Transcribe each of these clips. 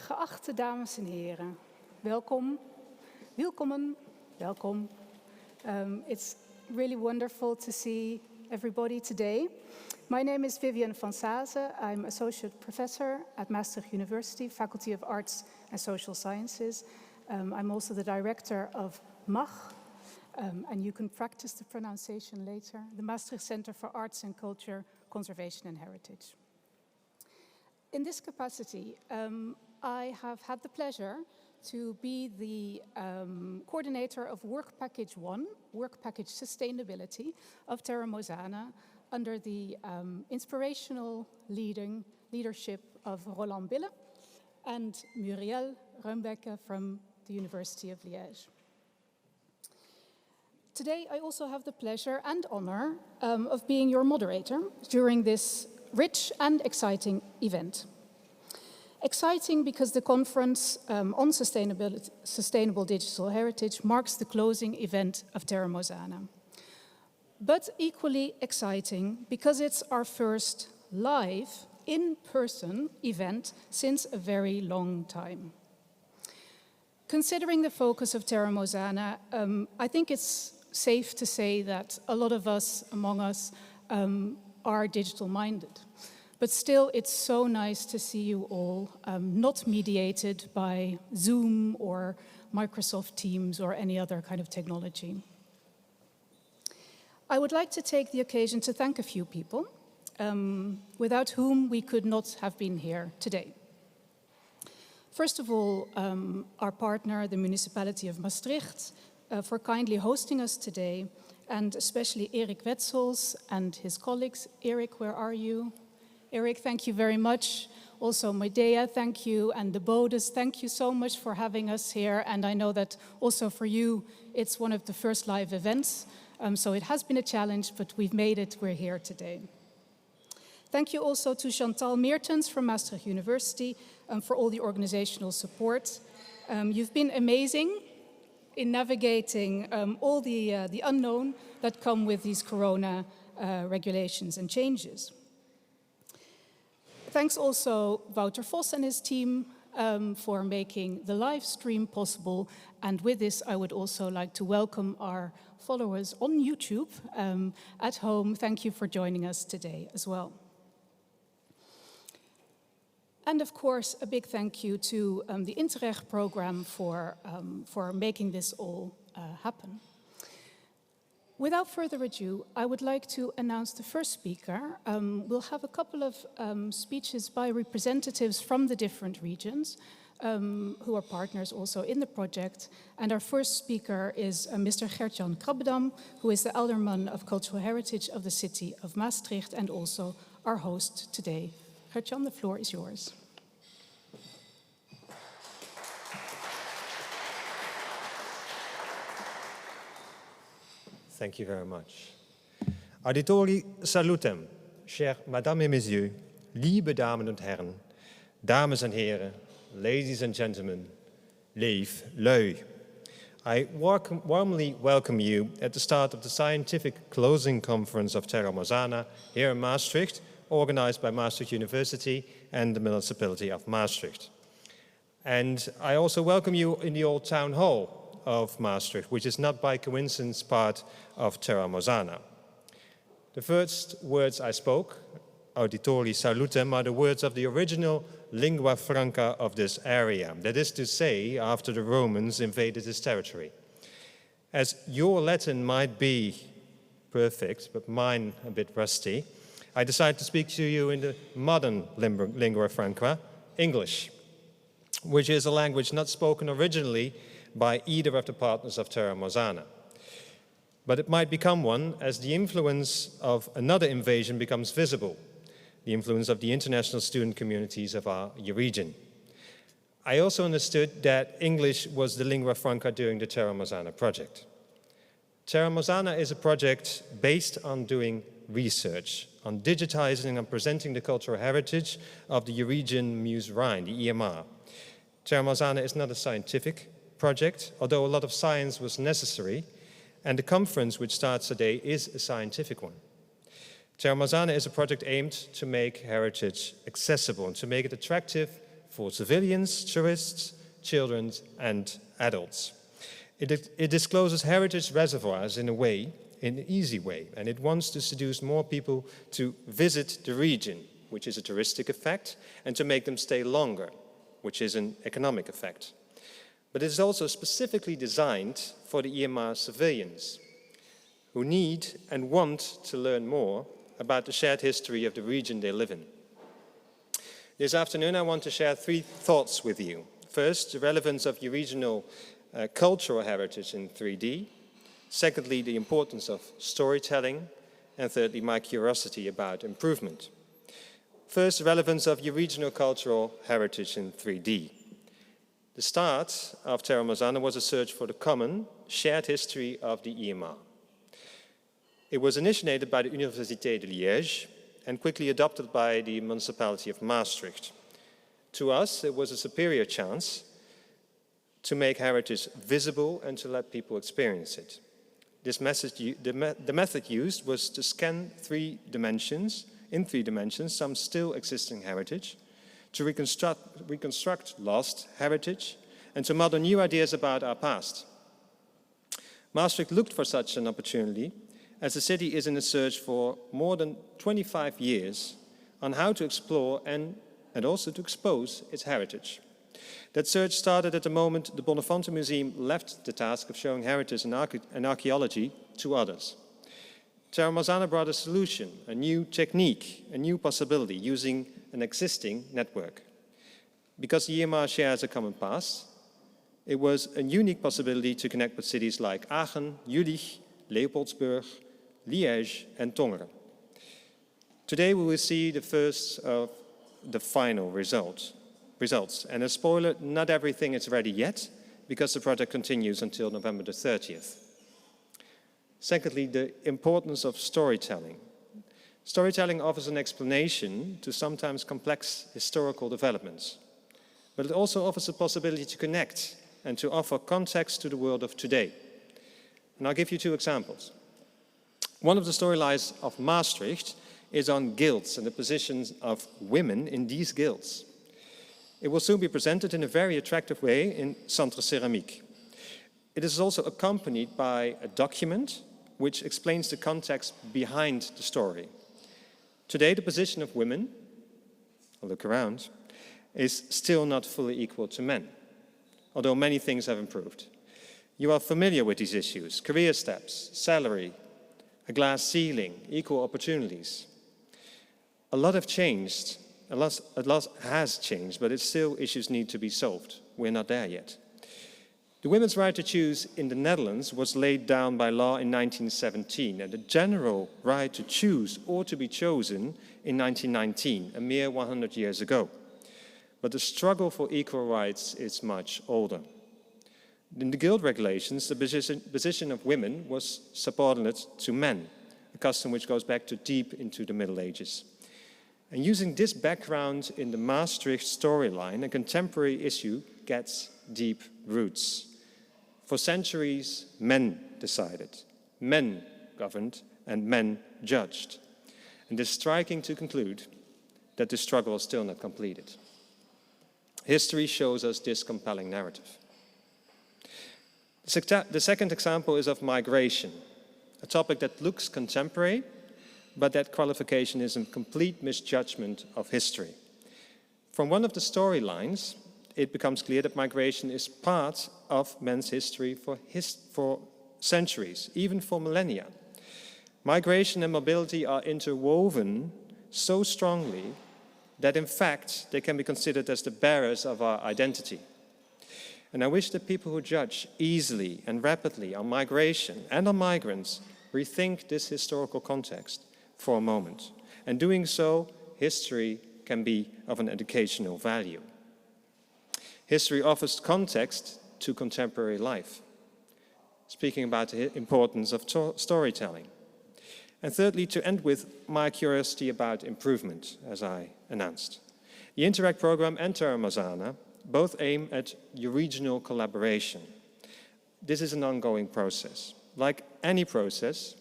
Geachte dames en heren, welkom, welkom. It's really wonderful to see everybody today. My name is Vivian van Saze. I'm Associate Professor at Maastricht University, Faculty of Arts and Social Sciences. I'm also the Director of MACCH, and you can practice the pronunciation later, the Maastricht Centre for Arts and Culture, Conservation and Heritage. In this capacity, I have had the pleasure to be the coordinator of Work Package 1, Work Package Sustainability of Terra Mosana, under the inspirational leadership of Roland Bille and Muriel Rumbecke from the University of Liège. Today, I also have the pleasure and honor of being your moderator during this rich and exciting event. Exciting because the conference on sustainable digital heritage marks the closing event of Terra Mosana. But equally exciting because it's our first live, in-person event since a very long time. Considering the focus of Terra Mosana, I think it's safe to say that a lot of us, among us, are digital-minded. But still, it's so nice to see you all, not mediated by Zoom or Microsoft Teams or any other kind of technology. I would like to take the occasion to thank a few people, without whom we could not have been here today. First of all, our partner, the municipality of Maastricht, for kindly hosting us today, and especially Erik Wetzels and his colleagues. Erik, where are you? Erik, thank you very much. Also, Medea, thank you. And the Bodes, thank you so much for having us here. And I know that also for you, it's one of the first live events. So it has been a challenge, but we've made it. We're here today. Thank you also to Chantal Meertens from Maastricht University for all the organizational support. You've been amazing in navigating all the unknown that come with these corona regulations and changes. Thanks also Wouter Vos and his team for making the live stream possible. And with this, I would also like to welcome our followers on YouTube at home. Thank you for joining us today as well. And of course, a big thank you to the Interreg program for making this all happen. Without further ado, I would like to announce the first speaker. We'll have a couple of speeches by representatives from the different regions who are partners also in the project. And our first speaker is Mr. Gert-Jan Krabbedam, who is the Alderman of Cultural Heritage of the city of Maastricht and also our host today. Gert-Jan, the floor is yours. Thank you very much. Auditori salutem, chers Madame et Messieurs, liebe Damen und Herren, Dames en Heren, ladies and gentlemen, leef lui. I warmly welcome you at the start of the scientific closing conference of Terra Mosana here in Maastricht, organized by Maastricht University and the municipality of Maastricht. And I also welcome you in the old town hall of Maastricht, which is not by coincidence part of Terra Mosana. The first words I spoke, auditori salutem, are the words of the original lingua franca of this area. That is to say, after the Romans invaded this territory. As your Latin might be perfect, but mine a bit rusty, I decided to speak to you in the modern lingua franca, English, which is a language not spoken originally by either of the partners of Terra Mosana. But it might become one as the influence of another invasion becomes visible, the influence of the international student communities of our region. I also understood that English was the lingua franca during the Terra Mosana project. Terra Mosana is a project based on doing research, on digitizing and presenting the cultural heritage of the Eurasian Meuse Rhine, the EMR. Terra Mosana is not a scientific project, although a lot of science was necessary, and the conference which starts today is a scientific one. Terra Mosana is a project aimed to make heritage accessible and to make it attractive for civilians, tourists, children and adults. It discloses heritage reservoirs in an easy way, and it wants to seduce more people to visit the region, which is a touristic effect, and to make them stay longer, which is an economic effect. But it is also specifically designed for the EMR civilians who need and want to learn more about the shared history of the region they live in. This afternoon I want to share 3 thoughts with you. First, the relevance of your regional cultural heritage in 3D. Secondly, the importance of storytelling. And thirdly, my curiosity about improvement. First, the relevance of your regional cultural heritage in 3D. The start of Terra Mosana was a search for the common, shared history of the EMR. It was initiated by the Université de Liège and quickly adopted by the municipality of Maastricht. To us, it was a superior chance to make heritage visible and to let people experience it. The method used was to scan in three dimensions, some still existing heritage, to reconstruct lost heritage, and to model new ideas about our past. Maastricht looked for such an opportunity, as the city is in a search for more than 25 years on how to explore and also to expose its heritage. That search started at the moment the Bonnefante Museum left the task of showing heritage and archaeology to others. Terra Mosana brought a solution, a new technique, a new possibility using an existing network. Because the EMR shares a common past, it was a unique possibility to connect with cities like Aachen, Jülich, Leopoldsburg, Liège and Tongeren. Today we will see the first of the final results. And a spoiler, not everything is ready yet, because the project continues until November the 30th. Secondly, the importance of storytelling. Storytelling offers an explanation to sometimes complex historical developments, but it also offers a possibility to connect and to offer context to the world of today. And I'll give you 2 examples. One of the storylines of Maastricht is on guilds and the positions of women in these guilds. It will soon be presented in a very attractive way in Centre Céramique. It is also accompanied by a document which explains the context behind the story. Today, the position of women, I'll look around, is still not fully equal to men, although many things have improved. You are familiar with these issues: career steps, salary, a glass ceiling, equal opportunities. A lot have changed. A lot has changed, but it's still issues need to be solved. We're not there yet. The women's right to choose in the Netherlands was laid down by law in 1917, and the general right to choose or to be chosen in 1919, a mere 100 years ago. But the struggle for equal rights is much older. In the guild regulations, the position of women was subordinate to men, a custom which goes back to deep into the Middle Ages. And using this background in the Maastricht storyline, a contemporary issue gets deep roots. For centuries, men decided, men governed, and men judged. And it's striking to conclude that the struggle is still not completed. History shows us this compelling narrative. The second example is of migration, a topic that looks contemporary, but that qualification is a complete misjudgment of history. From one of the storylines, it becomes clear that migration is part of men's history for centuries, even for millennia. Migration and mobility are interwoven so strongly that in fact they can be considered as the bearers of our identity. And I wish that people who judge easily and rapidly on migration and on migrants rethink this historical context for a moment. And doing so, history can be of an educational value. History offers context to contemporary life, speaking about the importance of storytelling. And thirdly, to end with my curiosity about improvement, as I announced. The Interact program and Terra Mosana both aim at regional collaboration. This is an ongoing process. Like any process,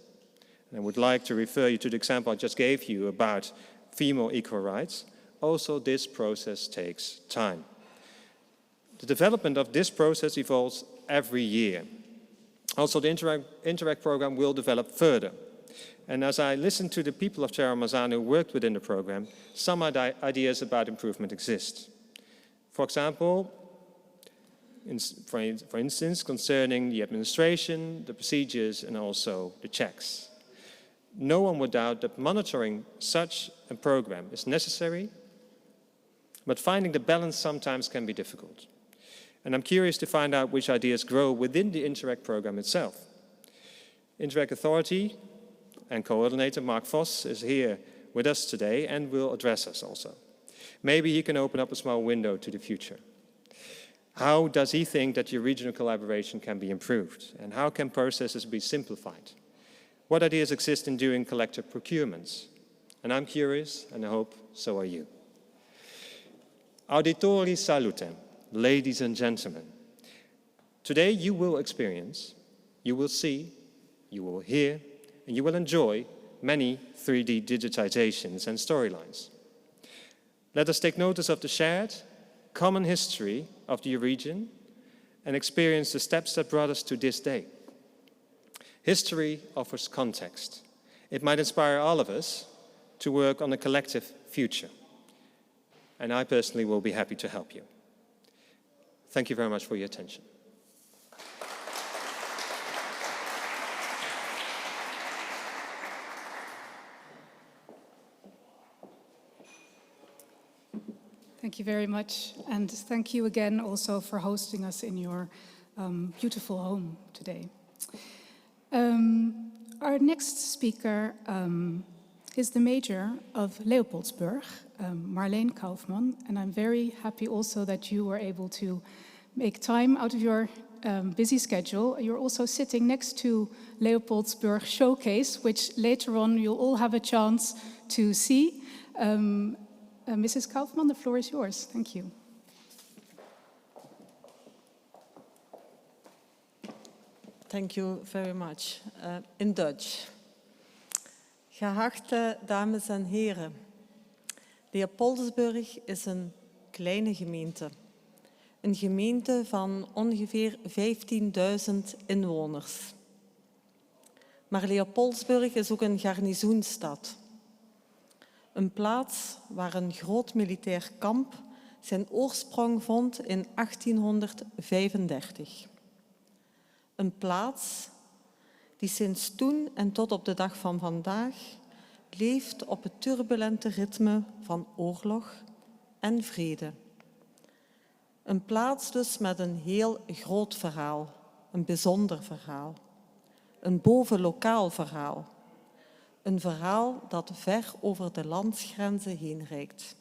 and I would like to refer you to the example I just gave you about female equal rights, Also, this process takes time. The development of this process evolves every year. Also, the Interact program will develop further. And as I listened to the people of Terra Mosana who worked within the program, some ideas about improvement exist. For example, for instance, concerning the administration, the procedures, and also the checks. No one would doubt that monitoring such a program is necessary, but finding the balance sometimes can be difficult. And I'm curious to find out which ideas grow within the Interact program itself. Interact Authority and coordinator Mark Vos is here with us today and will address us also. Maybe he can open up a small window to the future. How does he think that your regional collaboration can be improved? And how can processes be simplified? What ideas exist in doing collective procurements? And I'm curious, and I hope so are you. Auditori salutem, ladies and gentlemen. Today you will experience, you will see, you will hear, and you will enjoy many 3D digitizations and storylines. Let us take notice of the shared, common history of the region and experience the steps that brought us to this day. History offers context. It might inspire all of us to work on a collective future. And I personally will be happy to help you. Thank you very much for your attention. Thank you very much, and thank you again also for hosting us in your beautiful home today. Our next speaker is the mayor of Leopoldsburg, Marleen Kaufman, and I'm very happy also that you were able to make time out of your busy schedule. You're also sitting next to Leopoldsburg Showcase, which later on you'll all have a chance to see. Mrs. Kaufman, the floor is yours. Thank you. Thank you very much. In Dutch. Geachte dames en heren. Leopoldsburg is een kleine gemeente. Een gemeente van ongeveer 15.000 inwoners. Maar Leopoldsburg is ook een garnizoenstad. Een plaats waar een groot militair kamp zijn oorsprong vond in 1835. Een plaats die sinds toen en tot op de dag van vandaag leeft op het turbulente ritme van oorlog en vrede. Een plaats dus met een heel groot verhaal, een bijzonder verhaal, een bovenlokaal verhaal. Een verhaal dat ver over de landsgrenzen heen reikt.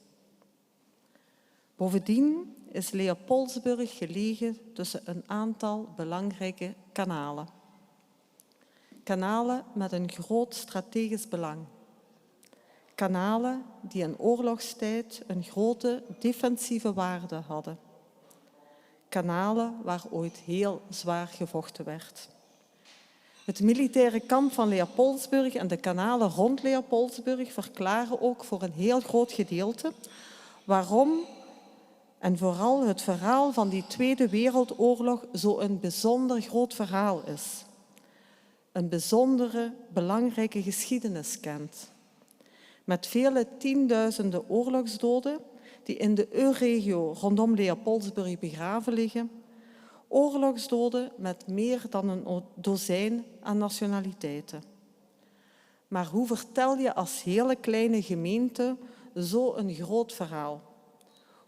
Bovendien is Leopoldsburg gelegen tussen een aantal belangrijke kanalen. Kanalen met een groot strategisch belang. Kanalen die in oorlogstijd een grote defensieve waarde hadden. Kanalen waar ooit heel zwaar gevochten werd. Het militaire kamp van Leopoldsburg en de kanalen rond Leopoldsburg verklaren ook voor een heel groot gedeelte waarom en vooral het verhaal van die Tweede Wereldoorlog zo'n bijzonder groot verhaal is. Een bijzondere, belangrijke geschiedenis kent. Met vele tienduizenden oorlogsdoden die in de EU-regio rondom Leopoldsburg begraven liggen. Oorlogsdoden met meer dan een dozijn aan nationaliteiten. Maar hoe vertel je als hele kleine gemeente zo'n groot verhaal?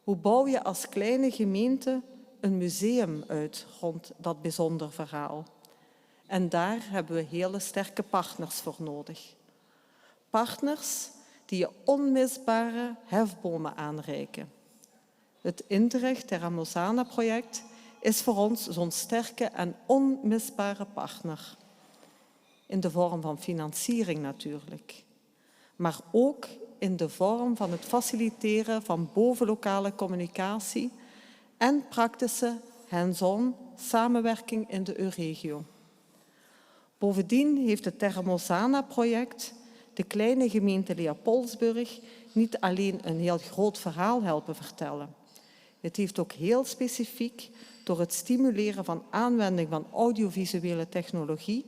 Hoe bouw je als kleine gemeente een museum uit rond dat bijzonder verhaal? En daar hebben we hele sterke partners voor nodig. Partners die je onmisbare hefbomen aanreiken. Het Interact Terra Mosana project is voor ons zo'n sterke en onmisbare partner. In de vorm van financiering natuurlijk. Maar ook in de vorm van het faciliteren van bovenlokale communicatie en praktische hands-on samenwerking in de EU-regio. Bovendien heeft het Terra Mosana project de kleine gemeente Leopoldsburg niet alleen een heel groot verhaal helpen vertellen. Het heeft ook heel specifiek door het stimuleren van aanwending van audiovisuele technologie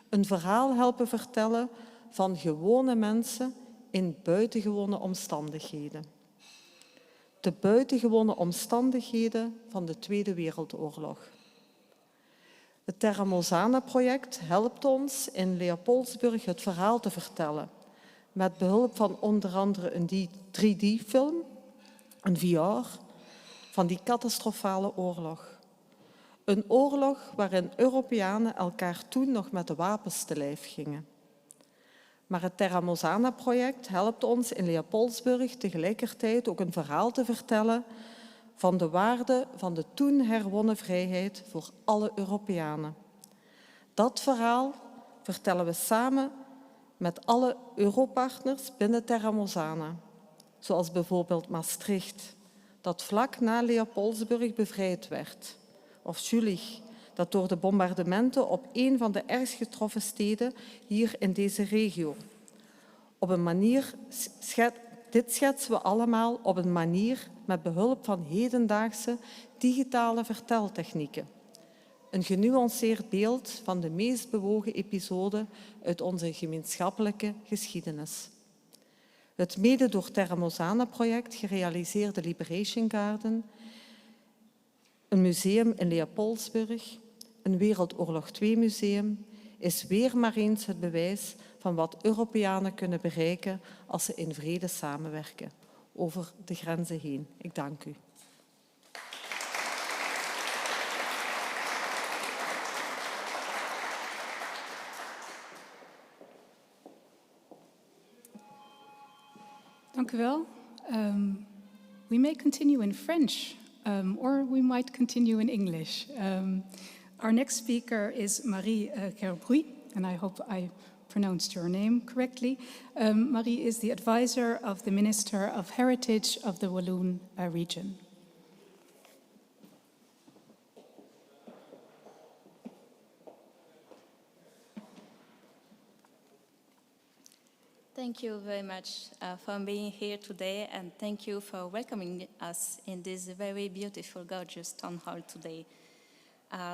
een verhaal helpen vertellen van gewone mensen in buitengewone omstandigheden. De buitengewone omstandigheden van de Tweede Wereldoorlog. Het Terra Mosana-project helpt ons in Leopoldsburg het verhaal te vertellen, met behulp van onder andere een 3D-film, een VR, van die catastrofale oorlog. Een oorlog waarin Europeanen elkaar toen nog met de wapens te lijf gingen. Maar het Terra Mosana-project helpt ons in Leopoldsburg tegelijkertijd ook een verhaal te vertellen van de waarde van de toen herwonnen vrijheid voor alle Europeanen. Dat verhaal vertellen we samen met alle Europartners binnen Terra Mosana, zoals bijvoorbeeld Maastricht, dat vlak na Leopoldsburg bevrijd werd, of Jülich, dat door de bombardementen op een van de ergst getroffen steden hier in deze regio. Dit schetsen we allemaal op een manier met behulp van hedendaagse digitale verteltechnieken. Een genuanceerd beeld van de meest bewogen episode uit onze gemeenschappelijke geschiedenis. Het mede door Terra Mosana-project gerealiseerde Liberation Garden, een museum in Leopoldsburg, een Wereldoorlog II-museum, is weer maar eens het bewijs van wat Europeanen kunnen bereiken als ze in vrede samenwerken, over de grenzen heen. Ik dank u. Dank u wel. We may continue in French, or we might continue in English. Our next speaker is Marie Gerbruy, and I hope I pronounced your name correctly. Marie is the advisor of the Minister of Heritage of the Walloon region. Thank you very much for being here today, and thank you for welcoming us in this very beautiful, gorgeous town hall today.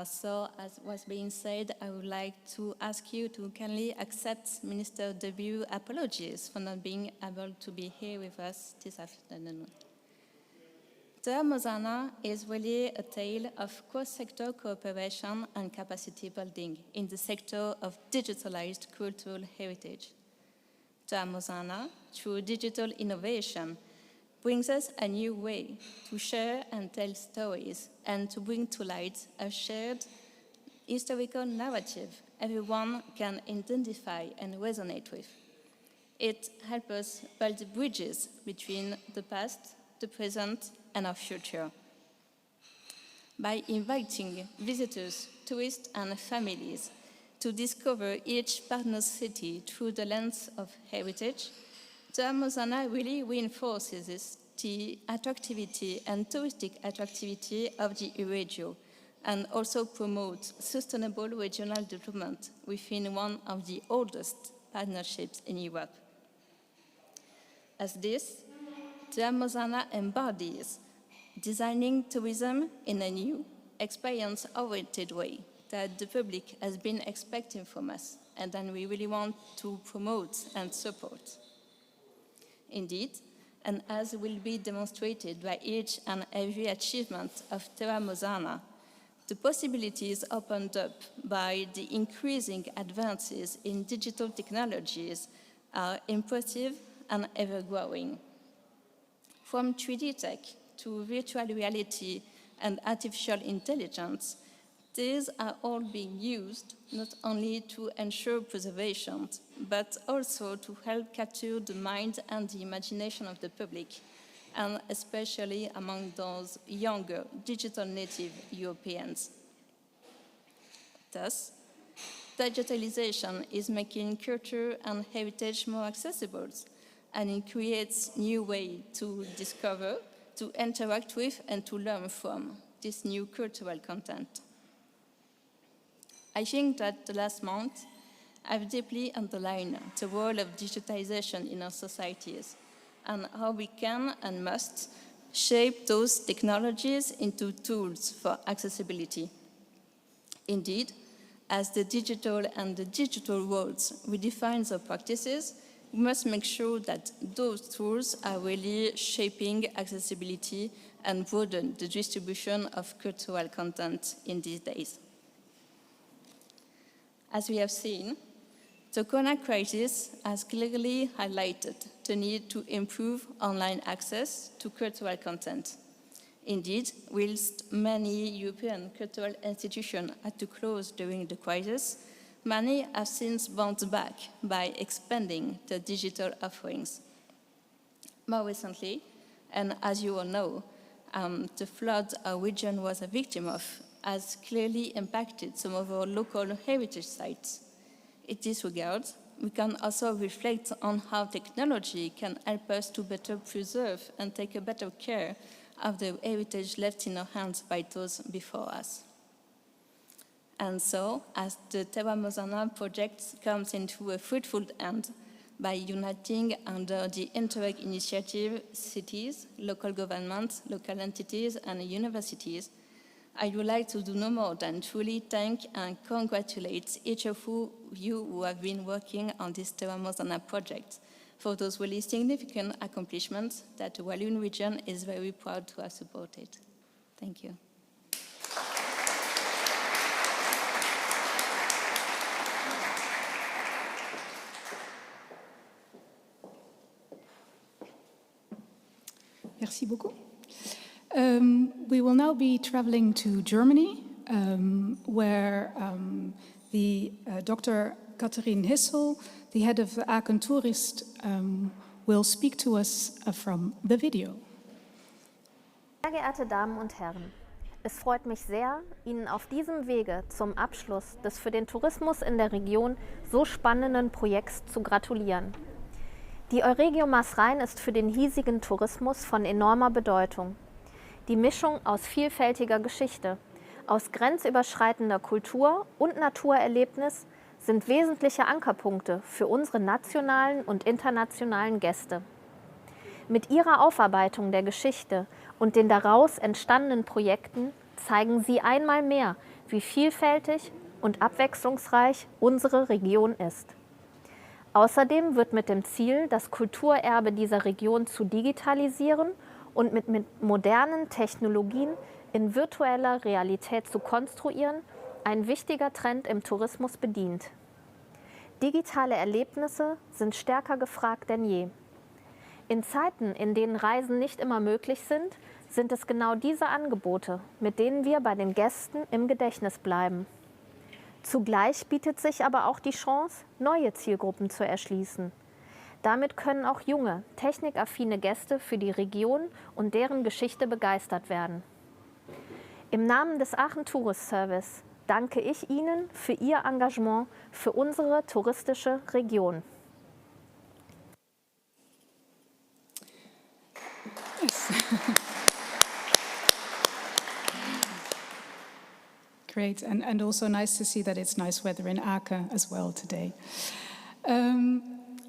So, as was being said, I would like to ask you to kindly accept Minister Debu's apologies for not being able to be here with us this afternoon. Terra Mosana is really a tale of cross-sector cooperation and capacity building in the sector of digitalized cultural heritage. Terra Mosana, through digital innovation, brings us a new way to share and tell stories and to bring to light a shared historical narrative everyone can identify and resonate with. It helps us build bridges between the past, the present, and our future. By inviting visitors, tourists, and families to discover each partner city through the lens of heritage, Terra Mosana really reinforces the attractivity and touristic attractivity of the region and also promotes sustainable regional development within one of the oldest partnerships in Europe. As this, Terra Mosana embodies designing tourism in a new, experience-oriented way that the public has been expecting from us and that we really want to promote and support. Indeed, and as will be demonstrated by each and every achievement of Terra Mosana, the possibilities opened up by the increasing advances in digital technologies are impressive and ever-growing. From 3D tech to virtual reality and artificial intelligence, these are all being used not only to ensure preservation, but also to help capture the mind and the imagination of the public, and especially among those younger digital native Europeans. Thus, digitalization is making culture and heritage more accessible, and it creates new ways to discover, to interact with, and to learn from this new cultural content. I think that the last month I've deeply underlined the role of digitization in our societies and how we can and must shape those technologies into tools for accessibility. Indeed, as the digital and the digital worlds redefine the practices, we must make sure that those tools are really shaping accessibility and broaden the distribution of cultural content in these days. As we have seen, the Corona crisis has clearly highlighted the need to improve online access to cultural content. Indeed, whilst many European cultural institutions had to close during the crisis, many have since bounced back by expanding the digital offerings. More recently, and as you all know, the flood our region was a victim of has clearly impacted some of our local heritage sites. In this regard, we can also reflect on how technology can help us to better preserve and take a better care of the heritage left in our hands by those before us. And so, as the Terra Mosana project comes into a fruitful end by uniting under the Interreg initiative cities, local governments, local entities, and universities, I would like to do no more than truly thank and congratulate each of you who have been working on this Terra Mosana project for those really significant accomplishments that the Walloon region is very proud to have supported. Thank you. Merci beaucoup. We will now be traveling to Germany, where Dr. Katharine Hissel, the head of Aachen Tourist, will speak to us from the video. Sehr geehrte Damen und Herren, es freut mich sehr, Ihnen auf diesem Wege zum Abschluss des für den Tourismus in der Region so spannenden Projekts zu gratulieren. Die Euregio Maas-Rhein ist für den hiesigen Tourismus von enormer Bedeutung. Die Mischung aus vielfältiger Geschichte, aus grenzüberschreitender Kultur und Naturerlebnis sind wesentliche Ankerpunkte für unsere nationalen und internationalen Gäste. Mit ihrer Aufarbeitung der Geschichte und den daraus entstandenen Projekten zeigen sie einmal mehr, wie vielfältig und abwechslungsreich unsere Region ist. Außerdem wird mit dem Ziel, das Kulturerbe dieser Region zu digitalisieren und mit modernen Technologien in virtueller Realität zu konstruieren, ein wichtiger Trend im Tourismus bedient. Digitale Erlebnisse sind stärker gefragt denn je. In Zeiten, in denen Reisen nicht immer möglich sind, sind es genau diese Angebote, mit denen wir bei den Gästen im Gedächtnis bleiben. Zugleich bietet sich aber auch die Chance, neue Zielgruppen zu erschließen. Damit können auch junge, technikaffine Gäste für die Region und deren Geschichte begeistert werden. Im Namen des Aachen Tourist Service danke ich Ihnen für Ihr Engagement für unsere touristische Region. Yes. Great, and also nice to see that it's nice weather in Aachen as well today.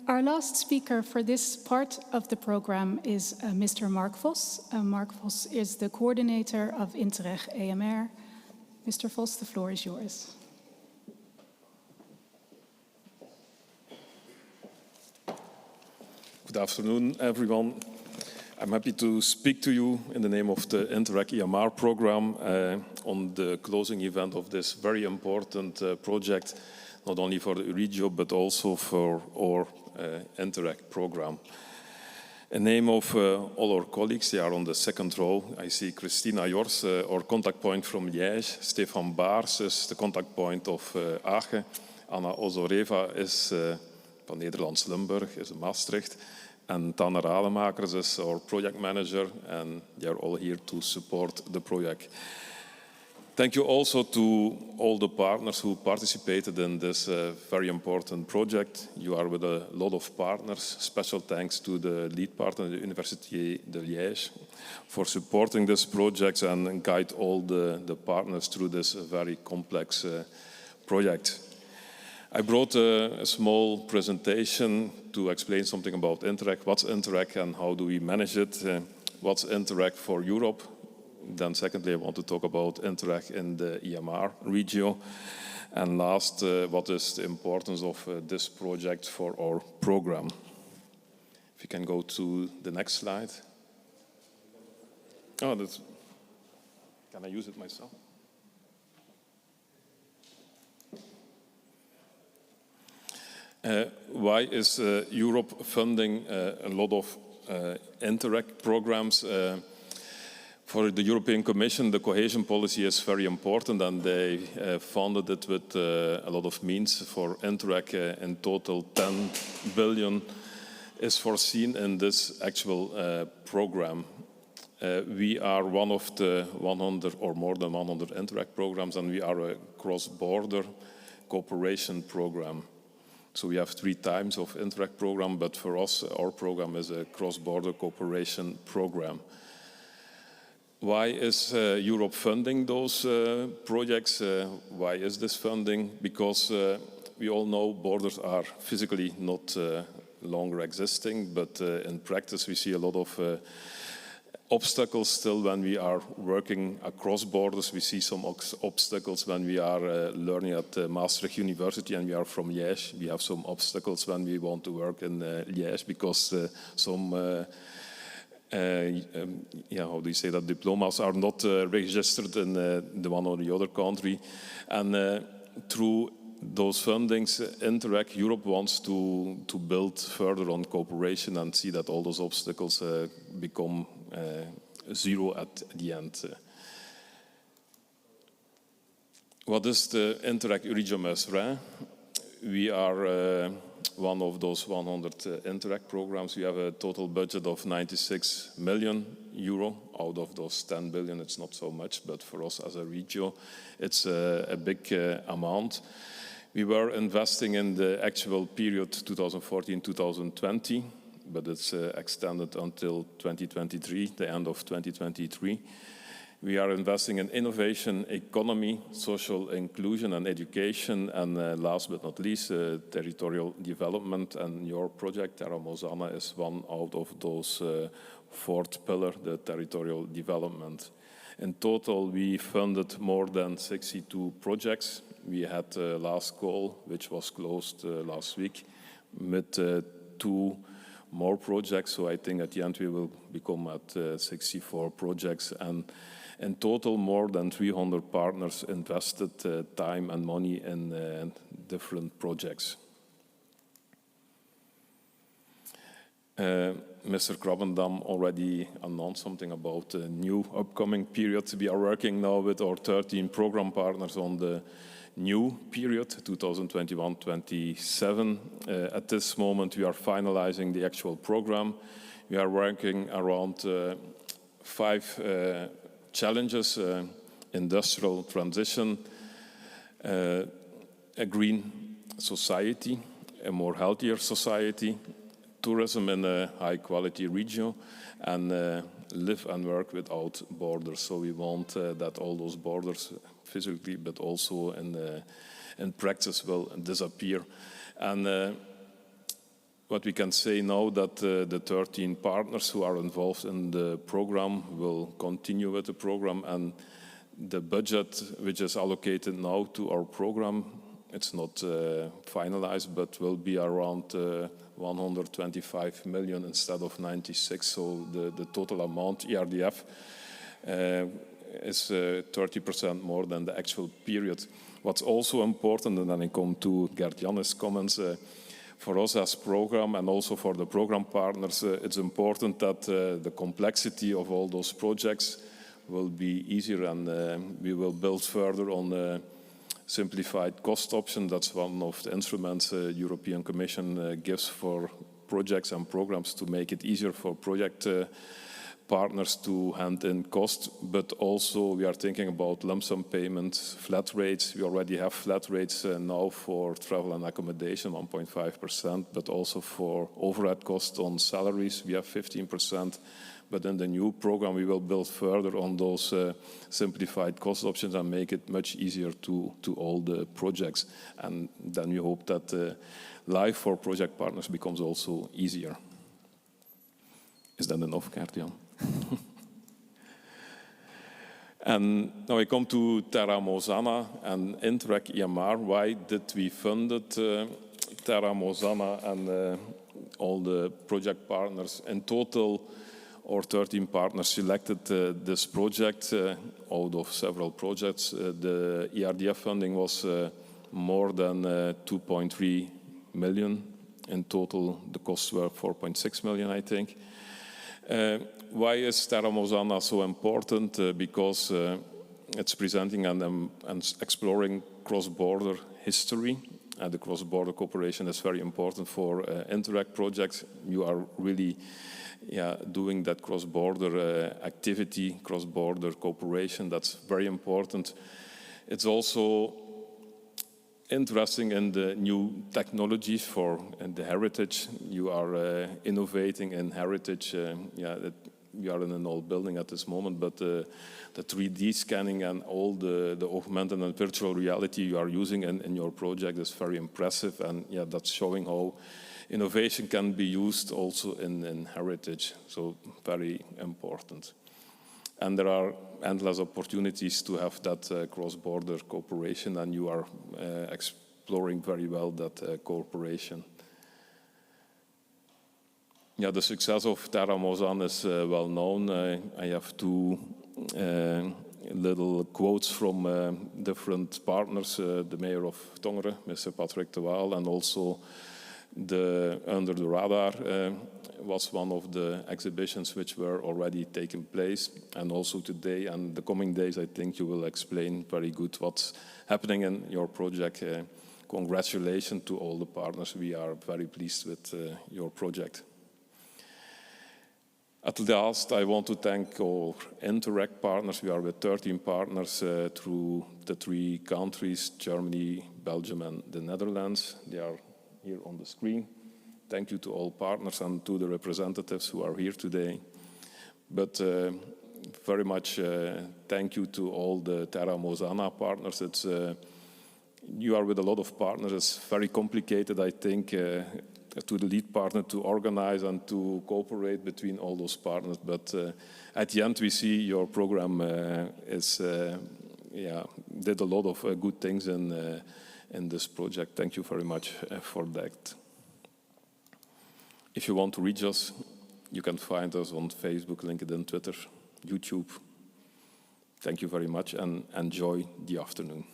Our last speaker for this part of the program is Mr. Mark Vos. Mark Vos is the coordinator of Interreg AMR. Mr. Vos, the floor is yours. Good afternoon, everyone. I'm happy to speak to you in the name of the Interreg EMR program on the closing event of this very important project, not only for the Euregio, but also for our Interreg program. In the name of all our colleagues, they are on the second row. I see Christina Jors, our contact point from Liège. Stefan Baars is the contact point of Aachen. Anna Ozoreva is van Nederlands Limburg, is in Maastricht. And Tanner Rademakers is our project manager, and they are all here to support the project. Thank you also to all the partners who participated in this very important project. You are with a lot of partners. Special thanks to the lead partner, the Université de Liège, for supporting this project and guide all the partners through this very complex project. I brought a small presentation to explain something about Interreg. What's Interreg and how do we manage it? What's Interreg for Europe? Then secondly, I want to talk about Interreg in the EMR region. And last, what is the importance of this project for our program? If you can go to the next slide. Oh, that's, can I use it myself? Why is Europe funding a lot of Interreg programs? For the European Commission, the cohesion policy is very important, and they funded it with a lot of means. For Interreg, in total 10 billion is foreseen in this actual program. We are one of the 100 or more than 100 Interreg programs, and we are a cross-border cooperation program. So we have 3 types of Interreg program, but for us, our program is a cross-border cooperation program. Why is Europe funding those projects? Why is this funding? Because we all know borders are physically not longer existing, but in practice we see a lot of obstacles still when we are working across borders. We see some obstacles when we are learning at Maastricht University and we are from Liège. We have some obstacles when we want to work in Liège because some, how do you say that, diplomas are not registered in the one or the other country. And through those fundings, Interreg Europe wants to build further on cooperation and see that all those obstacles become zero at the end. What is the Interreg Eurigio Mesrin? We are one of those 100 Interreg programs. We have a total budget of 96 million euro. Out of those 10 billion, it's not so much, but for us as a regio, it's a big amount. We were investing in the actual period 2014-2020, but it's extended until 2023, the end of 2023. We are investing in innovation, economy, social inclusion and education, and last but not least, territorial development. And your project, Terra Mosana, is one out of those 4th pillar, the territorial development. In total, we funded more than 62 projects. We had last call, which was closed last week, with 2 more projects. So I think at the end we will become at 64 projects. And in total, more than 300 partners invested time and money in different projects. Mr. Krabbendam already announced something about a new upcoming period. We are working now with our 13 program partners on the new period, 2021-27. At this moment, we are finalizing the actual program. We are working around 5 challenges: industrial transition, a green society, a more healthier society, tourism in a high-quality region, and live and work without borders. So we want that all those borders, physically but also in practice, will disappear. And what we can say now that the 13 partners who are involved in the program will continue with the program, and the budget which is allocated now to our program, it's not finalized, but will be around 125 million instead of 96. So the total amount, ERDF, is 30% more than the actual period. What's also important, and then I come to Gert-Jan's comments, for us as program and also for the program partners, it's important that the complexity of all those projects will be easier, and we will build further on simplified cost option. That's one of the instruments European Commission gives for projects and programs to make it easier for project partners to hand in cost, but also we are thinking about lump sum payments, flat rates. We already have flat rates now for travel and accommodation, 1.5%, but also for overhead costs on salaries, we have 15%. But in the new program, we will build further on those simplified cost options and make it much easier to all the projects. And then we hope that life for project partners becomes also easier. Is that enough, Gert-Jan? And now we come to Terra Mosana and Interreg EMR. Why did we fund it, Terra Mosana and all the project partners? In total, our 13 partners selected this project out of several projects. The ERDF funding was more than 2.3 million. In total, the costs were 4.6 million, I think. Why is Terra Mosana so important? Because it's presenting and exploring cross-border history. The cross-border cooperation is very important for Interreg projects. You are really doing that cross-border activity, cross-border cooperation. That's very important. It's also interesting in the new technologies for the heritage. You are innovating in heritage. We are in an old building at this moment, but the 3D scanning and all the augmented and virtual reality you are using in your project is very impressive. And that's showing how innovation can be used also in heritage. So very important. And there are endless opportunities to have that cross-border cooperation, and you are exploring very well that cooperation. The success of Terra Mosana is well known. I have two little quotes from different partners. The mayor of Tongeren, Mr. Patrick de Waal, and also the Under the Radar was one of the exhibitions which were already taking place. And also today and the coming days, I think you will explain very good what's happening in your project. Congratulations to all the partners. We are very pleased with your project. At last, I want to thank our Interreg partners. We are with 13 partners through the 3 countries, Germany, Belgium, and the Netherlands. They are here on the screen. Thank you to all partners and to the representatives who are here today. But very much thank you to all the Terra Mosana partners. You are with a lot of partners. It's very complicated, I think, to the lead partner to organize and to cooperate between all those partners. But at the end, we see your program did a lot of good things in this project. Thank you very much for that. If you want to reach us, you can find us on Facebook, LinkedIn, Twitter, YouTube. Thank you very much and enjoy the afternoon.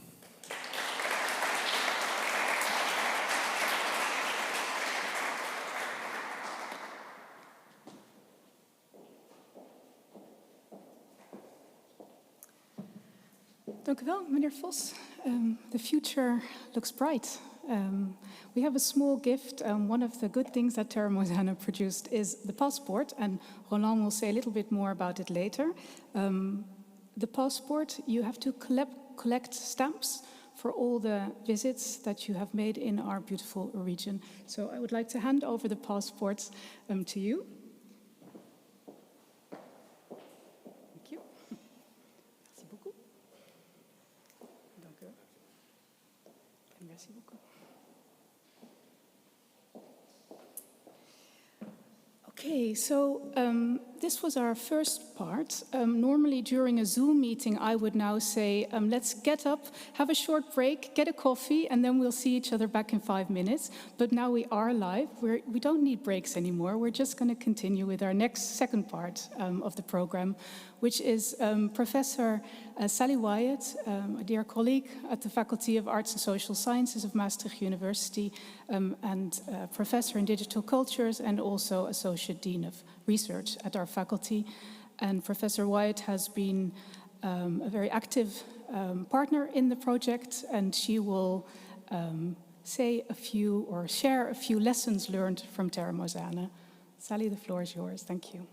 Dank u wel, meneer Vos. The future looks bright. We have a small gift. One of the good things that Terra Mosana produced is the passport, and Roland will say a little bit more about it later. The passport, you have to collect stamps for all the visits that you have made in our beautiful region. So I would like to hand over the passports to you. Thank you. Merci beaucoup. Dank u wel. Merci beaucoup. Okay, so this was our first part. Normally during a Zoom meeting, I would now say, let's get up, have a short break, get a coffee, and then we'll see each other back in 5 minutes. But now we are live. We don't need breaks anymore. We're just going to continue with our second part of the program, which is Professor Sally Wyatt, a dear colleague at the Faculty of Arts and Social Sciences of Maastricht University, and professor in digital cultures and also Associate Dean of Research at our faculty. And Professor Wyatt has been a very active partner in the project, and she will say a few or share a few lessons learned from Terra Mosana. Sally, the floor is yours. Thank you.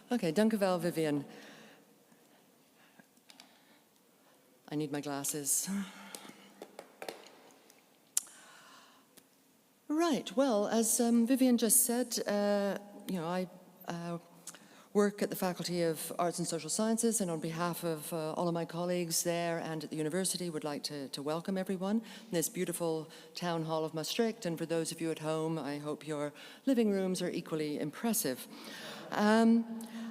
Okay, dank u wel, Vivian. I need my glasses. Right, well, as Vivian just said, I work at the Faculty of Arts and Social Sciences, and on behalf of all of my colleagues there and at the university, would like to welcome everyone in this beautiful town hall of Maastricht. And for those of you at home, I hope your living rooms are equally impressive.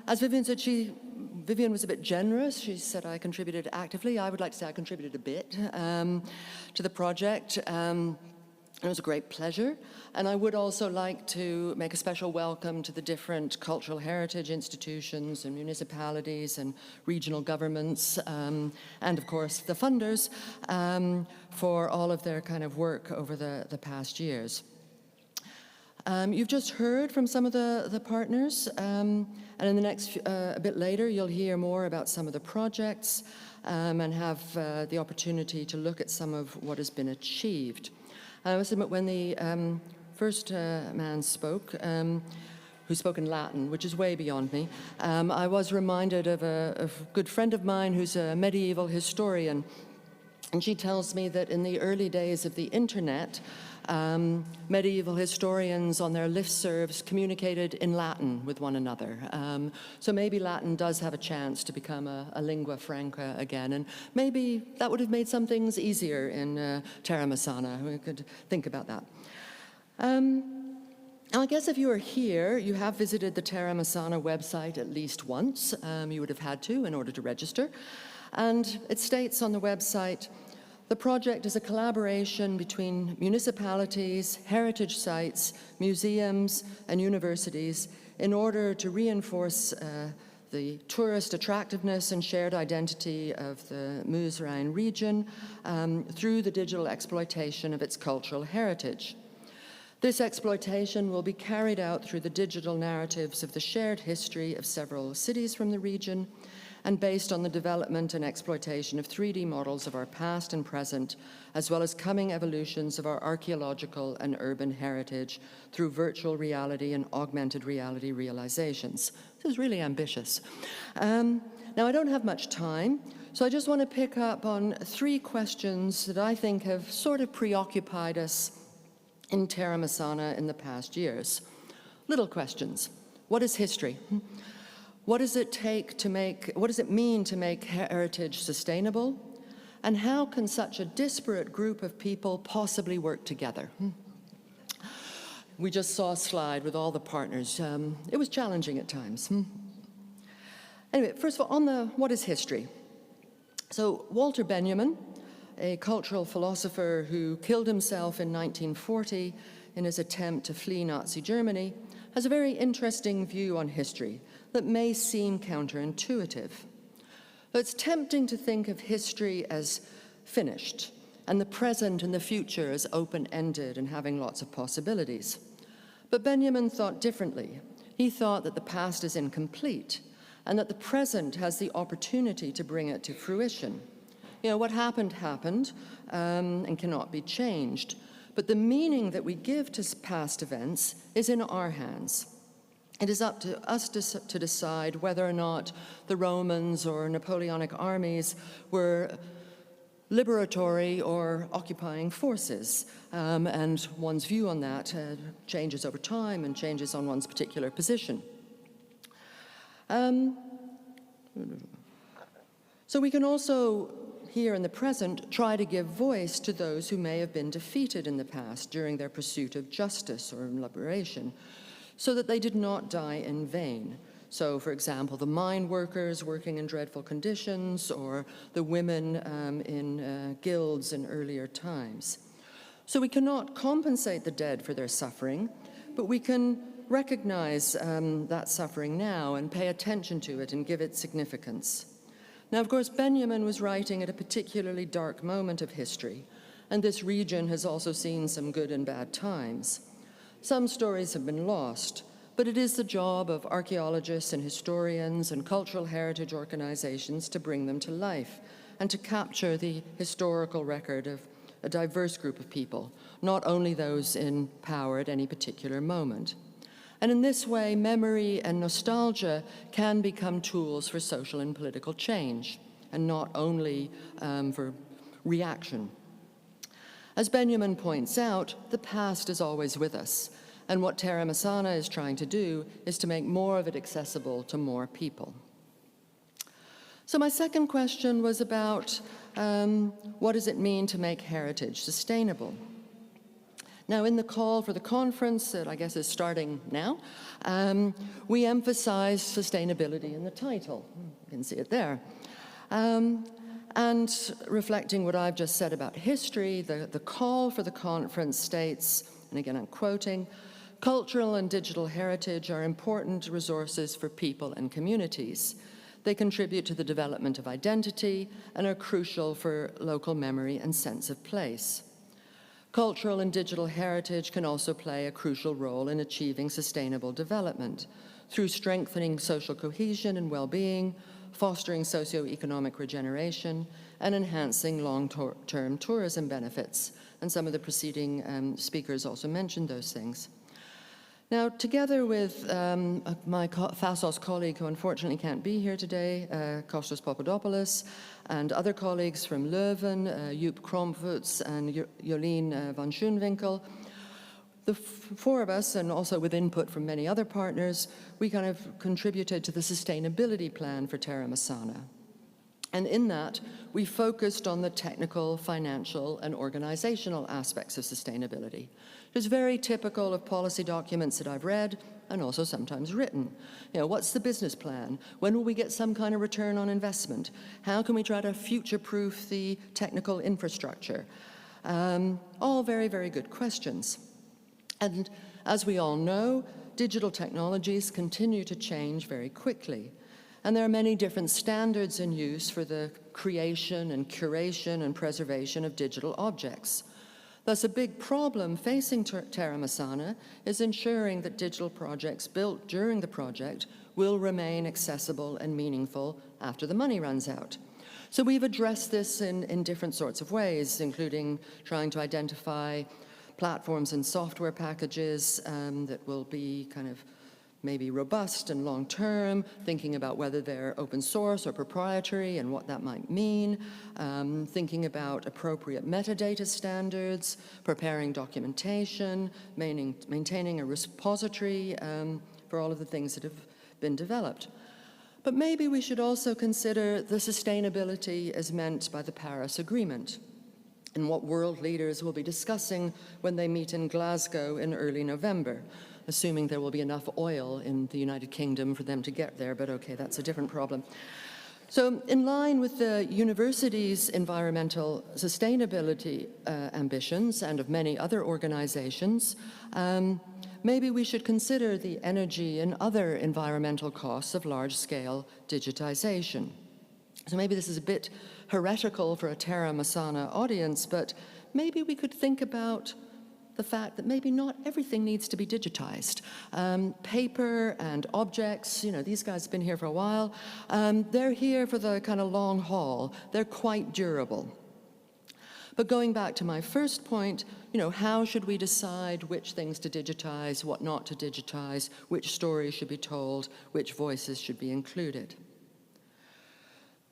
As Vivian said, Vivian was a bit generous. She said I contributed actively. I would like to say I contributed a bit to the project. It was a great pleasure. And I would also like to make a special welcome to the different cultural heritage institutions and municipalities and regional governments, and of course the funders, for all of their kind of work over the past years. You've just heard from some of the partners, and in the next, a bit later, you'll hear more about some of the projects and have the opportunity to look at some of what has been achieved. I must admit, when the first man spoke, who spoke in Latin, which is way beyond me, I was reminded of a good friend of mine who's a medieval historian, and she tells me that in the early days of the internet, medieval historians on their listservs communicated in Latin with one another. So maybe Latin does have a chance to become a lingua franca again, and maybe that would have made some things easier in Terra Mosana. We could think about that. I guess if you are here, you have visited the Terra Mosana website at least once. You would have had to in order to register. And it states on the website, the project is a collaboration between municipalities, heritage sites, museums, and universities in order to reinforce the tourist attractiveness and shared identity of the Meuse-Rhine region through the digital exploitation of its cultural heritage. This exploitation will be carried out through the digital narratives of the shared history of several cities from the region, and based on the development and exploitation of 3D models of our past and present, as well as coming evolutions of our archaeological and urban heritage through virtual reality and augmented reality realizations. This is really ambitious. Now, I don't have much time, so I just want to pick up on 3 questions that I think have sort of preoccupied us in Terra Mosana in the past years. Little questions. What is history? What does it mean to make heritage sustainable? And how can such a disparate group of people possibly work together? We just saw a slide with all the partners. It was challenging at times. Anyway, first of all, on what is history? So Walter Benjamin, a cultural philosopher who killed himself in 1940 in his attempt to flee Nazi Germany, has a very interesting view on history that may seem counterintuitive. It's tempting to think of history as finished, and the present and the future as open-ended and having lots of possibilities. But Benjamin thought differently. He thought that the past is incomplete, and that the present has the opportunity to bring it to fruition. You know, what happened, and cannot be changed. But the meaning that we give to past events is in our hands. It is up to us to decide whether or not the Romans or Napoleonic armies were liberatory or occupying forces. And one's view on that changes over time and changes on one's particular position. So we can also, here in the present, try to give voice to those who may have been defeated in the past during their pursuit of justice or liberation, so that they did not die in vain. So, for example, the mine workers working in dreadful conditions, or the women in guilds in earlier times. So we cannot compensate the dead for their suffering, but we can recognize that suffering now and pay attention to it and give it significance. Now, of course, Benjamin was writing at a particularly dark moment of history, and this region has also seen some good and bad times. Some stories have been lost, but it is the job of archaeologists and historians and cultural heritage organizations to bring them to life and to capture the historical record of a diverse group of people, not only those in power at any particular moment. And in this way, memory and nostalgia can become tools for social and political change, and not only for reaction. As Benjamin points out, the past is always with us, and what Terra Mosana is trying to do is to make more of it accessible to more people. So my second question was about what does it mean to make heritage sustainable? Now, in the call for the conference that I guess is starting now, we emphasize sustainability in the title. You can see it there. And reflecting what I've just said about history, the call for the conference states, and again I'm quoting, cultural and digital heritage are important resources for people and communities. They contribute to the development of identity and are crucial for local memory and sense of place. Cultural and digital heritage can also play a crucial role in achieving sustainable development through strengthening social cohesion and well-being, fostering socio-economic regeneration, and enhancing long-term tourism benefits. And some of the preceding speakers also mentioned those things. Now, together with my FASOS colleague, who unfortunately can't be here today, Kostas Papadopoulos, and other colleagues from Leuven, Joep Kromvoets and Jolien van Schoenwinkel, the four of us, and also with input from many other partners, we kind of contributed to the sustainability plan for Terra Mosana. And in that, we focused on the technical, financial, and organizational aspects of sustainability. It's very typical of policy documents that I've read and also sometimes written. You know, what's the business plan? When will we get some kind of return on investment? How can we try to future-proof the technical infrastructure? All very, very good questions. And as we all know, digital technologies continue to change very quickly. And there are many different standards in use for the creation and curation and preservation of digital objects. Thus, a big problem facing Terra Mosana is ensuring that digital projects built during the project will remain accessible and meaningful after the money runs out. So we've addressed this in different sorts of ways, including trying to identify platforms and software packages that will be kind of maybe robust and long-term, thinking about whether they're open source or proprietary and what that might mean, thinking about appropriate metadata standards, preparing documentation, maintaining a repository for all of the things that have been developed. But maybe we should also consider the sustainability as meant by the Paris Agreement and what world leaders will be discussing when they meet in Glasgow in early November, assuming there will be enough oil in the United Kingdom for them to get there, but okay, that's a different problem. So in line with the university's environmental sustainability ambitions and of many other organizations, maybe we should consider the energy and other environmental costs of large-scale digitization. So maybe this is a bit heretical for a Terra Mosana audience, but maybe we could think about the fact that maybe not everything needs to be digitized. Paper and objects, you know, these guys have been here for a while. They're here for the kind of long haul. They're quite durable. But going back to my first point, you know, how should we decide which things to digitize, what not to digitize, which stories should be told, which voices should be included?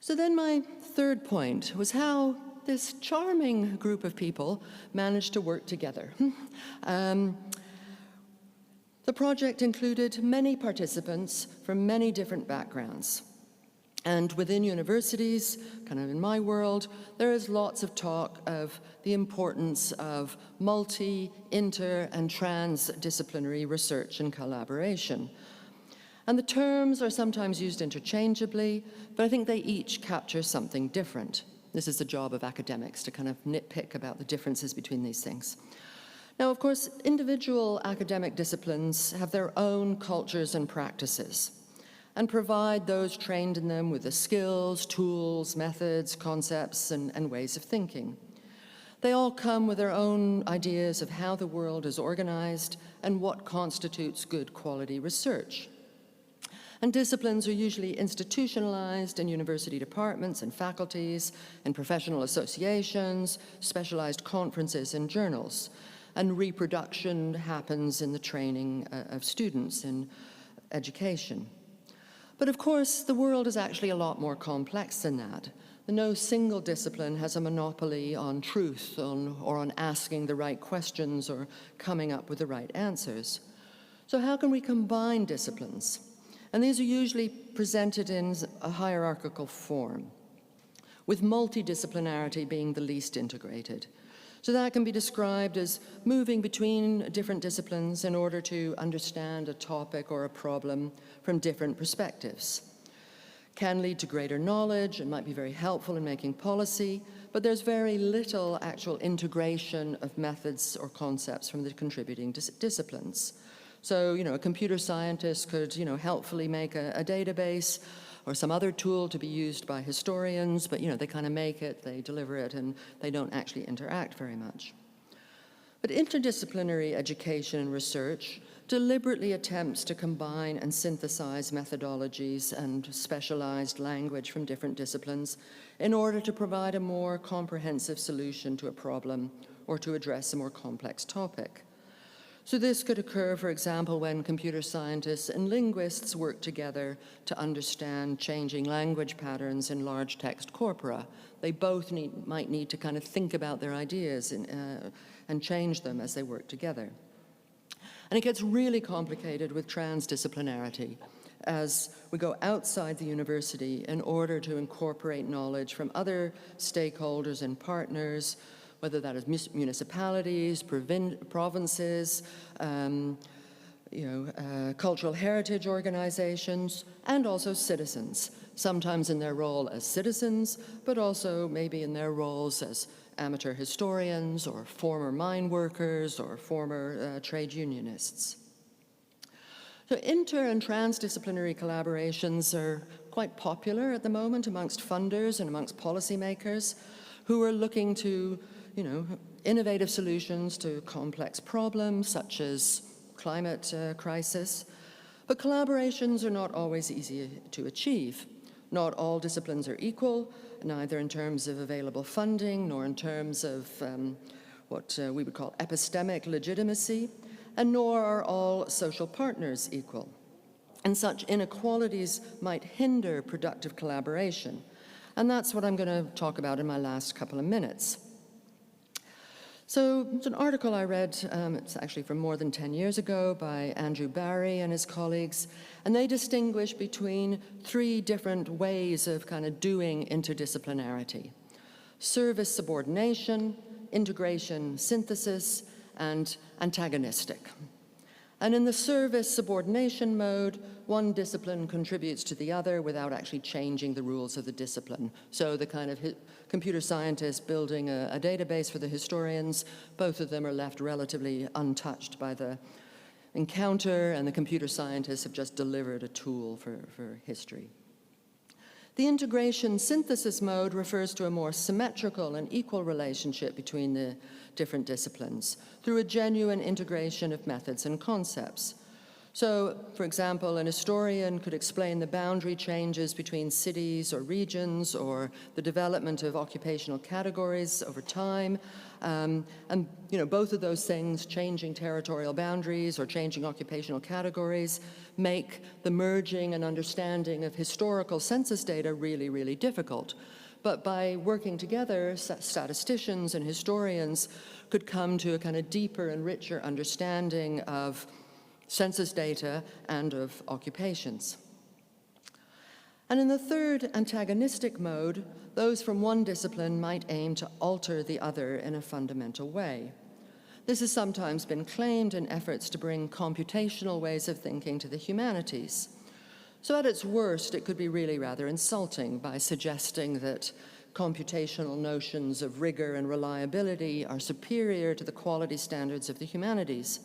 So then my third point was how this charming group of people managed to work together. The project included many participants from many different backgrounds. And within universities, kind of in my world, there is lots of talk of the importance of multi, inter, and transdisciplinary research and collaboration. And the terms are sometimes used interchangeably, but I think they each capture something different. This is the job of academics, to kind of nitpick about the differences between these things. Now, of course, individual academic disciplines have their own cultures and practices and provide those trained in them with the skills, tools, methods, concepts, and ways of thinking. They all come with their own ideas of how the world is organized and what constitutes good quality research. And disciplines are usually institutionalized in university departments and faculties, in professional associations, specialized conferences, and journals. and reproduction happens in the training of students in education. But of course, the world is actually a lot more complex than that. No single discipline has a monopoly on truth or on asking the right questions or coming up with the right answers. So how can we combine disciplines? And these are usually presented in a hierarchical form, with multidisciplinarity being the least integrated. So that can be described as moving between different disciplines in order to understand a topic or a problem from different perspectives. Can lead to greater knowledge and might be very helpful in making policy, but there's very little actual integration of methods or concepts from the contributing disciplines. So, a computer scientist could, helpfully make a database or some other tool to be used by historians, but, they kind of make it, they deliver it, and they don't actually interact very much. But interdisciplinary education and research deliberately attempts to combine and synthesize methodologies and specialized language from different disciplines in order to provide a more comprehensive solution to a problem or to address a more complex topic. So this could occur, for example, when computer scientists and linguists work together to understand changing language patterns in large text corpora. They both might need to kind of think about their ideas and change them as they work together. And it gets really complicated with transdisciplinarity as we go outside the university in order to incorporate knowledge from other stakeholders and partners, whether that is municipalities, provinces, cultural heritage organizations, and also citizens, sometimes in their role as citizens, but also maybe in their roles as amateur historians or former mine workers or former trade unionists. So inter and transdisciplinary collaborations are quite popular at the moment amongst funders and amongst policymakers who are looking to innovative solutions to complex problems such as climate crisis. But collaborations are not always easy to achieve. Not all disciplines are equal, neither in terms of available funding nor in terms of what we would call epistemic legitimacy, and nor are all social partners equal. And such inequalities might hinder productive collaboration. And that's what I'm going to talk about in my last couple of minutes. So it's an article I read, it's actually from more than 10 years ago by Andrew Barry and his colleagues, and they distinguish between 3 different ways of kind of doing interdisciplinarity: service subordination, integration synthesis, and antagonistic. And in the service subordination mode, one discipline contributes to the other without actually changing the rules of the discipline. So the kind of computer scientists building a database for the historians, both of them are left relatively untouched by the encounter, and the computer scientists have just delivered a tool for history. The integration synthesis mode refers to a more symmetrical and equal relationship between the different disciplines through a genuine integration of methods and concepts. So, for example, an historian could explain the boundary changes between cities or regions or the development of occupational categories over time. And both of those things, changing territorial boundaries or changing occupational categories, make the merging and understanding of historical census data really, really difficult. But by working together, statisticians and historians could come to a kind of deeper and richer understanding of census data and of occupations. And in the third antagonistic mode, those from one discipline might aim to alter the other in a fundamental way. This has sometimes been claimed in efforts to bring computational ways of thinking to the humanities. So at its worst, it could be really rather insulting by suggesting that computational notions of rigor and reliability are superior to the quality standards of the humanities.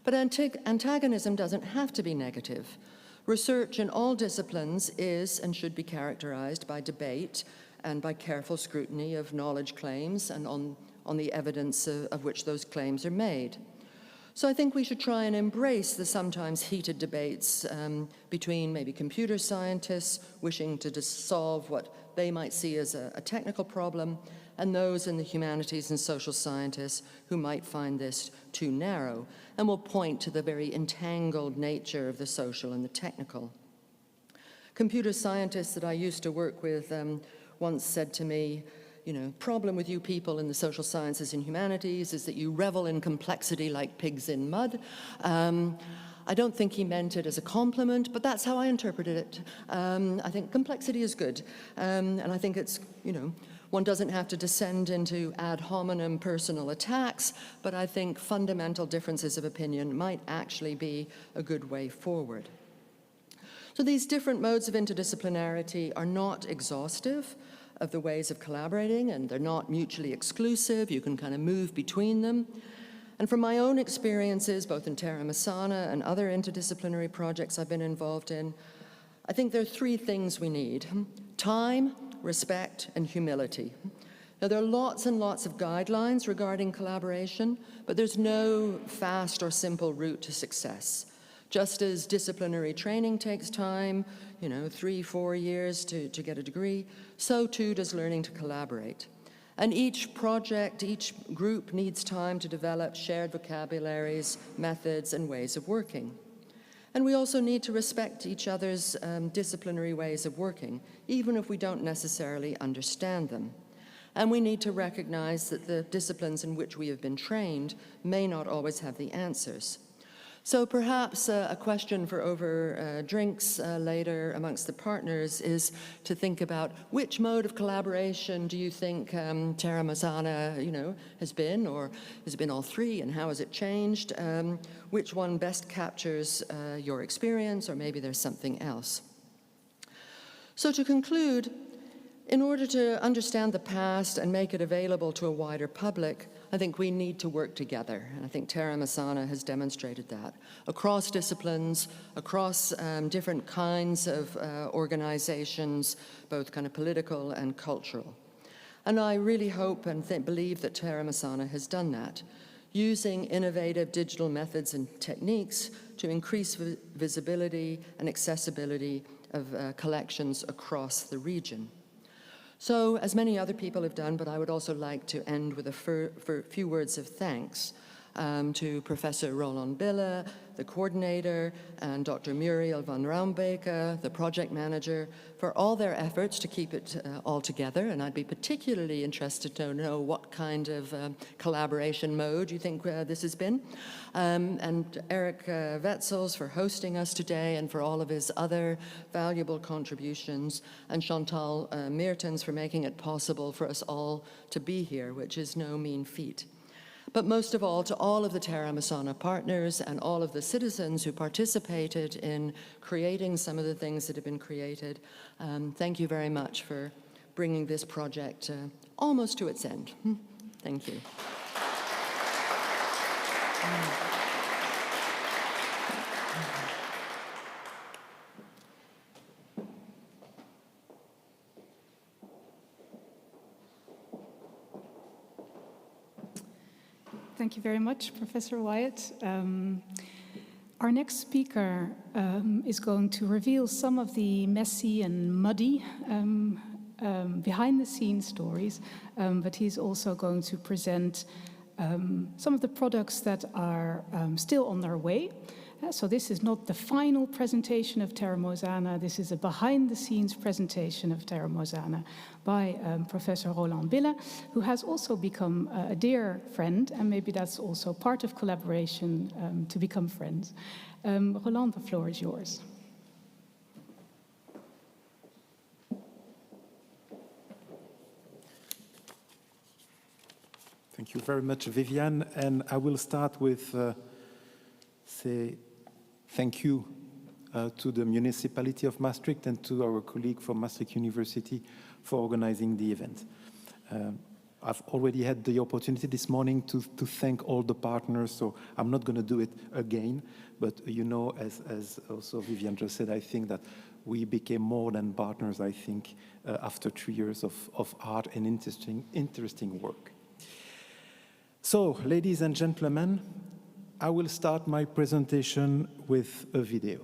But antagonism doesn't have to be negative. Research in all disciplines is and should be characterized by debate and by careful scrutiny of knowledge claims and on the evidence of which those claims are made. So I think we should try and embrace the sometimes heated debates between maybe computer scientists wishing to solve what they might see as a technical problem, and those in the humanities and social scientists who might find this too narrow, and will point to the very entangled nature of the social and the technical. Computer scientists that I used to work with once said to me, you know, problem with you people in the social sciences and humanities is that you revel in complexity like pigs in mud. I don't think he meant it as a compliment, but that's how I interpreted it. I think complexity is good, and I think it's, you know, one doesn't have to descend into ad hominem personal attacks, but I think fundamental differences of opinion might actually be a good way forward. So these different modes of interdisciplinarity are not exhaustive of the ways of collaborating, and they're not mutually exclusive. You can kind of move between them. And from my own experiences, both in Terra Mosana and other interdisciplinary projects I've been involved in, I think there are three things we need: time, respect, and humility. Now, there are lots and lots of guidelines regarding collaboration, but there's no fast or simple route to success. Just as disciplinary training takes time, you know, 3-4 years to get a degree, so too does learning to collaborate. And each project, each group needs time to develop shared vocabularies, methods, and ways of working. And we also need to respect each other's disciplinary ways of working, even if we don't necessarily understand them. And we need to recognize that the disciplines in which we have been trained may not always have the answers. So perhaps a question for over drinks later amongst the partners is to think about which mode of collaboration do you think Terra Mosana, you know, has been, or has it been all three, and how has it changed? Which one best captures your experience, or maybe there's something else? So to conclude, in order to understand the past and make it available to a wider public, I think we need to work together, and I think Terra Mosana has demonstrated that, across disciplines, across different kinds of organizations, both kind of political and cultural. And I really hope and believe that Terra Mosana has done that, using innovative digital methods and techniques to increase visibility and accessibility of collections across the region. So, as many other people have done, but I would also like to end with a few words of thanks to Professor Roland Bille, the coordinator, and Dr. Muriel van Raumbeke, the project manager, for all their efforts to keep it all together. And I'd be particularly interested to know what kind of collaboration mode you think this has been. And Eric Wetzels for hosting us today and for all of his other valuable contributions, and Chantal Meertens for making it possible for us all to be here, which is no mean feat. But most of all, to all of the Terra Mosana partners and all of the citizens who participated in creating some of the things that have been created, thank you very much for bringing this project almost to its end. Thank you. Thank you very much, Professor Wyatt. Our next speaker is going to reveal some of the messy and muddy behind-the-scenes stories, but he's also going to present some of the products that are still on their way. So this is not the final presentation of Terra Mosana, this is a behind-the-scenes presentation of Terra Mosana by Professor Roland Bille, who has also become a dear friend, and maybe that's also part of collaboration to become friends. Roland, the floor is yours. Thank you very much, Viviane, and I will start with say thank you to the municipality of Maastricht and to our colleague from Maastricht University for organizing the event. I've already had the opportunity this morning to thank all the partners, so I'm not going to do it again, but you know, as also Viviane just said, I think that we became more than partners, I think, after 3 years of art and interesting work. So, ladies and gentlemen, I will start my presentation with a video.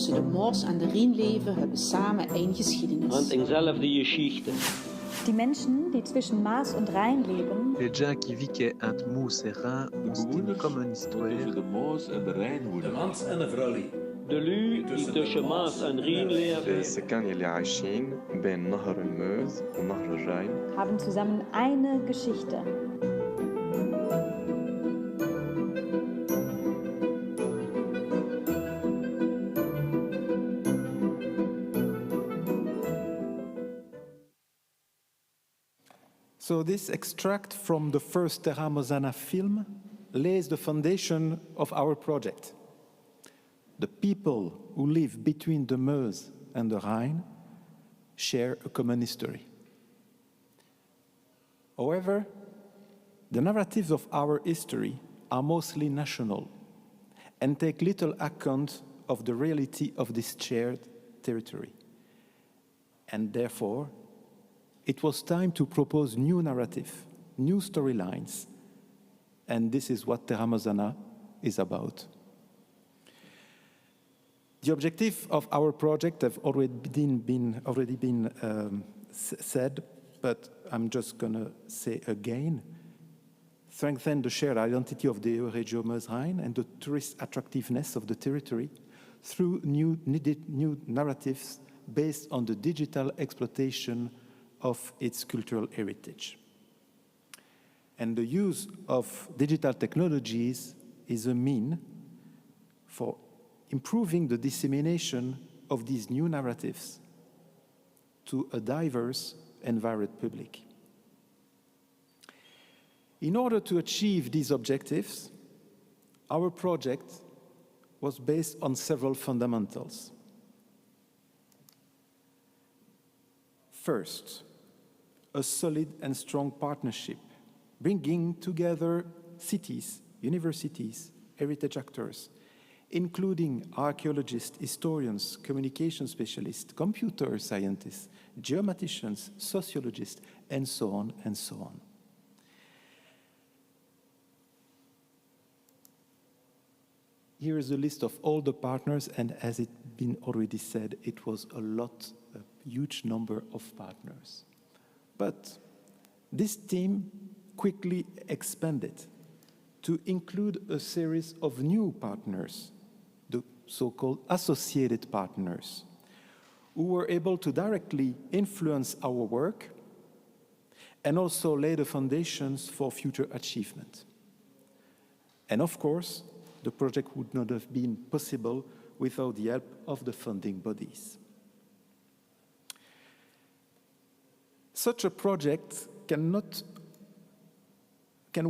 tussen de Moors en de Rijn leven, hebben samen één geschiedenis. Und eenzelfde Geschichte. Die Menschen, die zwischen Maas und Rijn leben, les gens qui vivent entre Moos et Rhin ont une commune histoire. Tussen de Moos en de Rijn wonen. De mans en de vrouw. De lui die tussen Maas en Rijn leven. السكان اللي عايشين بين نهر الموز ونهر الراين. haben zusammen eine Geschichte. So this extract from the first Terra Mosana film lays the foundation of our project. The people who live between the Meuse and the Rhine share a common history. However, the narratives of our history are mostly national and take little account of the reality of this shared territory. And therefore, it was time to propose new narrative, new storylines, and this is what Terra Mosana is about. The objective of our project have already been said, but I'm just going to say again: strengthen the shared identity of the Regio Meuse-Rhine and the tourist attractiveness of the territory through new narratives based on the digital exploitation of its cultural heritage. And the use of digital technologies is a mean for improving the dissemination of these new narratives to a diverse and varied public. In order to achieve these objectives, our project was based on several fundamentals. First, a solid and strong partnership, bringing together cities, universities, heritage actors, including archaeologists, historians, communication specialists, computer scientists, geometricians, sociologists, and so on and so on. Here is a list of all the partners, and as it's been already said, it was a huge number of partners. But this team quickly expanded to include a series of new partners, the so-called associated partners, who were able to directly influence our work and also lay the foundations for future achievement. And of course, the project would not have been possible without the help of the funding bodies. Such a project can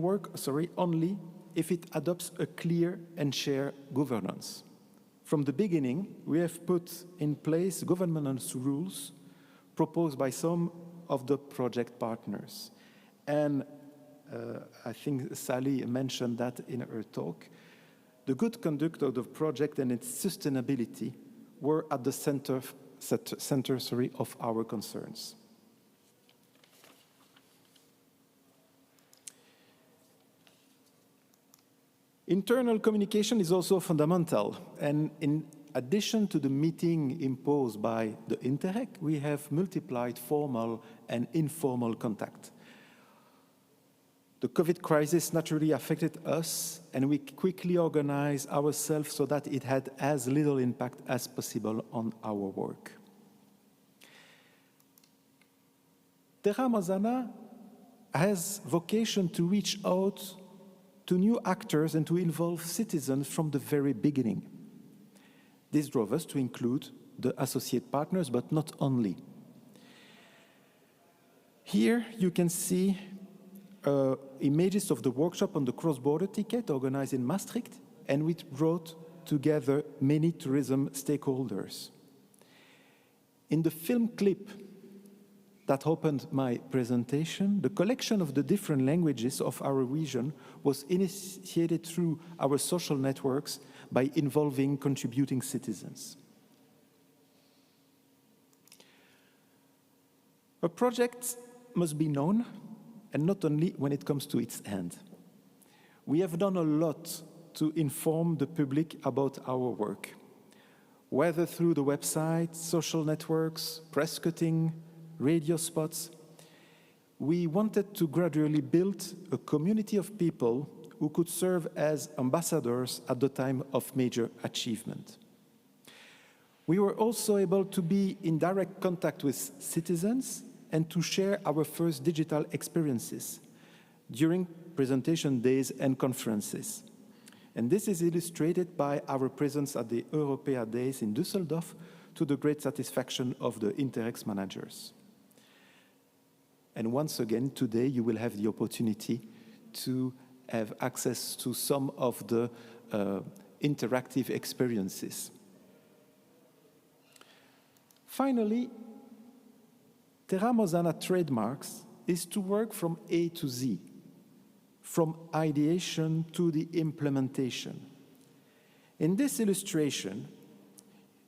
work only if it adopts a clear and shared governance. From the beginning, we have put in place governance rules proposed by some of the project partners. And I think Sally mentioned that in her talk. The good conduct of the project and its sustainability were at the center of our concerns. Internal communication is also fundamental, and in addition to the meeting imposed by the Interreg, we have multiplied formal and informal contact. The COVID crisis naturally affected us, and we quickly organized ourselves so that it had as little impact as possible on our work. Terra Mosana has vocation to reach out to new actors and to involve citizens from the very beginning. This drove us to include the associate partners, but not only. Here you can see images of the workshop on the cross-border ticket organized in Maastricht, and which brought together many tourism stakeholders. In the film clip that opened my presentation, the collection of the different languages of our region was initiated through our social networks by involving contributing citizens. A project must be known, and not only when it comes to its end. We have done a lot to inform the public about our work. whether through the website, social networks, press cutting, radio spots. We wanted to gradually build a community of people who could serve as ambassadors at the time of major achievement. We were also able to be in direct contact with citizens and to share our first digital experiences during presentation days and conferences. And this is illustrated by our presence at the Europea Days in Düsseldorf, to the great satisfaction of the Interrex managers. And once again, today you will have the opportunity to have access to some of the interactive experiences. Finally, Terra Mosana trademarks is to work from A to Z, from ideation to the implementation. In this illustration,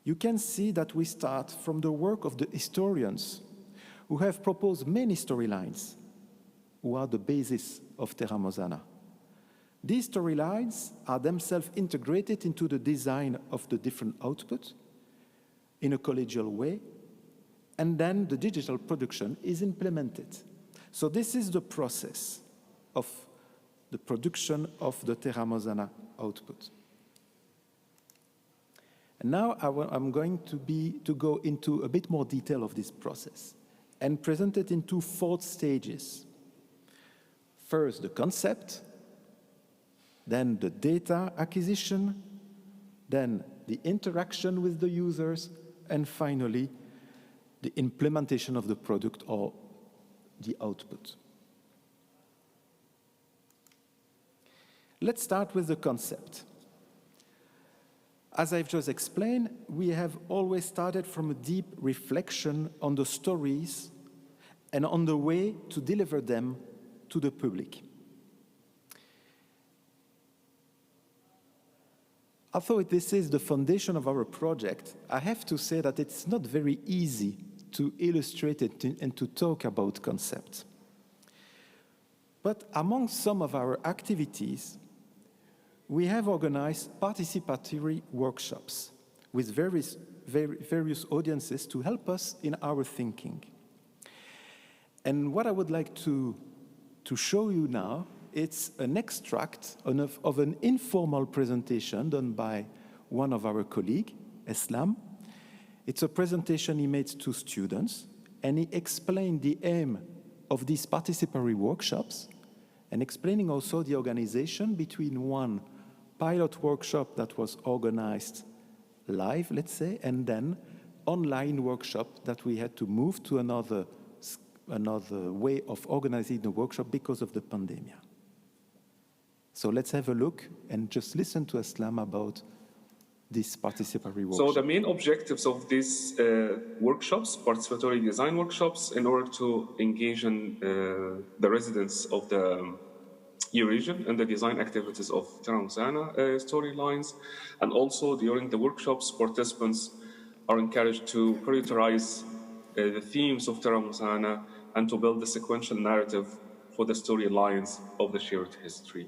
you can see that we start from the work of the historians who have proposed many storylines, who are the basis of Terra Mosana. These storylines are themselves integrated into the design of the different outputs in a collegial way, and then the digital production is implemented. So this is the process of the production of the Terra Mosana output. And now I'm going to go into a bit more detail of this process and present it into 4 stages. First, the concept, then the data acquisition, then the interaction with the users, and finally, the implementation of the product or the output. Let's start with the concept. As I've just explained, we have always started from a deep reflection on the stories and on the way to deliver them to the public. Although this is the foundation of our project, I have to say that it's not very easy to illustrate it and to talk about concepts. But among some of our activities, we have organized participatory workshops with various audiences to help us in our thinking. And what I would like to show you now, it's an extract of an informal presentation done by one of our colleagues, Eslam. It's a presentation he made to students, and he explained the aim of these participatory workshops and explaining also the organization between one pilot workshop that was organized live, let's say, and then online workshop that we had to move to another way of organizing the workshop because of the pandemic. So let's have a look and just listen to Aslam about these participatory workshops. So the main objectives of these workshops, participatory design workshops, in order to engage in the residents of the region and the design activities of Terra Mosana storylines. And also during the workshops, participants are encouraged to prioritize the themes of Terra Mosana and to build the sequential narrative for the storylines of the shared history.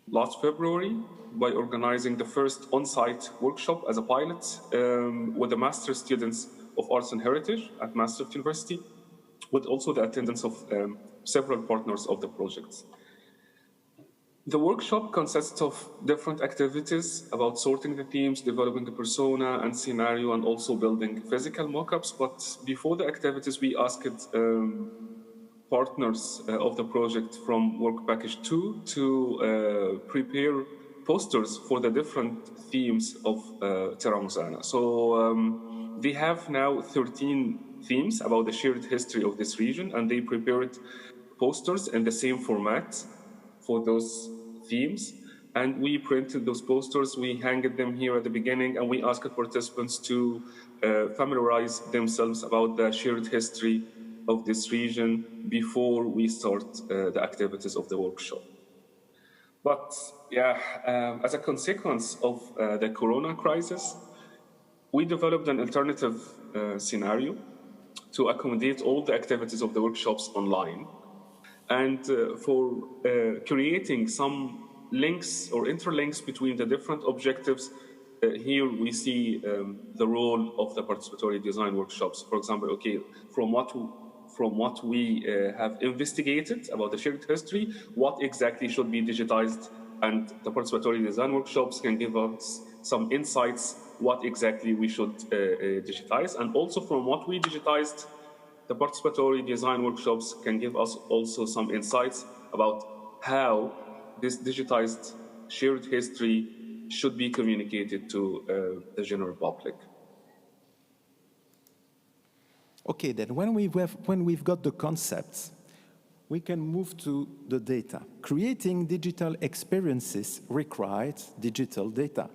Last February, by organizing the first on-site workshop as a pilot with the master's students of Arts and Heritage at Maastricht University, with also the attendance of several partners of the project. The workshop consists of different activities about sorting the themes, developing the persona and scenario, and also building physical mock-ups. But before the activities, we asked partners of the project from Work Package 2 to prepare posters for the different themes of Terra Mosana. So they have now 13 themes about the shared history of this region, and they prepared posters in the same format for those themes. And we printed those posters, we hanged them here at the beginning, and we asked participants to familiarize themselves about the shared history of this region before we start the activities of the workshop. But yeah, as a consequence of the Corona crisis, we developed an alternative scenario to accommodate all the activities of the workshops online. And for creating some links or interlinks between the different objectives, here we see the role of the participatory design workshops. For example, okay, from what we have investigated about the shared history, what exactly should be digitized, and the participatory design workshops can give us some insights what exactly we should digitize. And also from what we digitized, the participatory design workshops can give us also some insights about how this digitized shared history should be communicated to the general public. Okay, then when we've got the concepts, we can move to the data. Creating digital experiences requires digital data.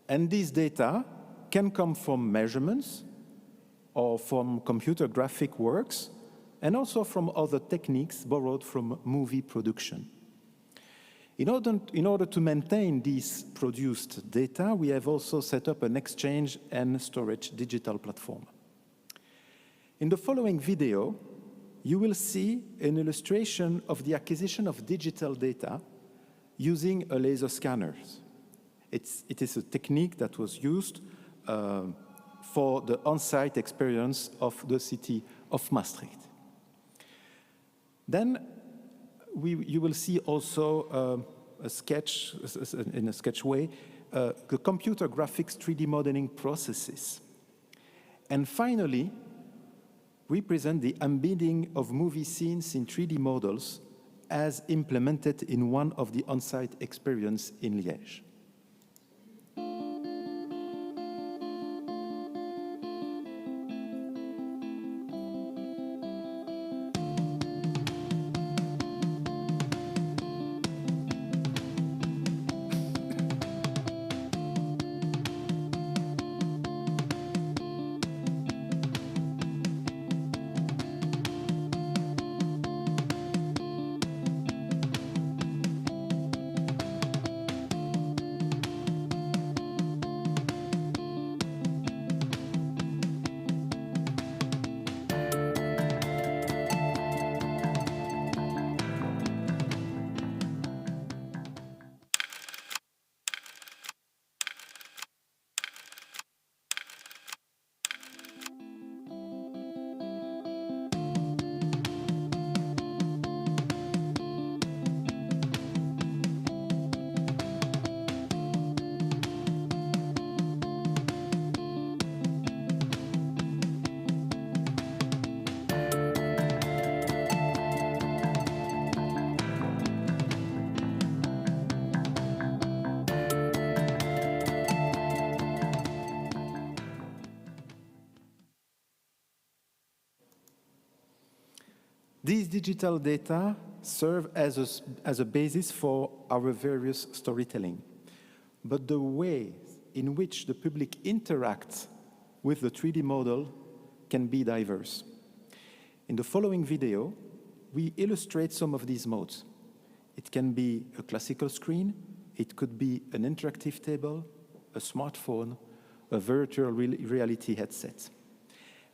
And these data can come from measurements or from computer graphic works, and also from other techniques borrowed from movie production. In order to maintain these produced data, we have also set up an exchange and storage digital platform. In the following video, you will see an illustration of the acquisition of digital data using a laser scanner. It is a technique that was used for the on-site experience of the city of Maastricht. Then you will see also a sketch, in a sketch way, the computer graphics 3D modeling processes. And finally, we present the embedding of movie scenes in 3D models as implemented in one of the on-site experience in Liège. These digital data serve as a basis for our various storytelling. But the way in which the public interacts with the 3D model can be diverse. In the following video, we illustrate some of these modes. It can be a classical screen, it could be an interactive table, a smartphone, a virtual reality headset.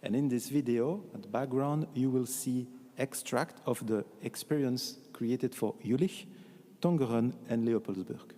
And in this video, at the background, you will see extract of the experience created for Jülich, Tongeren, and Leopoldsburg.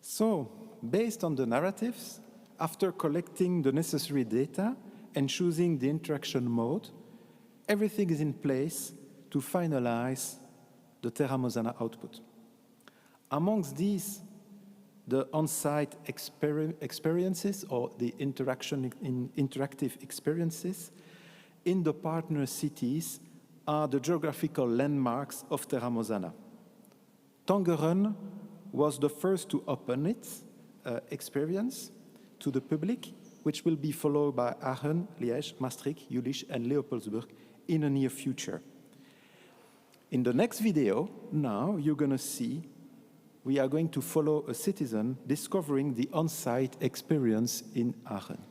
So, based on the narratives, after collecting the necessary data and choosing the interaction mode, everything is in place to finalize the Terra Mosana output. Amongst these, the on-site experiences or the interactive experiences in the partner cities are the geographical landmarks of Terra Mosana. Tongeren was the first to open its experience to the public, which will be followed by Aachen, Liège, Maastricht, Jülich, and Leopoldsburg in the near future. In the next video, now you're going to see we are going to follow a citizen discovering the on-site experience in Aachen.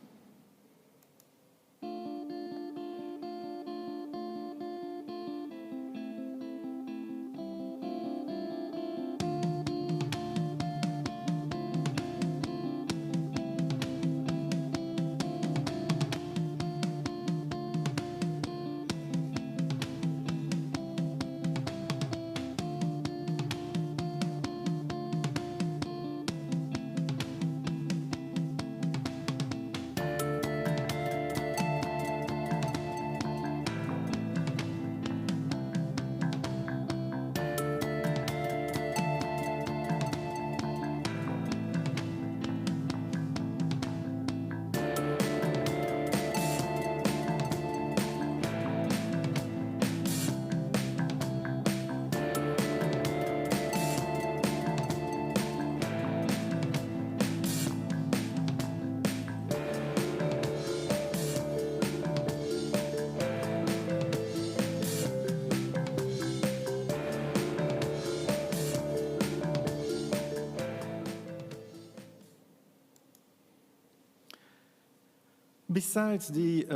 Besides the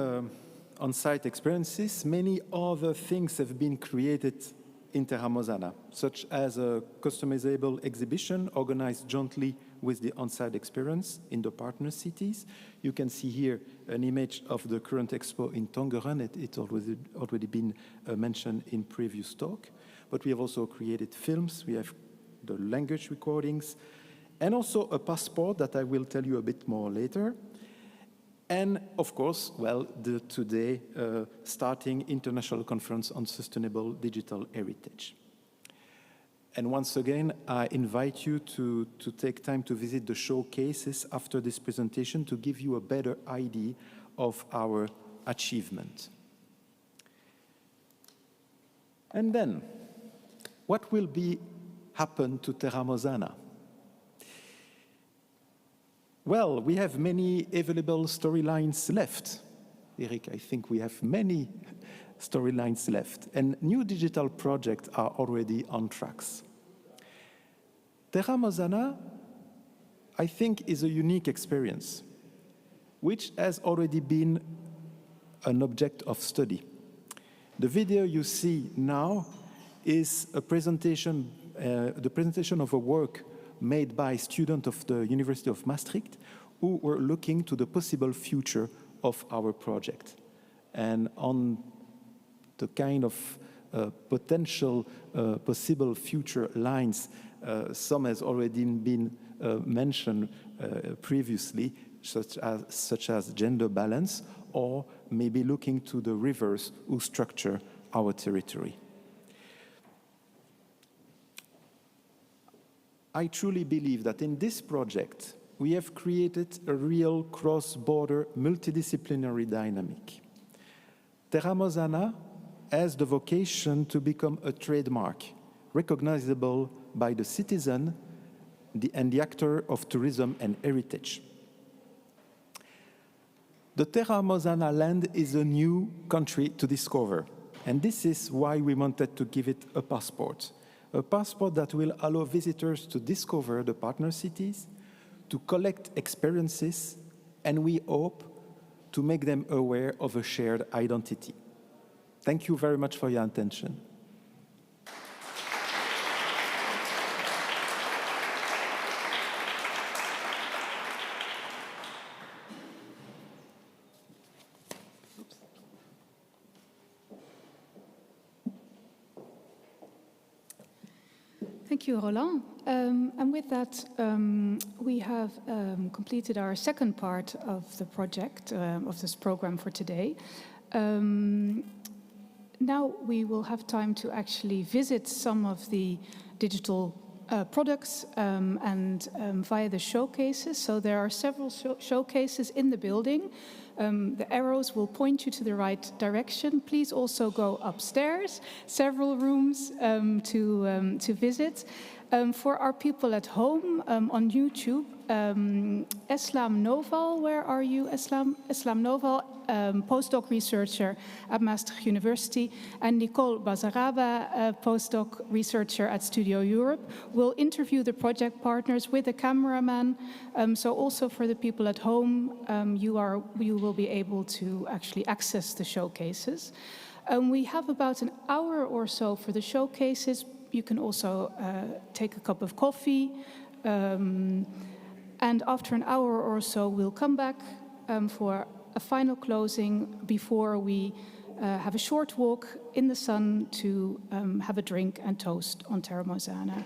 on-site experiences, many other things have been created in Terra Mosana, such as a customizable exhibition organized jointly with the on-site experience in the partner cities. You can see here an image of the current expo in Tongeren. It's already been mentioned in previous talk. But we have also created films. We have the language recordings, and also a passport that I will tell you a bit more later. And of course, well, the today starting International Conference on Sustainable Digital Heritage. And once again, I invite you to take time to visit the showcases after this presentation to give you a better idea of our achievement. And then, what will happen to Terra Mosana? Well, we have many available storylines left. Eric, I think we have many storylines left, and new digital projects are already on tracks. Terra Mosana, I think, is a unique experience, which has already been an object of study. The video you see now is a presentation, the presentation of a work made by students of the University of Maastricht who were looking to the possible future of our project. And on the kind of potential possible future lines, some has already been mentioned previously, such as gender balance, or maybe looking to the rivers who structure our territory. I truly believe that in this project, we have created a real cross-border multidisciplinary dynamic. Terra Mosana has the vocation to become a trademark, recognizable by the citizen and the actor of tourism and heritage. The Terra Mosana land is a new country to discover, and this is why we wanted to give it a passport that will allow visitors to discover the partner cities, to collect experiences, and we hope to make them aware of a shared identity. Thank you very much for your attention. Thank you, Roland. And with that, we have completed our second part of the project, of this program for today. Now we will have time to actually visit some of the digital products and via the showcases. So there are several showcases in the building. The arrows will point you to the right direction. Please also go upstairs, several rooms to visit. For our people at home on YouTube, Eslam Noval, where are you, Eslam? Eslam Noval, postdoc researcher at Maastricht University, and Nicole Bazaraba, postdoc researcher at Studio Europe, will interview the project partners with a cameraman. So also for the people at home, you will be able to actually access the showcases. We have about an hour or so for the showcases. You can also take a cup of coffee. And after an hour or so, we'll come back for a final closing before we have a short walk in the sun to have a drink and toast on Terra Mosana.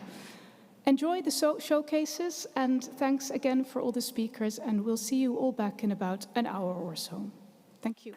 Enjoy the showcases, and thanks again for all the speakers, and we'll see you all back in about an hour or so. Thank you.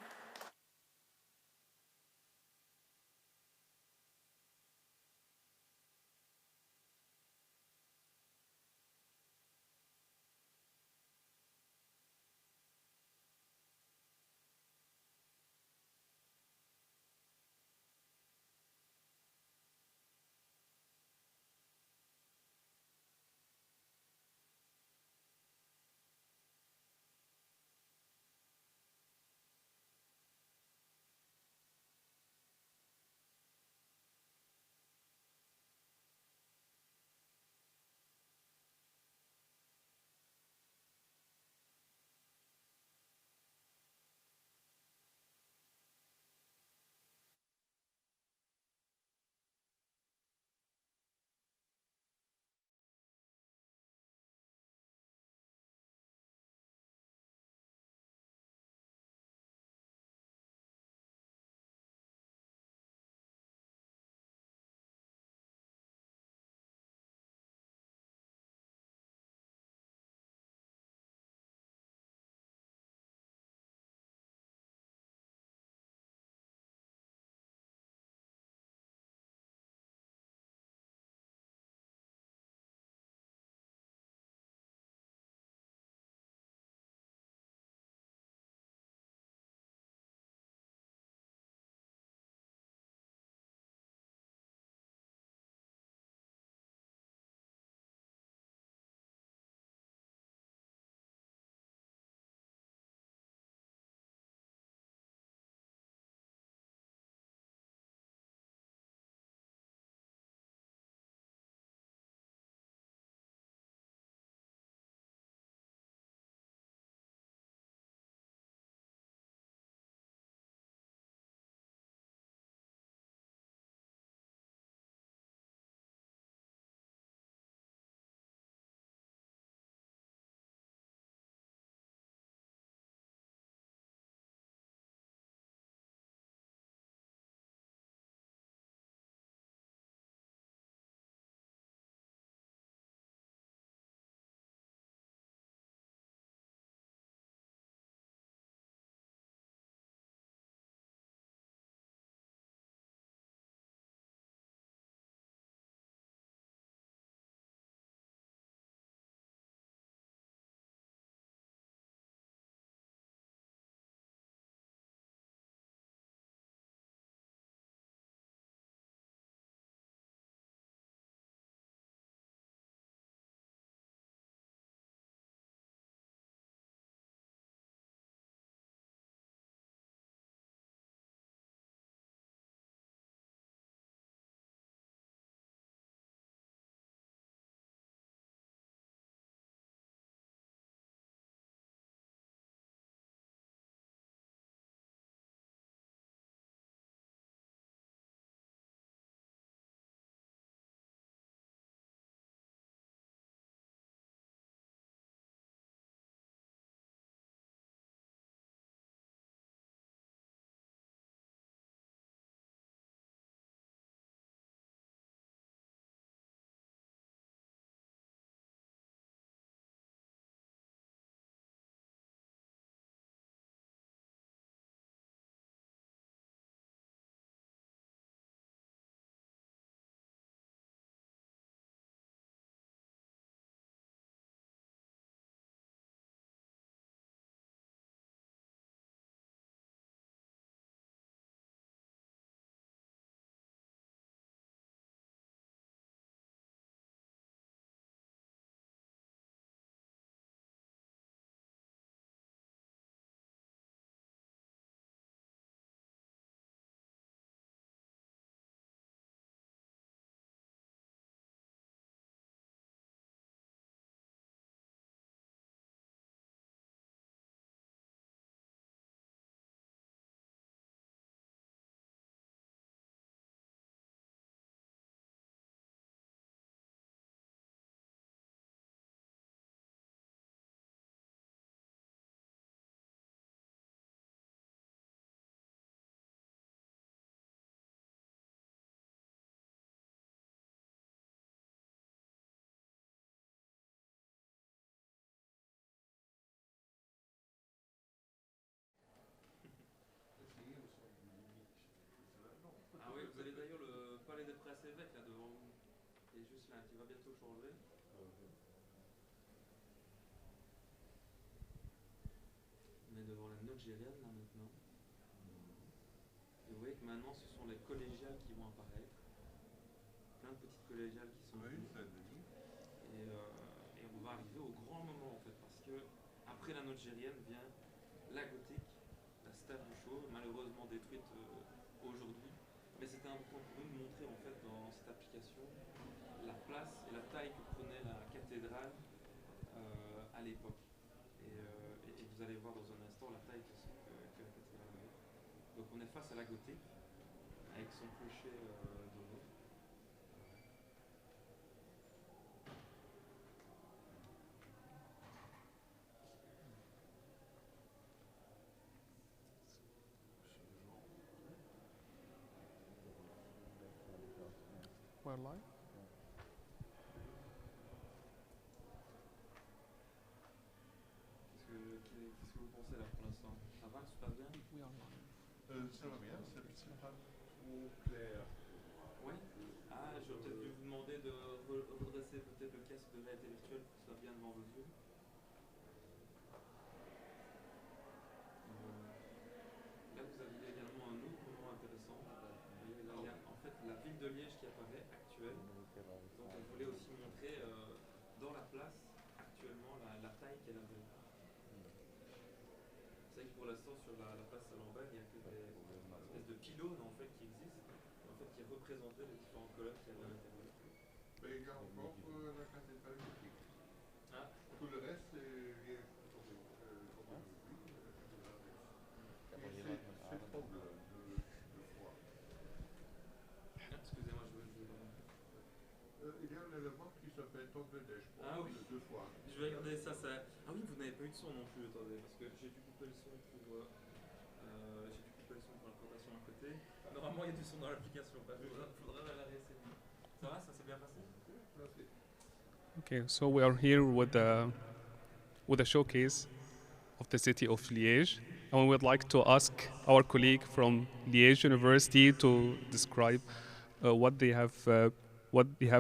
changer. On est devant la note gérienne là maintenant. Et vous voyez que maintenant ce sont les collégiales qui vont apparaître. Plein de petites collégiales qui sont venues. Et on va arriver au grand moment en fait, parce que après la note gérienne vient la gothique, la stade du show, malheureusement détruite aujourd'hui. Mais c'était important pour nous de montrer en fait dans cette application la place et la taille que prenait la cathédrale à l'époque. Et vous allez voir dans un instant la taille que la cathédrale avait. Donc on est face à la gothique, avec son clocher doré. We're live. Qu'est-ce que vous pensez là pour l'instant? Ça va, ça se passe bien? We are live. Ça va bien, c'est pas trop clair. Oui. Ah, j'aurais peut-être dû vous demander de redresser peut-être le casque de réalité virtuelle pour que ça soit bien devant vos yeux. Là, vous avez également un autre moment intéressant. Il y a en fait la ville de Liège qui apparaît actuelle. Donc, on voulait aussi montrer dans la place actuellement la taille qu'elle avait. C'est vrai que pour l'instant, sur la place Saint-Lambert, il n'y a que des espèces de pylônes en fait, qui existent, en fait, qui représentaient les différentes colonnes qu'il y avait à l'intérieur. Mais il y a encore la cathédrale gothique. Ah. Tout le reste, c'est rien. C'est trop de froid. Excusez-moi, il y a un élément qui s'appelle Augmented, ah oui. Deux fois. Je vais regarder ça. Ah oui, vous n'avez pas eu de son non plus, attendez, parce que j'ai dû couper le son pour la présentation à côté. Normalement, il y a du son dans l'application. Il faudra la réessayer. Ça va, ça s'est bien passé? Merci. Okay, so we are here with a showcase of the city of Liège, and we would like to ask our colleague from Liège University to describe what they have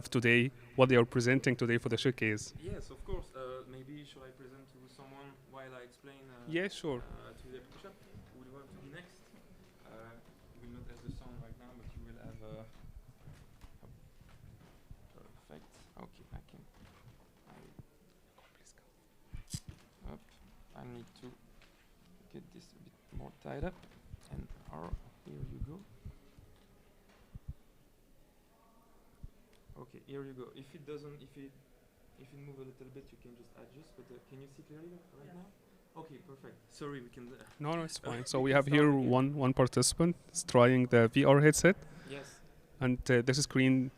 today, what they are presenting today for the showcase. Yes, of course. Maybe should I present to someone while I explain? Yeah, sure. To the application. Would you want to be next? You will not have the sound right now, but you will have. Perfect. Okay, I can. Up. I need to get this a bit more tied up, and here you go. Okay, here you go. If it move a little bit, you can just adjust. But can you see clearly right now? Okay, perfect. Sorry, we can. No, it's fine. So we have here one participant is trying the VR headset. Yes. And this screen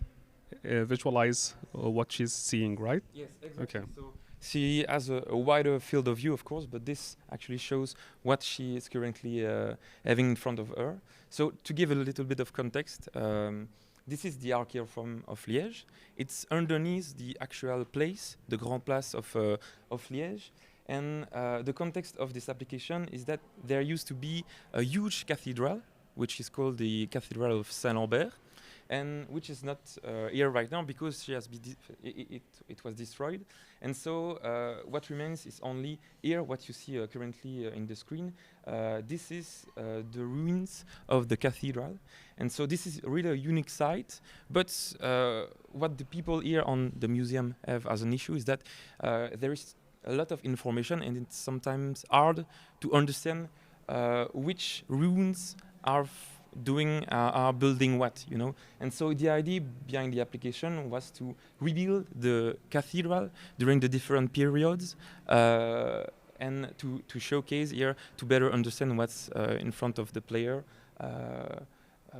visualize what she's seeing, right? Yes, exactly. Okay. So she has a wider field of view, of course, but this actually shows what she is currently having in front of her. So to give a little bit of context, this is the arc here of Liège. It's underneath the actual place, the Grand Place of Liège. And the context of this application is that there used to be a huge cathedral, which is called the Cathedral of Saint-Lambert, and which is not here right now because she has it was destroyed. And so what remains is only here, what you see currently in the screen. This is the ruins of the cathedral. And so this is really a unique site. But what the people here on the museum have as an issue is that there is a lot of information, and it's sometimes hard to understand which ruins are building what, you know. And so the idea behind the application was to rebuild the cathedral during the different periods and to showcase here to better understand what's in front of the player,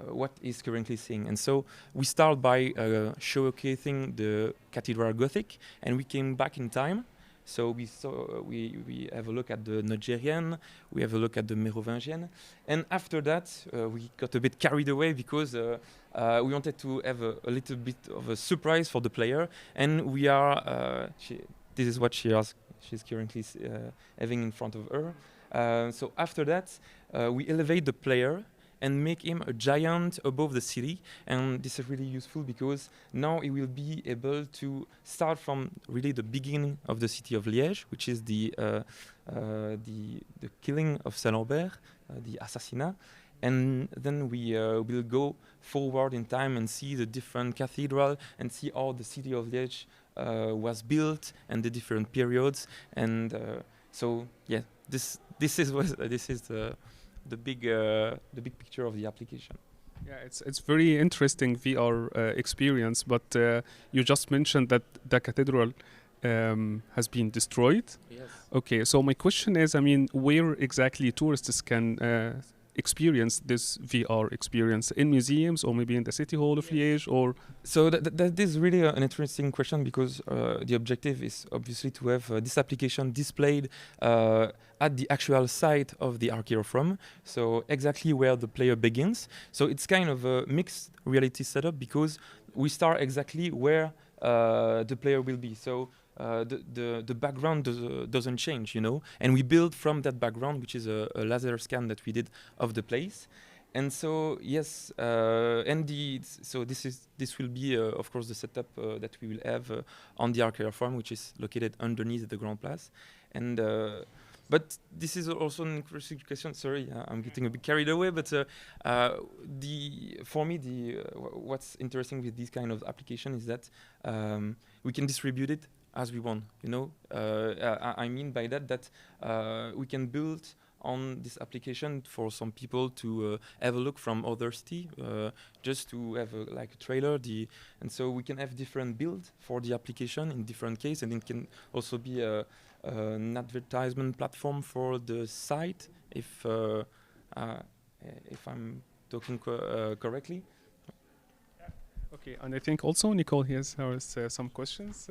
what is currently seeing. And so we start by showcasing the Cathedral Gothic, and we came back in time. So we have a look at the Nigerian, we have a look at the Merovingian, and after that we got a bit carried away because we wanted to have a little bit of a surprise for the player, and we are. This is what she's currently having in front of her. So after that, we elevate the player, and make him a giant above the city. And this is really useful because now he will be able to start from really the beginning of the city of Liège, which is the killing of Saint-Lambert, the assassinat. And then we will go forward in time and see the different cathedral and see how the city of Liège was built and the different periods. And so, yeah, this is the big picture of the application. Yeah, it's very interesting VR experience. But you just mentioned that the cathedral has been destroyed. Yes. Okay, so my question is, I mean, where exactly tourists can experience this VR experience, in museums or maybe in the city hall of Liège, or? So that is really an interesting question because the objective is obviously to have this application displayed at the actual site of the archaeophrom, so exactly where the player begins. So it's kind of a mixed reality setup because we start exactly where the player will be. So the background doesn't change, you know, and we build from that background, which is a laser scan that we did of the place. And so yes, so this will be of course the setup that we will have on the archaeophrom, which is located underneath the Grand Place. And but this is also an interesting question. Sorry, I'm getting a bit carried away. But for me, what's interesting with this kind of application is that we can distribute it as we want. You know, I mean by that we can build on this application for some people to have a look from other city, just to have like a trailer. And so we can have different build for the application in different case, and it can also be an advertisement platform for the site, if I'm talking correctly. Okay, and I think also Nicole has some questions.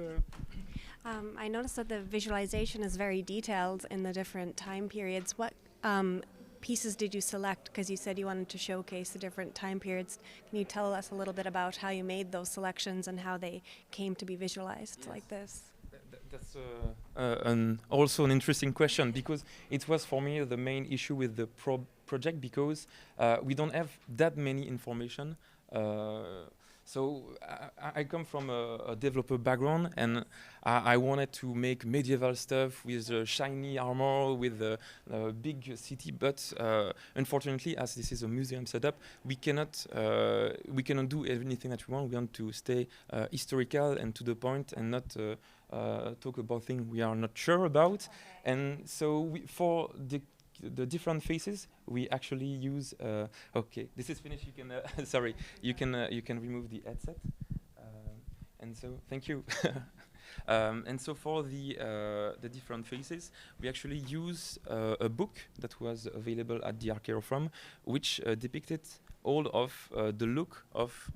I noticed that the visualization is very detailed in the different time periods. What pieces did you select? Because you said you wanted to showcase the different time periods. Can you tell us a little bit about how you made those selections and how they came to be visualized like this? That's also an interesting question, because it was for me the main issue with the project, because we don't have that many information. So I come from a developer background, and I wanted to make medieval stuff with shiny armor, with a big city. But unfortunately, as this is a museum setup, we cannot do anything that we want. We want to stay historical and to the point, and not talk about things we are not sure about. And so for the different phases, we actually use. Okay, this is finished. You can sorry. You can remove the headset. And so thank you. And so for the different phases, we actually use a book that was available at the archaeophrom, which depicted all of the look of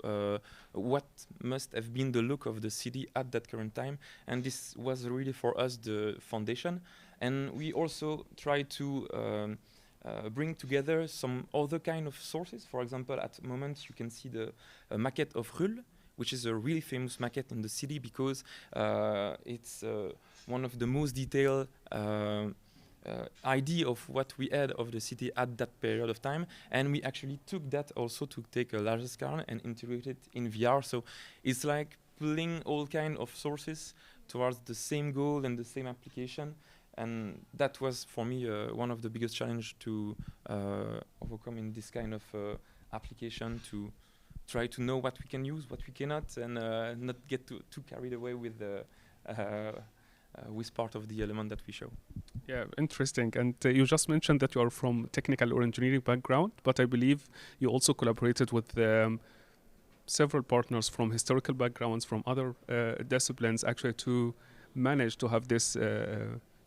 what must have been the look of the city at that current time. And this was really for us the foundation. And we also try to bring together some other kind of sources. For example, at the moment you can see the maquette of Ruhl, which is a really famous maquette in the city, because it's one of the most detailed idea of what we had of the city at that period of time. And we actually took that also to take a larger scale and integrate it in VR. So it's like pulling all kind of sources towards the same goal and the same application. And that was, for me, one of the biggest challenge to overcome in this kind of application, to try to know what we can use, what we cannot, and not get too carried away with part of the element that we show. Yeah, interesting. And you just mentioned that you are from technical or engineering background, but I believe you also collaborated with several partners from historical backgrounds, from other disciplines, actually, to manage to have this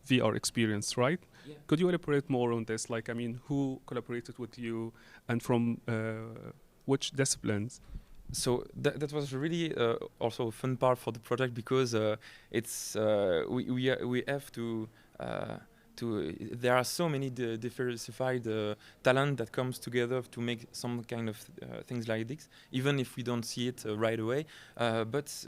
VR experience, right? Yeah. Could you elaborate more on this? Like, I mean, who collaborated with you, and from which disciplines? So that was really also a fun part for the project, because it's we have to there are so many diversified talent that comes together to make some kind of things like this, even if we don't see it right away. But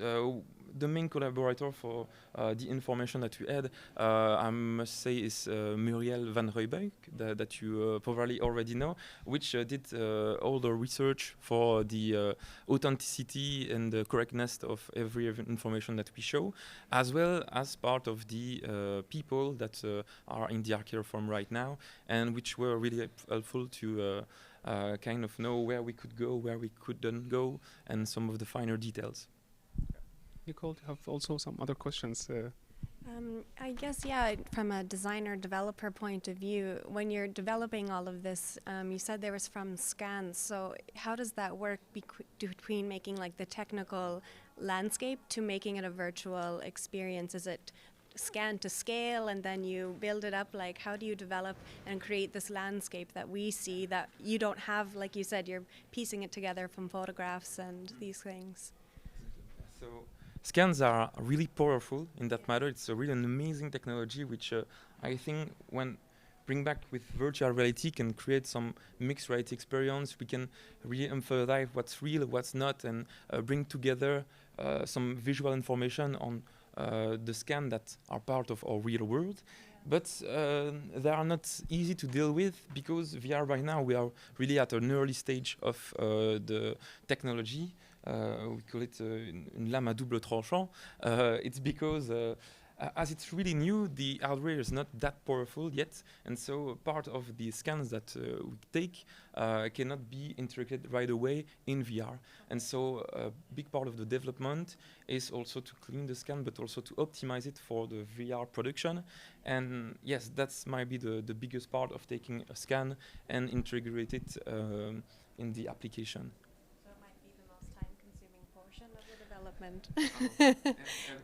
the main collaborator for the information that we had, I must say, is Muriel van Ruybeek, that you probably already know, which did all the research for the authenticity and the correctness of every information that we show, as well as part of the people that are in the archive from right now, and which were really helpful to kind of know where we could go, where we couldn't go, and some of the finer details. Nicole, you have also some other questions? I guess, yeah, from a designer developer point of view, when you're developing all of this, you said there was from scans. So how does that work between making like the technical landscape to making it a virtual experience? Is it scan to scale and then you build it up? Like, how do you develop and create this landscape that we see that you don't have? Like you said, you're piecing it together from photographs and these things. So scans are really powerful in that matter. It's a really an amazing technology, which I think when bring back with virtual reality can create some mixed reality experience. We can really emphasize what's real, what's not, and bring together some visual information on the scan that are part of our real world. But they are not easy to deal with because VR right now we are really at an early stage of the technology. We call it une lame à double tranchant. It's because as it's really new, the hardware is not that powerful yet, and so part of the scans that we take cannot be integrated right away in VR. And so a big part of the development is also to clean the scan, but also to optimize it for the VR production. And yes, that's might be the biggest part of taking a scan and integrate it in the application.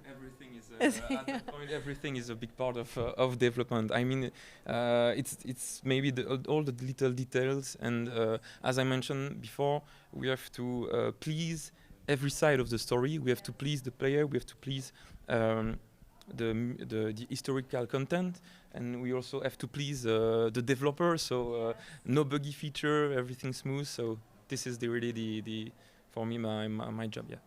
Everything is at that point. Everything is a big part of development. I mean, it's maybe all the little details, and as I mentioned before, we have to please every side of the story. We have to please the player. We have to please the historical content, and we also have to please the developer. So no buggy feature, everything smooth. So this is really the for me my job. Yeah.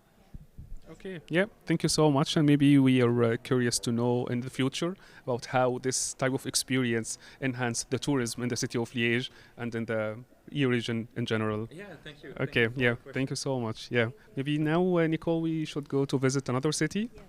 Okay, yeah, thank you so much. And maybe we are curious to know in the future about how this type of experience enhanced the tourism in the city of Liège and in the region in general. Yeah, thank you. Okay, thank you yeah, thank you so much. Yeah, maybe now, Nicole, we should go to visit another city. Yes.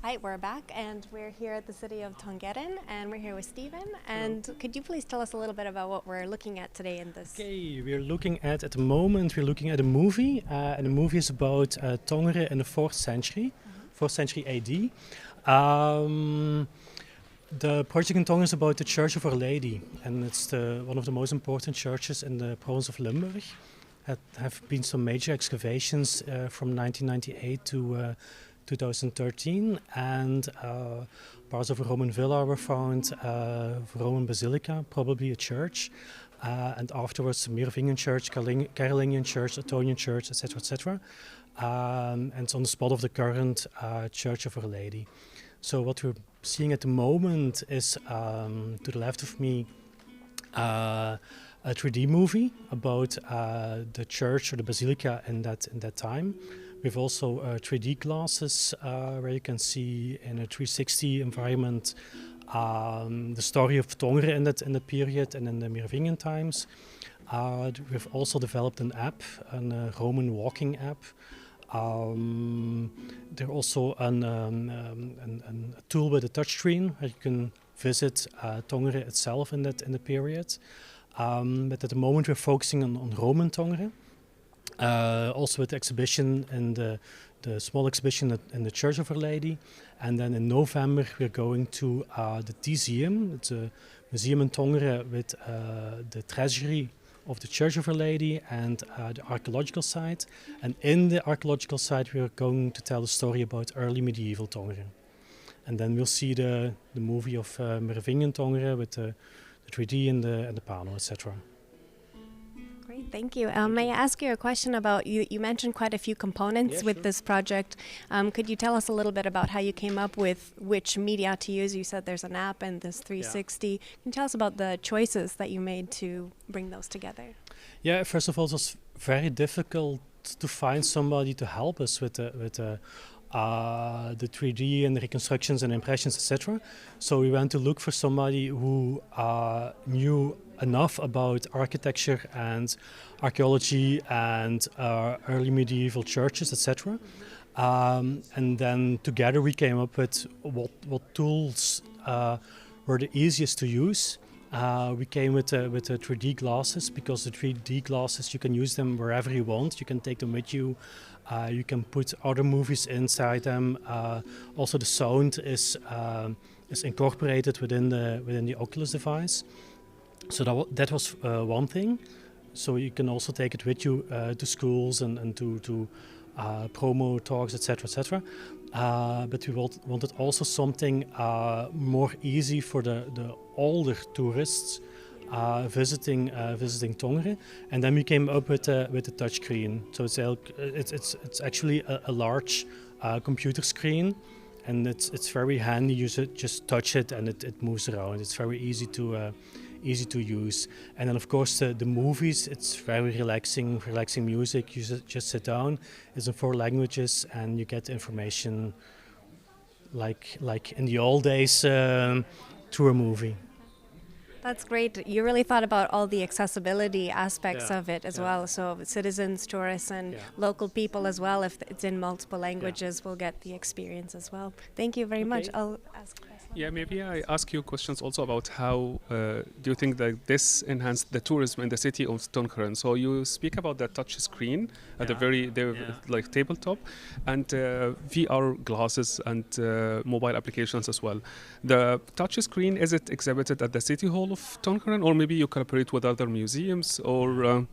Hi, we're back, and we're here at the city of Tongeren, and we're here with Steven. And could you please tell us a little bit about what we're looking at today in this? Okay, we're looking at the moment, we're looking at a movie, and the movie is about Tongeren in the 4th century, 4th century AD. The project in Tongeren is about the Church of Our Lady, and it's one of the most important churches in the province of Limburg. There have been some major excavations from 1998 to 2013, and parts of a Roman villa were found, Roman basilica, probably a church, and afterwards Merovingian church, Carolingian church, Ottonian church, etc., etc. And it's on the spot of the current Church of Our Lady. So what we're seeing at the moment is, to the left of me, a 3D movie about the church or the basilica in that time. We have also 3D glasses where you can see in a 360 environment the story of Tongeren in that period and in the Merovingian times. We've also developed an app, a Roman walking app. There's also a tool with a touchscreen where you can visit Tongeren itself in the period. But at the moment we're focusing on Roman Tongeren. Also with the exhibition and the small exhibition in the Church of Our Lady. And then in November we're going to the Museum. It's a museum in Tongeren with the treasury of the Church of Our Lady and the archaeological site. And in the archaeological site we're going to tell the story about early medieval Tongeren. And then we'll see the movie of Merovingian Tongeren with the 3D and the pano, etc. Great, thank you. May I ask you a question about, you mentioned quite a few components with this project. Could you tell us a little bit about how you came up with which media to use? You said there's an app and this 360. Can you tell us about the choices that you made to bring those together? Yeah, first of all, it was very difficult to find somebody to help us with the 3D and the reconstructions and impressions, etc. So we went to look for somebody who knew enough about architecture and archaeology and early medieval churches, etc. And then together we came up with what tools were the easiest to use. We came with the 3D glasses, because the 3D glasses, you can use them wherever you want. You can take them with you. You can put other movies inside them. Also, the sound is incorporated within the Oculus device. So that was one thing. So you can also take it with you to schools and to promo talks, etc., etc. But we wanted also something more easy for the older tourists visiting Tongeren, and then we came up with the touchscreen. So it's actually a large computer screen, and it's very handy. You just touch it and it moves around. It's very easy to use. And then of course the movies, it's very relaxing music. You just sit down. It's in 4 languages, and you get information like in the old days through a movie. That's great. You really thought about all the accessibility aspects of it as well. So citizens, tourists, and local people as well, if it's in multiple languages, will get the experience as well. Thank you very much. I'll ask. Yeah, maybe I ask you questions also about how do you think that this enhanced the tourism in the city of Tongeren? So you speak about the touch screen at the like tabletop, and VR glasses and mobile applications as well. The touch screen, is it exhibited at the City Hall of Tongeren, or maybe you collaborate with other museums, or?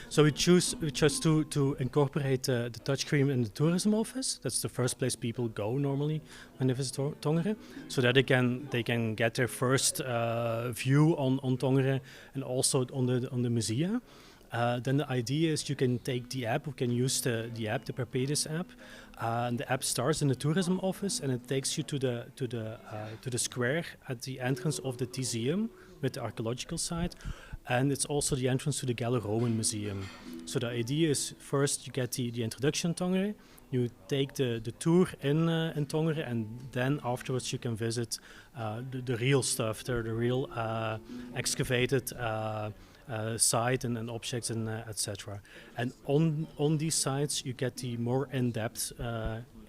So we chose to incorporate the touchscreen in the tourism office. That's the first place people go normally when they visit Tongeren, so that they can get their first view on Tongeren and also on the musea. Then the idea is you can take the app, you can use the app, the Perpetus app, and the app starts in the tourism office, and it takes you to the square at the entrance of the museum with the archaeological site. And it's also the entrance to the Gallo-Roman Museum. So the idea is, first you get the introduction to Tongeren, you take the tour in Tongeren, and then afterwards you can visit the real stuff, the real excavated site and objects and etc. And on these sites you get the more in-depth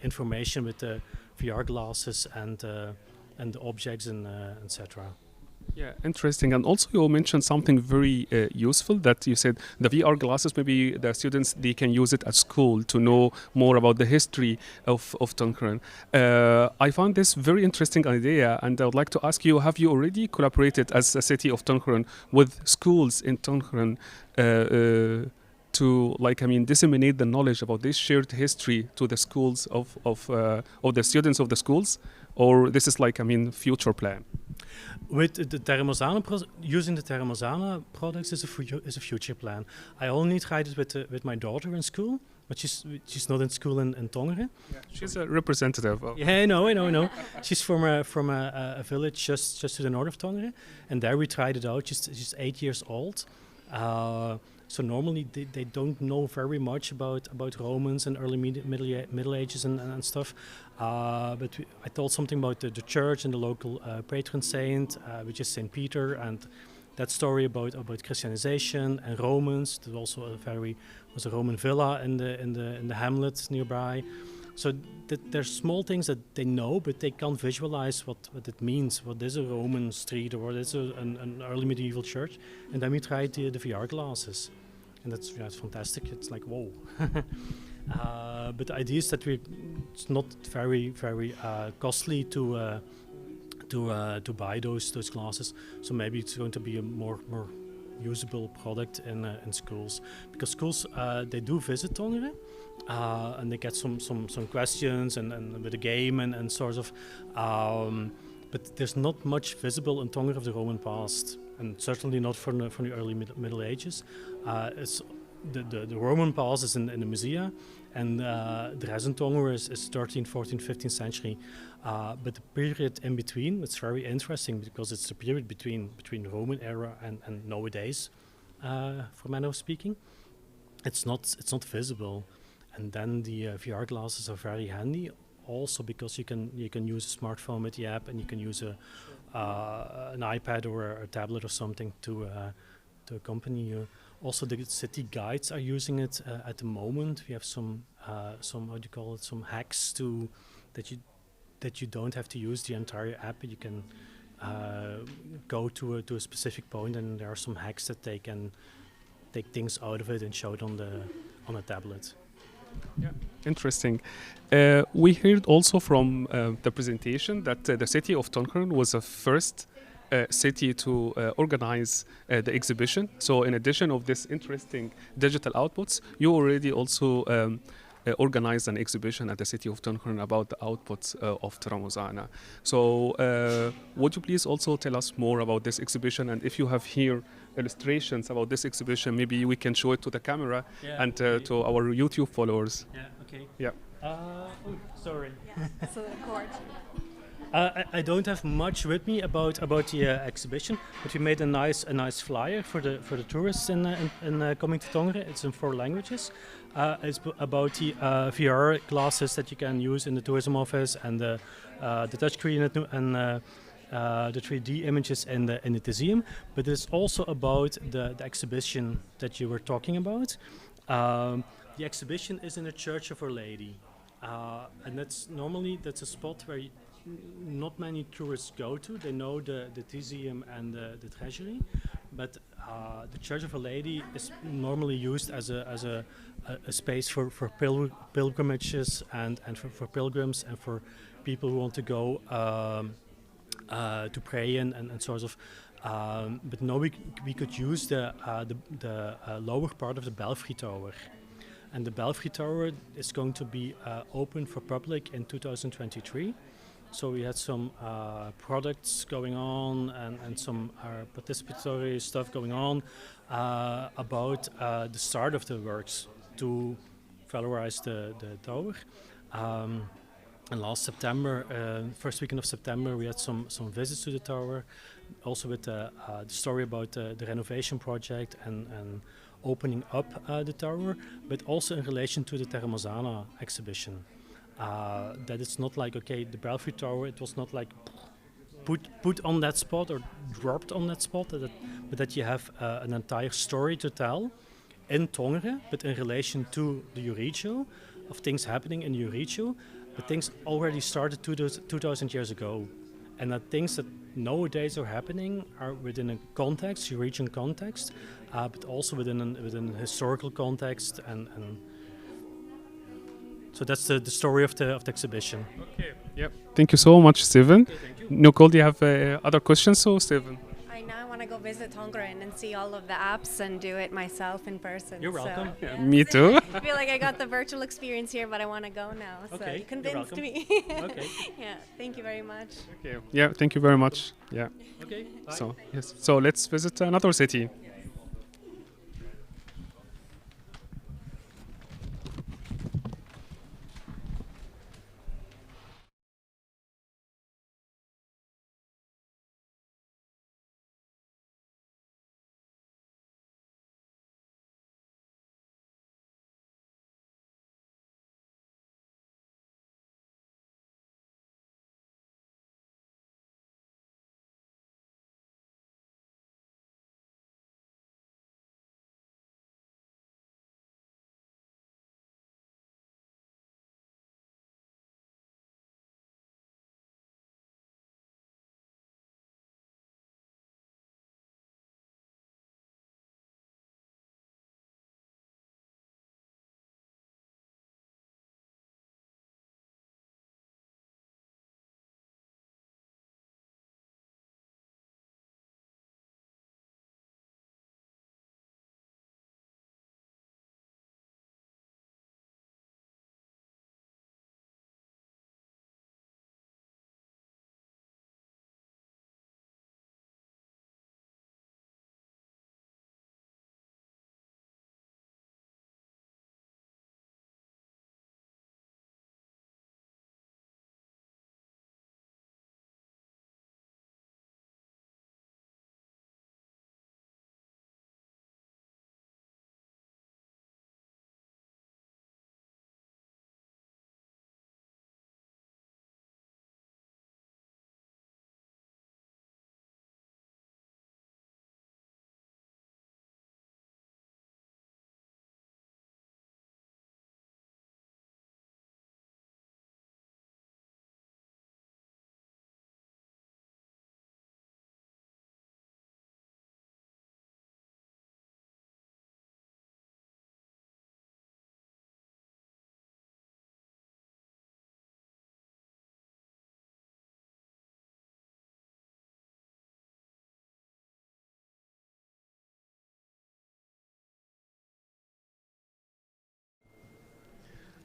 information with the VR glasses and the objects and etc. Yeah, interesting. And also you mentioned something very useful, that you said the VR glasses, maybe the students, they can use it at school to know more about the history of Tongeren. I found this very interesting idea, and I would like to ask you, have you already collaborated as a city of Tongeren with schools in Tongeren to disseminate the knowledge about this shared history to the schools of the students of the schools? Or this is future plan? With the Terra Mosana using the Terra Mosana products is a future plan. I only tried it with my daughter in school, but she's not in school in Tongeren. Yeah, she's a representative. Yeah, I know. She's from a village just to the north of Tongeren, and there we tried it out. She's 8 years old. So normally they don't know very much about Romans and early Middle Ages and stuff. But I told something about the church and the local patron saint, which is Saint Peter, and that story about Christianization and Romans. There also was a Roman villa in the hamlet nearby. So there's small things that they know, but they can't visualize what it means. What is a Roman street, or what is an early medieval church? And then we tried the VR glasses, and that's fantastic. It's like, whoa. But the idea is that it's not very costly to buy those glasses. So maybe it's going to be a more usable product in schools, because schools they do visit Tongeren. And they get some questions and with a game and sort of, but there's not much visible in Tongeren of the Roman past, and certainly not from the early Middle Ages. It's the Roman past is in the musea, and the rest in Tongeren is 13th, 14th, 15th century. But the period in between, it's very interesting because it's the period between Roman era and nowadays, for manner of speaking. It's not visible. And then the VR glasses are very handy, also because you can use a smartphone with the app, and you can use an iPad or a tablet or something to accompany you. Also, the city guides are using it at the moment. We have some some hacks that you don't have to use the entire app. You can go to a specific point, and there are some hacks that they can take things out of it and show it on a tablet. Yeah, interesting. We heard also from the presentation that the city of Tongeren was the first city to organize the exhibition. So in addition of this interesting digital outputs, you already also organized an exhibition at the city of Tongeren about the outputs of Terra Mosana. So would you please also tell us more about this exhibition, and if you have here illustrations about this exhibition, maybe we can show it to the camera and to our YouTube followers. Yeah, okay. Yeah. Sorry. Yeah, so the cord. I don't have much with me about the exhibition, but we made a nice flyer for the tourists in coming to Tongeren. It's in 4 languages. It's about the VR glasses that you can use in the tourism office, and the touchscreen and the 3D images in the museum. But it's also about the exhibition that you were talking about. The exhibition is in the Church of Our Lady, and that's a spot where not many tourists go to. They know the museum and the treasury, but the Church of Our Lady is normally used as a space for pilgrimages and for pilgrims and for people who want to go to pray and sort of. But now we could use the lower part of the Belfry Tower. And the Belfry Tower is going to be open for public in 2023. So we had some products going on and some participatory stuff going on about the start of the works to valorize the tower. And last September, first weekend of September, we had some visits to the tower, also with the story about the renovation project and opening up the tower, but also in relation to the Terra Mosana exhibition. That it's not like, okay, the Belfry Tower, it was not like put on that spot or dropped on that spot, but that you have an entire story to tell in Tongeren, but in relation to the Euregio, of things happening in Euregio, but things already started 2,000 years ago. And that things that nowadays are happening are within a context, Eurasian context, but also within a historical context. And so that's the story of the exhibition. Okay. Yep. Thank you so much, Steven. Okay, thank you. Nicole, do you have other questions? So, Steven. I now want to go visit Tongeren and see all of the apps and do it myself in person. You're welcome. So, Yeah, me too. I feel like I got the virtual experience here, but I want to go now. So Okay, you convinced you're me. Okay. Yeah, thank you very much. Okay. Yeah, thank you very much. Yeah. Okay. Bye. So, yes. So let's visit another city.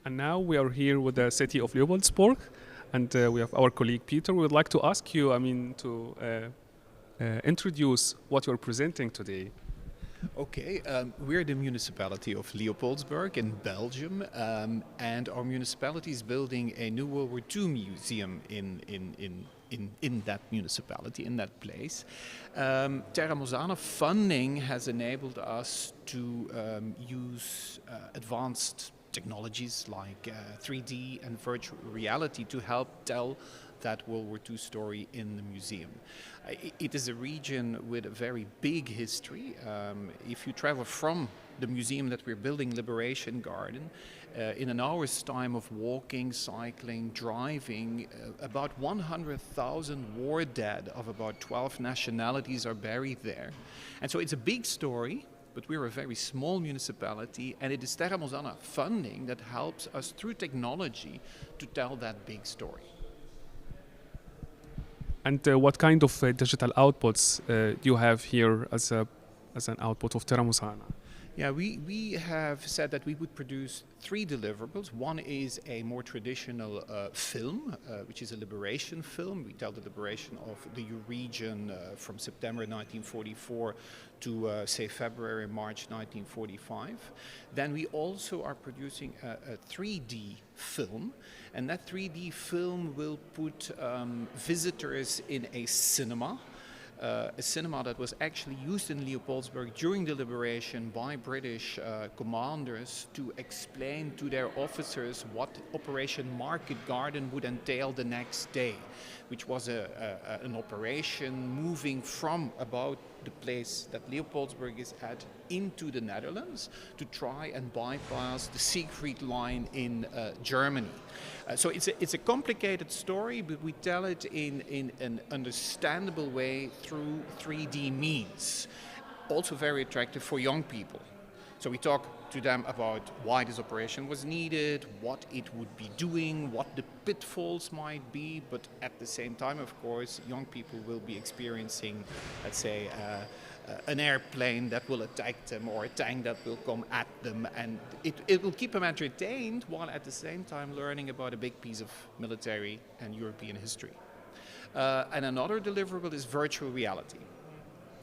And now we are here with the city of Leopoldsburg, and we have our colleague Peter. We would like to ask you, to introduce what you're presenting today. Okay, we're the municipality of Leopoldsburg in Belgium, and our municipality is building a new World War II museum in that municipality, in that place. Terra Mosana funding has enabled us to use advanced technologies like 3D and virtual reality to help tell that World War II story in the museum. It is a region with a very big history. If you travel from the museum that we're building, Liberation Garden, in an hour's time of walking, cycling, driving, about 100,000 war dead of about 12 nationalities are buried there. And so it's a big story, but we're a very small municipality, and it is Terra Mosana funding that helps us through technology to tell that big story. And what kind of digital outputs do you have here as an output of Terra Mosana? Yeah, we have said that we would produce 3 deliverables. One is a more traditional film, which is a liberation film. We tell the liberation of the region from September 1944 to, say, February, March 1945. Then we also are producing a 3D film, and that 3D film will put visitors in a cinema that was actually used in Leopoldsburg during the liberation by British commanders to explain to their officers what Operation Market Garden would entail the next day, which was an operation moving from about the place that Leopoldsburg is at into the Netherlands to try and bypass the Siegfried Line in Germany. So it's a complicated story, but we tell it in an understandable way through 3D means. Also very attractive for young people. So we talk to them about why this operation was needed, what it would be doing, what the pitfalls might be, but at the same time, of course, young people will be experiencing, let's say, an airplane that will attack them or a tank that will come at them, and it will keep them entertained while at the same time learning about a big piece of military and European history. And another deliverable is virtual reality.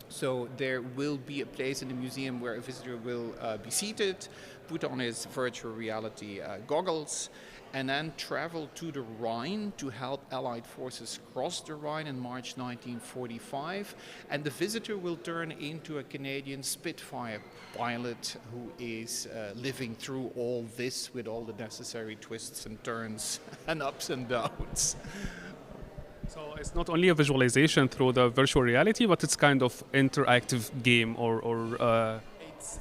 So there will be a place in the museum where a visitor will be seated, put on his virtual reality goggles, and then travel to the Rhine to help Allied forces cross the Rhine in March 1945. And the visitor will turn into a Canadian Spitfire pilot who is living through all this with all the necessary twists and turns and ups and downs. So it's not only a visualization through the virtual reality, but it's kind of interactive game or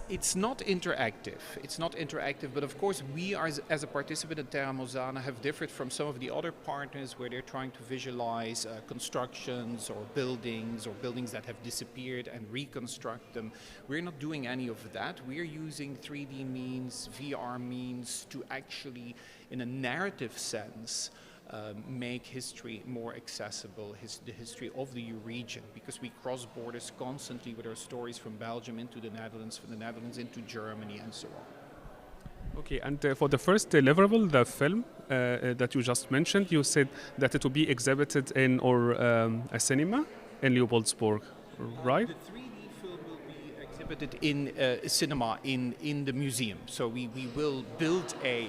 It's not interactive. It's not interactive, but of course we as a participant in Terra Mosana have differed from some of the other partners where they're trying to visualize constructions or buildings that have disappeared and reconstruct them. We're not doing any of that. We're using 3D means, VR means to actually, in a narrative sense, make history more accessible, the history of the region, because we cross borders constantly with our stories from Belgium into the Netherlands, from the Netherlands into Germany, and so on. Okay, and for the first deliverable, the film that you just mentioned, you said that it will be exhibited in a cinema in Leopoldsburg, right? The 3D film will be exhibited in cinema in the museum. So we will build a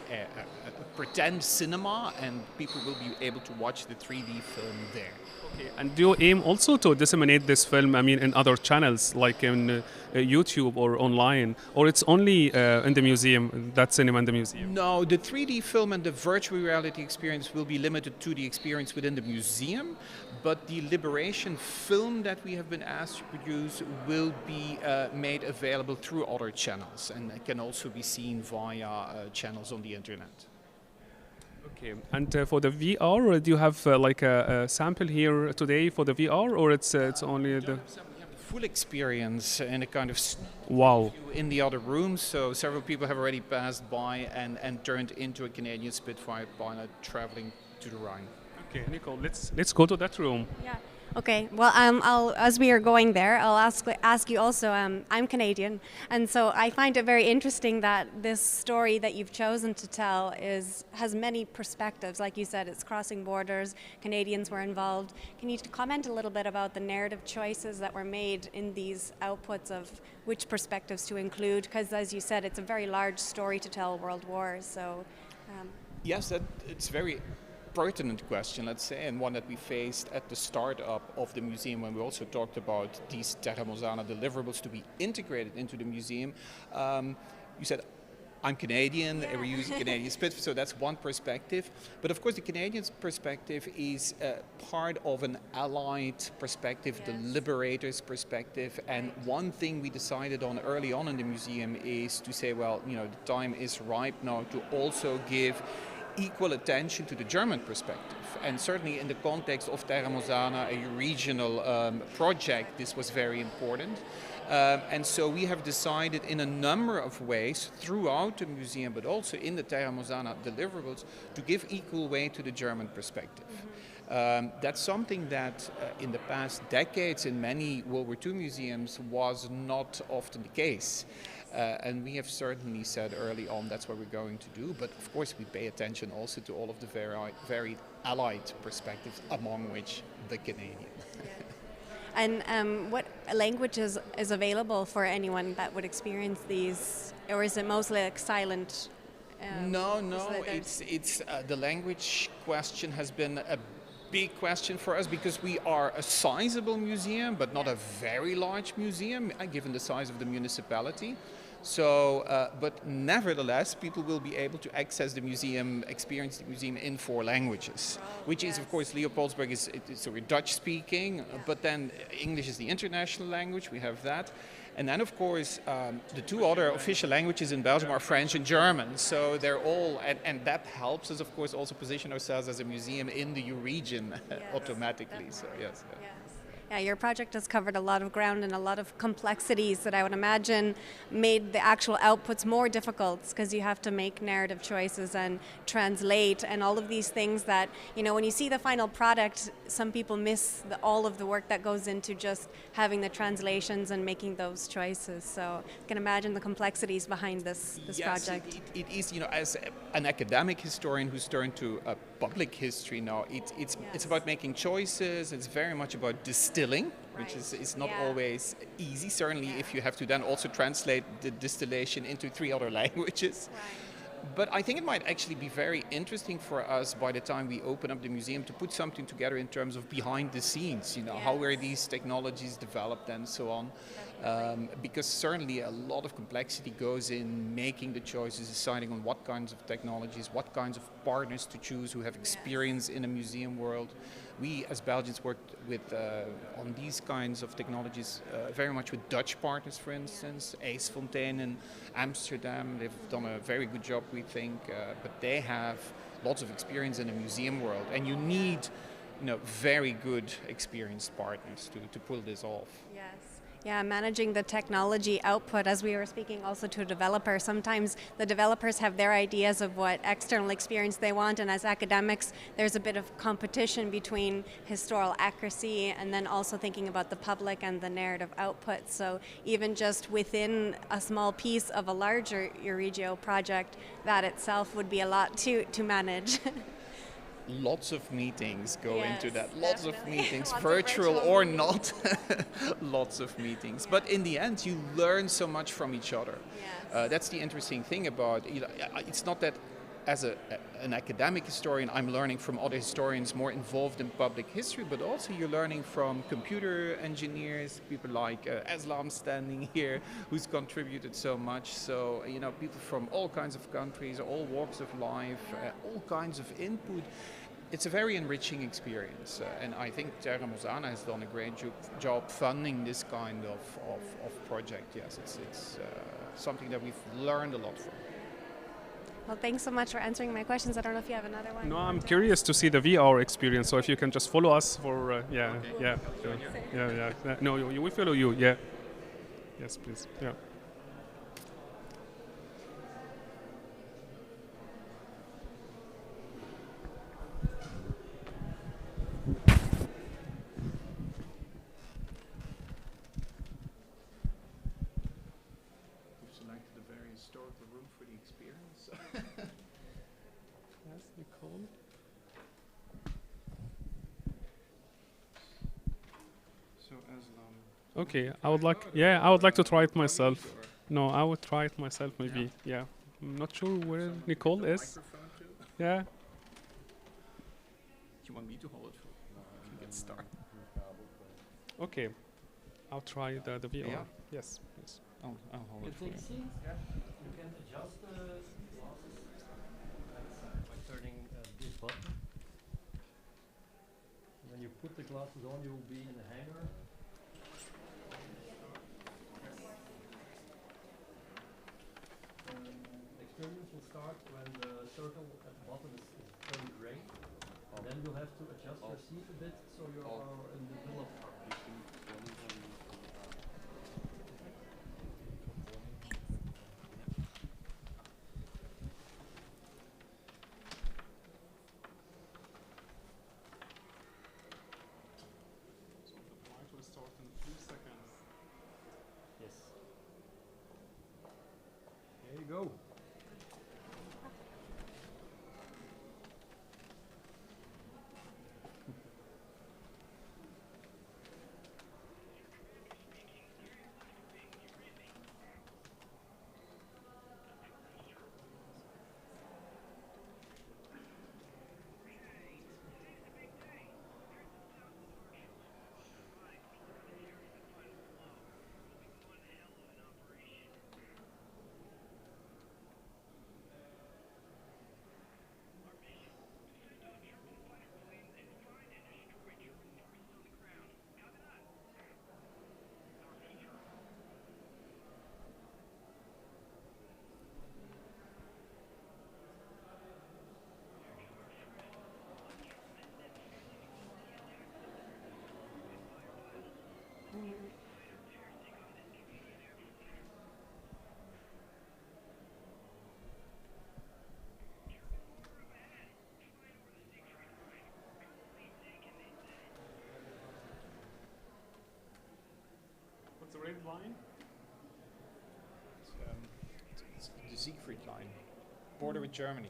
pretend cinema, and people will be able to watch the 3D film there. Okay, and do you aim also to disseminate this film, I mean, in other channels, like in YouTube or online, or it's only in the museum, that cinema in the museum? No, the 3D film and the virtual reality experience will be limited to the experience within the museum, but the Liberation film that we have been asked to produce will be made available through other channels, and it can also be seen via channels on the internet. Okay, and for the VR, do you have like a sample here today for the VR, or it's only the full experience in a kind of wow in the other rooms? So several people have already passed by and turned into a Canadian Spitfire pilot traveling to the Rhine. Okay, Nicole, let's go to that room. Yeah. Okay. Well, as we are going there, I'll ask you also. I'm Canadian, and so I find it very interesting that this story that you've chosen to tell has many perspectives. Like you said, it's crossing borders. Canadians were involved. Can you comment a little bit about the narrative choices that were made in these outputs of which perspectives to include? Because, as you said, it's a very large story to tell world wars. So. Yes, it's very pertinent question, let's say, and one that we faced at the start-up of the museum when we also talked about these Terra Mosana deliverables to be integrated into the museum. You said, I'm Canadian, and we're using Canadian Spitfire, so that's one perspective. But of course the Canadian perspective is part of an allied perspective, the liberator's perspective, and one thing we decided on early on in the museum is to say, well, the time is ripe now to also give equal attention to the German perspective. And certainly in the context of Terra Mosana, a regional project, this was very important. And so we have decided in a number of ways throughout the museum, but also in the Terra Mosana deliverables, to give equal weight to the German perspective. That's something that in the past decades in many World War II museums was not often the case. And we have certainly said early on that's what we're going to do, but of course we pay attention also to all of the very allied perspectives, among which the Canadian. And what language is available for anyone that would experience these, or is it mostly like silent? No, it's the language question has been a big question for us because we are a sizable museum, but not a very large museum, given the size of the municipality. So, but nevertheless, people will be able to access the museum, experience the museum in 4 languages, which is, of course, Leopoldsburg is so we're Dutch speaking, but then English is the international language. We have that. And then, of course, the 2 other official languages in Belgium are French and German. So they're all, and that helps us, of course, also position ourselves as a museum in the EU region automatically. So, yes. Yeah, your project has covered a lot of ground and a lot of complexities that I would imagine made the actual outputs more difficult, because you have to make narrative choices and translate and all of these things that, you know, when you see the final product, some people miss all of the work that goes into just having the translations and making those choices. So I can imagine the complexities behind this project. It is, you know, as an academic historian who's turned to public history now, it's about making choices. It's very much about distilling, which is not always easy, certainly if you have to then also translate the distillation into 3 other languages. But I think it might actually be very interesting for us by the time we open up the museum to put something together in terms of behind the scenes, you know, how were these technologies developed and so on. Because certainly a lot of complexity goes in making the choices, deciding on what kinds of technologies, what kinds of partners to choose who have experience in a museum world. We as Belgians worked with on these kinds of technologies very much with Dutch partners, for instance, IJsfontein in Amsterdam. They've done a very good job, we think, but they have lots of experience in the museum world, and you need, you know, very good experienced partners to pull this off. Yes. Yeah, managing the technology output, as we were speaking also to a developer, sometimes the developers have their ideas of what external experience they want, and as academics there's a bit of competition between historical accuracy and then also thinking about the public and the narrative output. So even just within a small piece of a larger Euregio project, that itself would be a lot to manage. Lots of meetings go into that. Lots of meetings, Lots virtual of or not. Lots of meetings. But in the end, you learn so much from each other. That's the interesting thing about, you know, it's not that as an academic historian, I'm learning from other historians more involved in public history, but also you're learning from computer engineers, people like Eslam standing here, who's contributed so much. So, you know, people from all kinds of countries, all walks of life, all kinds of input. It's a very enriching experience, and I think Terra Mosana has done a great job funding this kind of project. Yes, it's something that we've learned a lot from. Well, thanks so much for answering my questions. I don't know if you have another one. No, I'm curious to see the VR experience. So if you can just follow us for, yeah. No, we follow you, yeah. Yes, please, yeah. Selected a very historical room for the experience. Yes, Nicole. So Eslam. Okay, I would like to try it myself. No, I would try it myself maybe. Yeah. I'm not sure where Nicole is. Yeah. Do you want me to hold it? We can get started. Okay. I'll try the VR. Yeah. Yes, please. I'll hold it for you. You can adjust the glasses by turning this button. When you put the glasses on, you will be in the hanger. The experiment will start when the circle at the bottom is turned gray. And then you'll have to adjust your seat a bit so you are in the middle of go. line? It's the Siegfried line, border with Germany.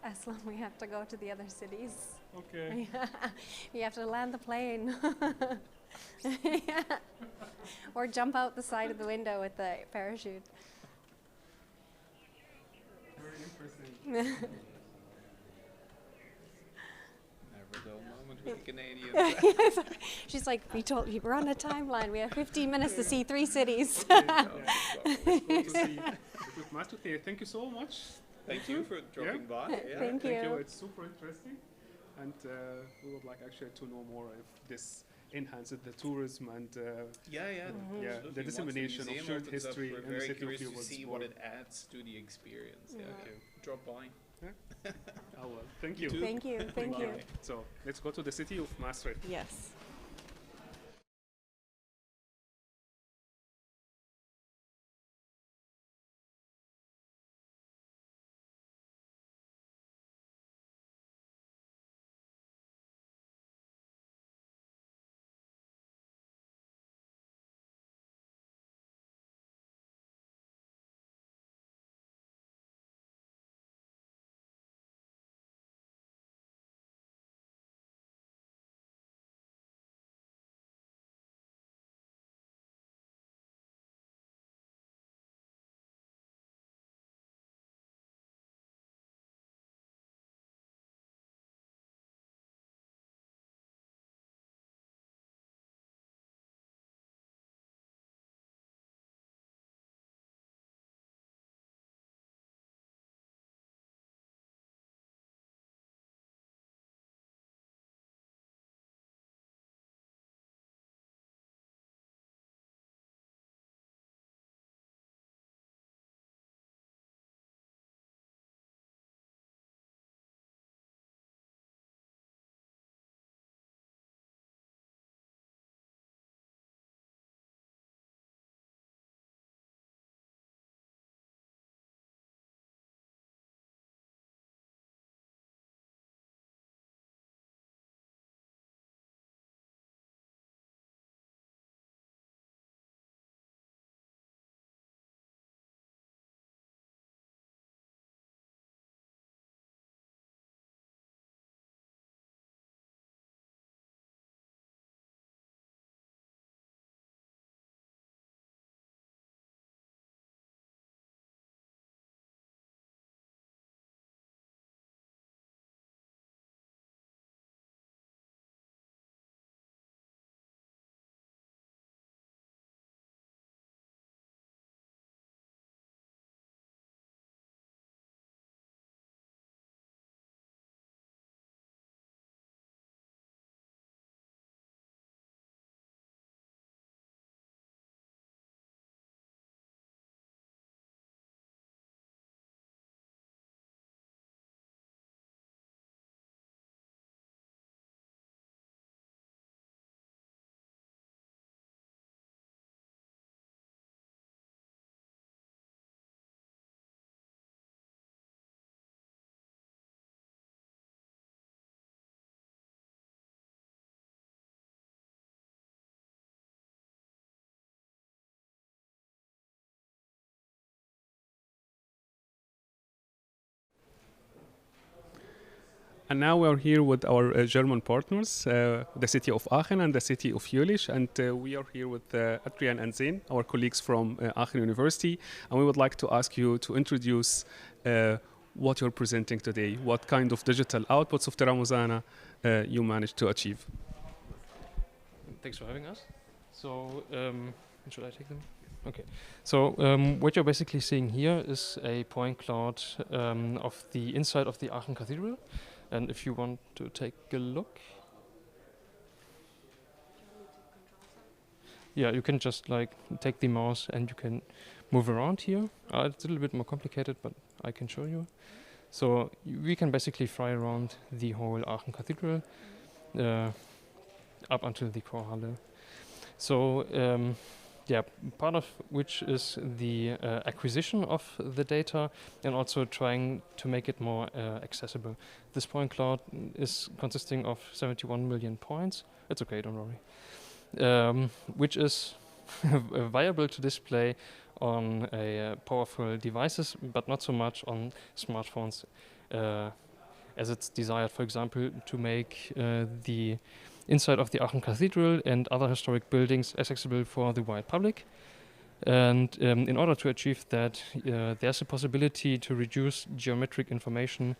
Aslam, we have to go to the other cities. Okay. You have to land the plane. Yeah. Or jump out the side of the window with the parachute. Very interesting. Never dull moment with the Canadians. She's like, we're on a timeline. We have 15 minutes to see 3 cities. Okay, let's go to see Maastricht here. Thank you so much. Thank you for dropping by. Yeah. Thank you. It's super interesting. And we would like actually to know more if this enhances the tourism and the dissemination of shared history in the city of to see what it adds to the experience. Yeah. Okay. Drop by. Yeah. Oh well, thank you. Thank you. Thank you. So let's go to the city of Maastricht. Yes. And now we are here with our German partners, the city of Aachen and the city of Jülich, and we are here with Adrian and Zain, our colleagues from Aachen University, and we would like to ask you to introduce what you're presenting today, what kind of digital outputs of Terra Mosana you managed to achieve. Thanks for having us. So, should I take them? Okay. So, what you're basically seeing here is a point cloud of the inside of the Aachen Cathedral. And if you want to take a look, yeah, you can just like take the mouse and you can move around here. It's a little bit more complicated, but I can show you. So we can basically fly around the whole Aachen Cathedral up until the Chorhalle. So yeah, part of which is the acquisition of the data and also trying to make it more accessible. This point cloud is consisting of 71 million points. It's okay, don't worry. Which is viable to display on powerful devices, but not so much on smartphones, as it's desired, for example, to make the inside of the Aachen Cathedral and other historic buildings accessible for the wide public. And in order to achieve that, there's a possibility to reduce geometric information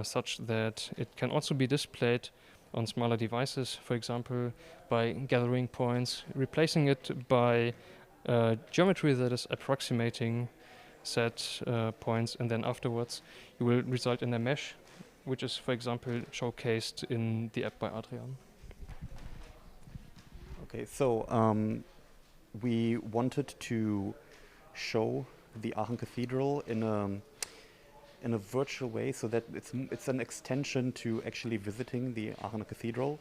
such that it can also be displayed on smaller devices, for example, by gathering points, replacing it by geometry that is approximating set points, and then afterwards you will result in a mesh, which is, for example, showcased in the app by Adrian. Okay, so we wanted to show the Aachen Cathedral in a virtual way, so that it's an extension to actually visiting the Aachen Cathedral,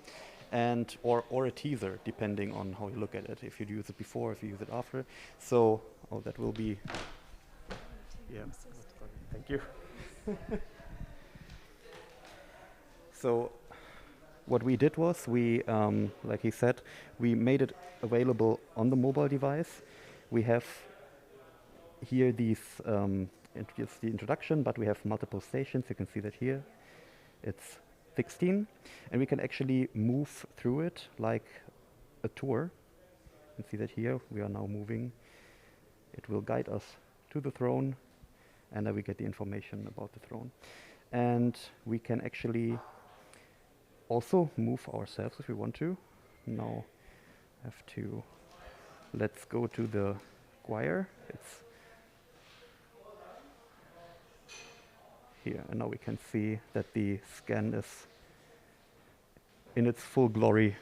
and or a teaser, depending on how you look at it. If you use it before, if you use it after. So that will be. Yeah. Thank you. So what we did was we, like he said, we made it available on the mobile device. We have here these, it's the introduction, but we have multiple stations. You can see that here. It's 16, and we can actually move through it like a tour. You can see that here. We are now moving. It will guide us to the throne, and then we get the information about the throne. And we can actually also move ourselves if we want to. Now have to, let's go to the choir. It's here, and now we can see that the scan is in its full glory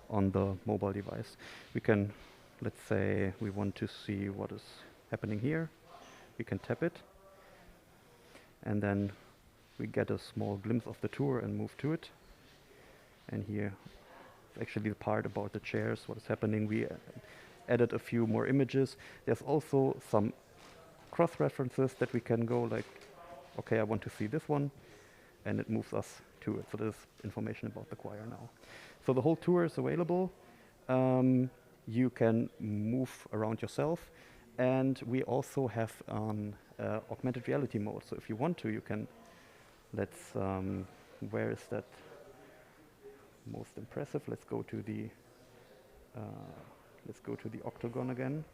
on the mobile device. We can, let's say we want to see what is happening here. We can tap it, and then we get a small glimpse of the tour and move to it. And here, actually the part about the chairs, what is happening. We added a few more images. There's also some cross-references that we can go like, okay, I want to see this one, and it moves us to it. So there's information about the choir now. So the whole tour is available. You can move around yourself, and we also have augmented reality mode. So if you want to, you can, let's, where is that most impressive? Let's go to the octagon again.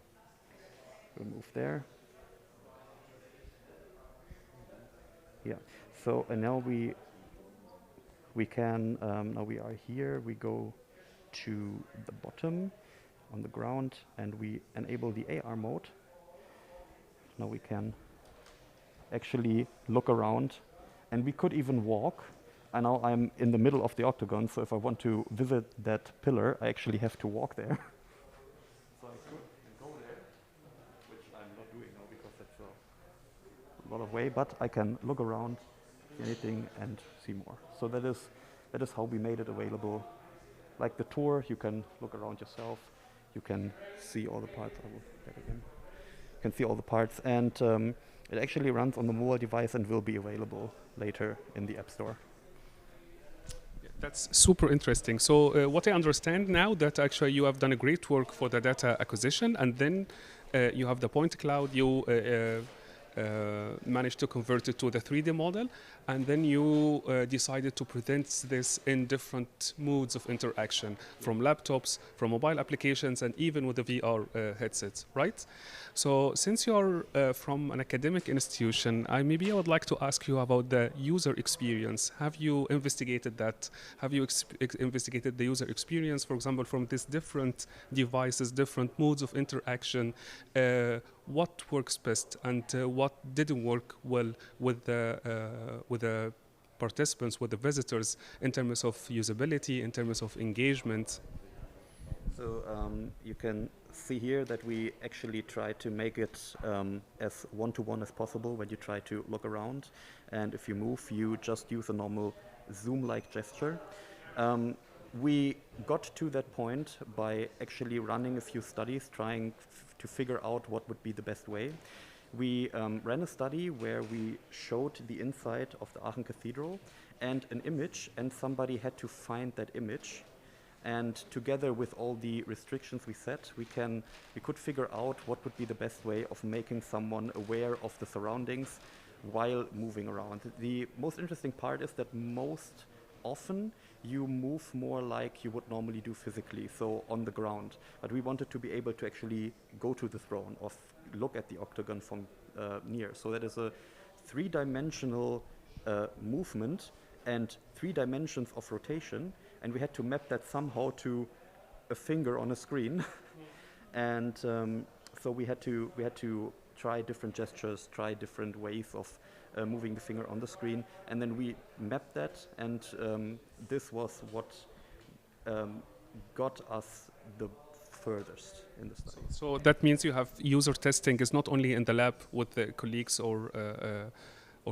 We'll move there. Yeah. So and now we can now we are here. We go to the bottom on the ground, and we enable the AR mode. Now we can actually look around, and we could even walk. And now I'm in the middle of the octagon, so if I want to visit that pillar, I actually have to walk there. So I could go there, which I'm not doing now because that's a lot of way, but I can look around, see anything, and see more. So that is how we made it available. Like the tour, you can look around yourself, you can see all the parts. I will get again. You can see all the parts, and it actually runs on the mobile device and will be available later in the App Store. That's super interesting. So what I understand now, that actually you have done a great work for the data acquisition, and then you have the point cloud, you managed to convert it to the 3D model. and then you decided to present this in different modes of interaction, from laptops, from mobile applications, and even with the VR headsets, right? So since you're from an academic institution, maybe I would like to ask you about the user experience. Have you investigated that? Have you investigated the user experience, for example, from these different devices, different modes of interaction? What works best, and what didn't work well with the participants, with the visitors, in terms of usability, in terms of engagement? So you can see here that we actually try to make it as one-to-one as possible when you try to look around. And if you move, you just use a normal zoom-like gesture. We got to that point by actually running a few studies, trying to figure out what would be the best way. We ran a study where we showed the inside of the Aachen Cathedral and an image, and somebody had to find that image. And together with all the restrictions we set, we could figure out what would be the best way of making someone aware of the surroundings while moving around. The most interesting part is that most often you move more like you would normally do physically, so on the ground. But we wanted to be able to actually go to the throne or look at the octagon from near. So that is a three-dimensional movement and 3 dimensions of rotation, and we had to map that somehow to a finger on a screen. And so we had to try different gestures, try different ways of moving the finger on the screen, and then we mapped that, and this was what got us the furthest in the study. So that means you have user testing is not only in the lab with the colleagues or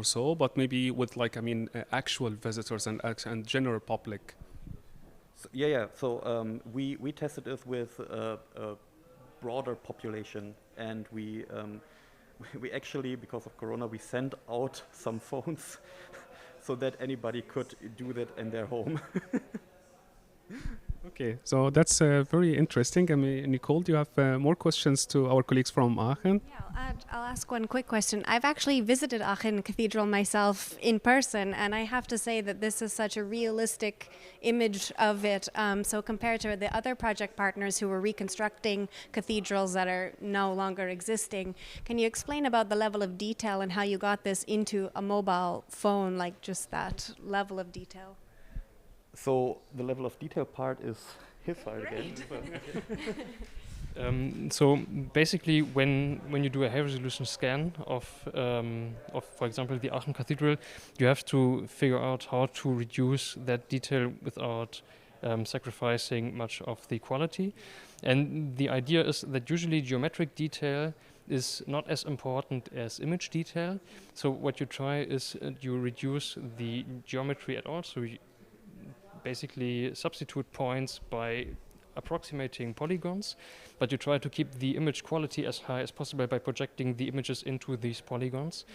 so, but maybe with actual visitors and general public. So, yeah. So we tested it with a broader population, and we actually, because of Corona, we sent out some phones so that anybody could do that in their home. Okay, so that's very interesting. Nicole, do you have more questions to our colleagues from Aachen? Yeah, I'll ask one quick question. I've actually visited Aachen Cathedral myself in person, and I have to say that this is such a realistic image of it. So compared to the other project partners who were reconstructing cathedrals that are no longer existing, can you explain about the level of detail and how you got this into a mobile phone, like just that level of detail? So the level of detail part is his part again. So basically, when you do a high-resolution scan of, for example, the Aachen Cathedral, you have to figure out how to reduce that detail without sacrificing much of the quality. And the idea is that usually geometric detail is not as important as image detail. So what you try is you reduce the geometry at all. So you basically substitute points by approximating polygons, but you try to keep the image quality as high as possible by projecting the images into these polygons.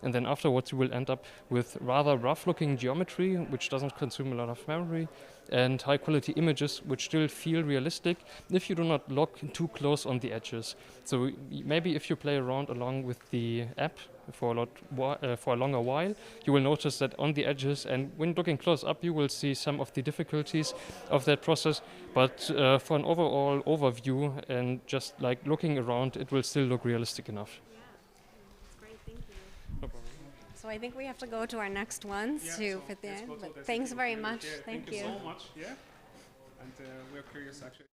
And then afterwards you will end up with rather rough-looking geometry, which doesn't consume a lot of memory, and high-quality images which still feel realistic if you do not look too close on the edges. So maybe if you play around along with the app for a longer while, you will notice that on the edges, and when looking close up, you will see some of the difficulties of that process. But for an overall overview and just like looking around, it will still look realistic enough. Yeah, that's great. Thank you. No problem. So I think we have to go to our next ones to fit the end. But thanks very much. Thank you so much. Yeah, and we're curious actually.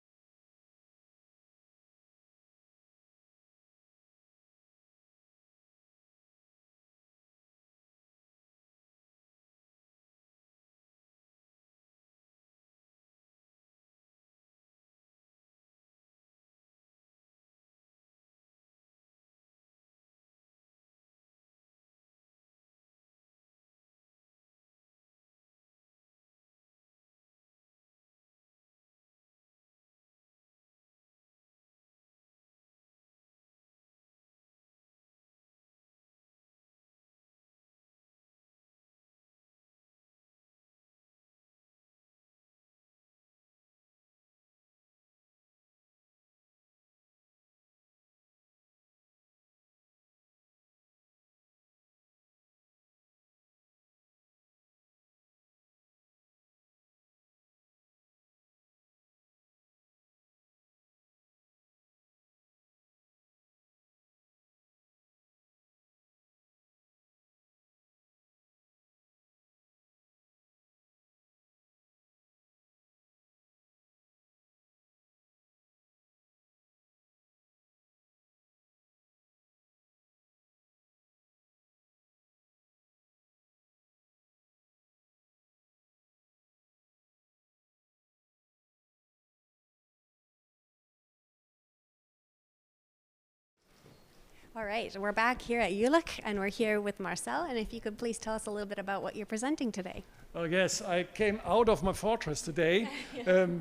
All right, we're back here at ULIC, and we're here with Marcel. And if you could please tell us a little bit about what you're presenting today. Well, yes, I came out of my fortress today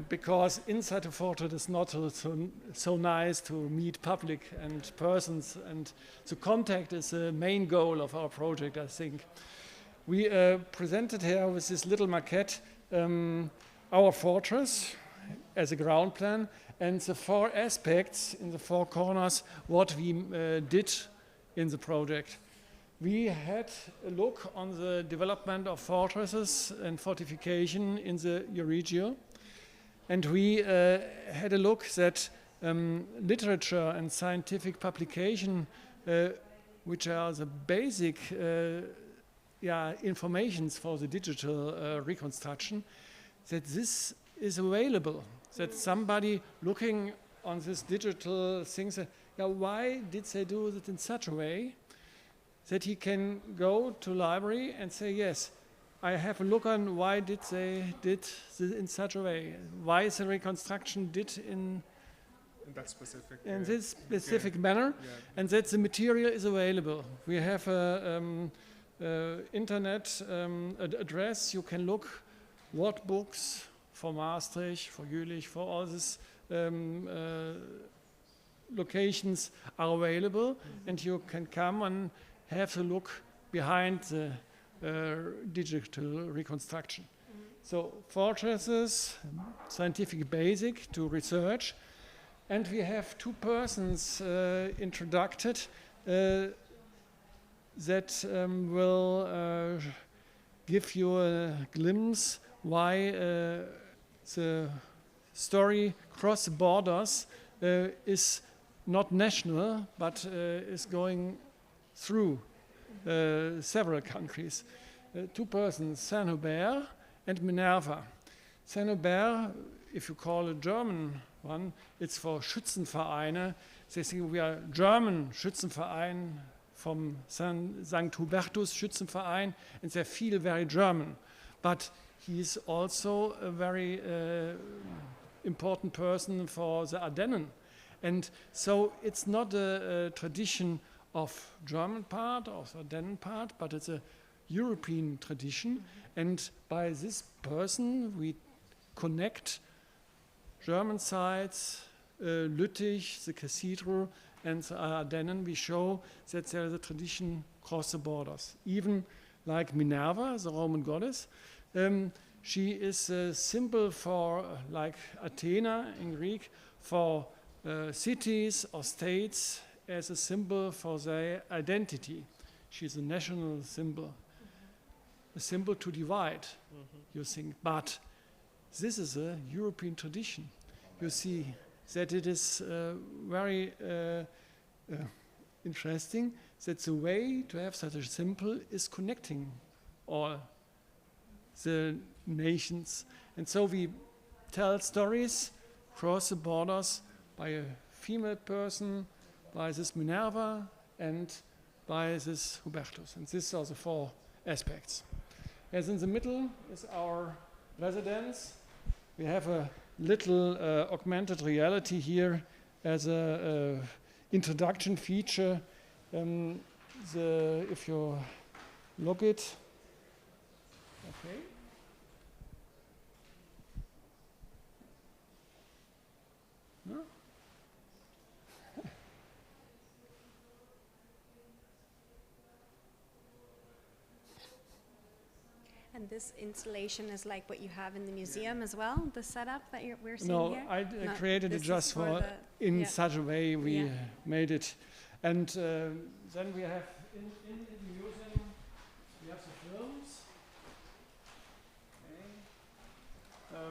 because inside the fortress is not so nice to meet public and persons, and so contact is the main goal of our project, I think. We presented here with this little maquette our fortress as a ground plan and the 4 aspects in the 4 corners what we did in the project. We had a look on the development of fortresses and fortification in the Euregio, and we had a look that literature and scientific publication, which are the basic informations for the digital reconstruction, that this is available, that somebody looking on this digital thing said, why did they do it in such a way that he can go to library and say, yes, I have a look on why did they did this in such a way, why is the reconstruction did in that specific this specific manner, and that the material is available. We have a internet address. You can look what books for Maastricht, for Jülich, for all these locations are available, and you can come and have a look behind the digital reconstruction. So fortresses, scientific basic to research, and we have 2 persons introduced that will give you a glimpse why the story cross borders is not national, but is going through several countries. 2 persons, Saint-Hubert and Minerva. Saint-Hubert, if you call a German one, it's for Schützenvereine. They think we are German Schützenverein from St. Hubertus Schützenverein, and they feel very German. But he is also a very important person for the Ardennen. And so it's not a tradition of German part, of Ardennen part, but it's a European tradition. And by this person, we connect German sites, Lüttich, the cathedral, and the Ardennen. We show that there is a tradition across the borders. Even like Minerva, the Roman goddess, she is a symbol for, like Athena in Greek, for cities or states as a symbol for their identity. She's a national symbol, a symbol to divide, you think. But this is a European tradition. You see that it is very interesting that the way to have such a symbol is connecting all the nations. And so we tell stories across the borders by a female person, by this Minerva, and by this Hubertus. And these are the 4 aspects. As in the middle is our residence. We have a little augmented reality here as a introduction feature. If you look it, okay. No? And this installation is like what you have in the museum as well, the setup that we're seeing here? No, I created it just for, in such a way we made it. And then we have, in the museum, we have the films. Okay.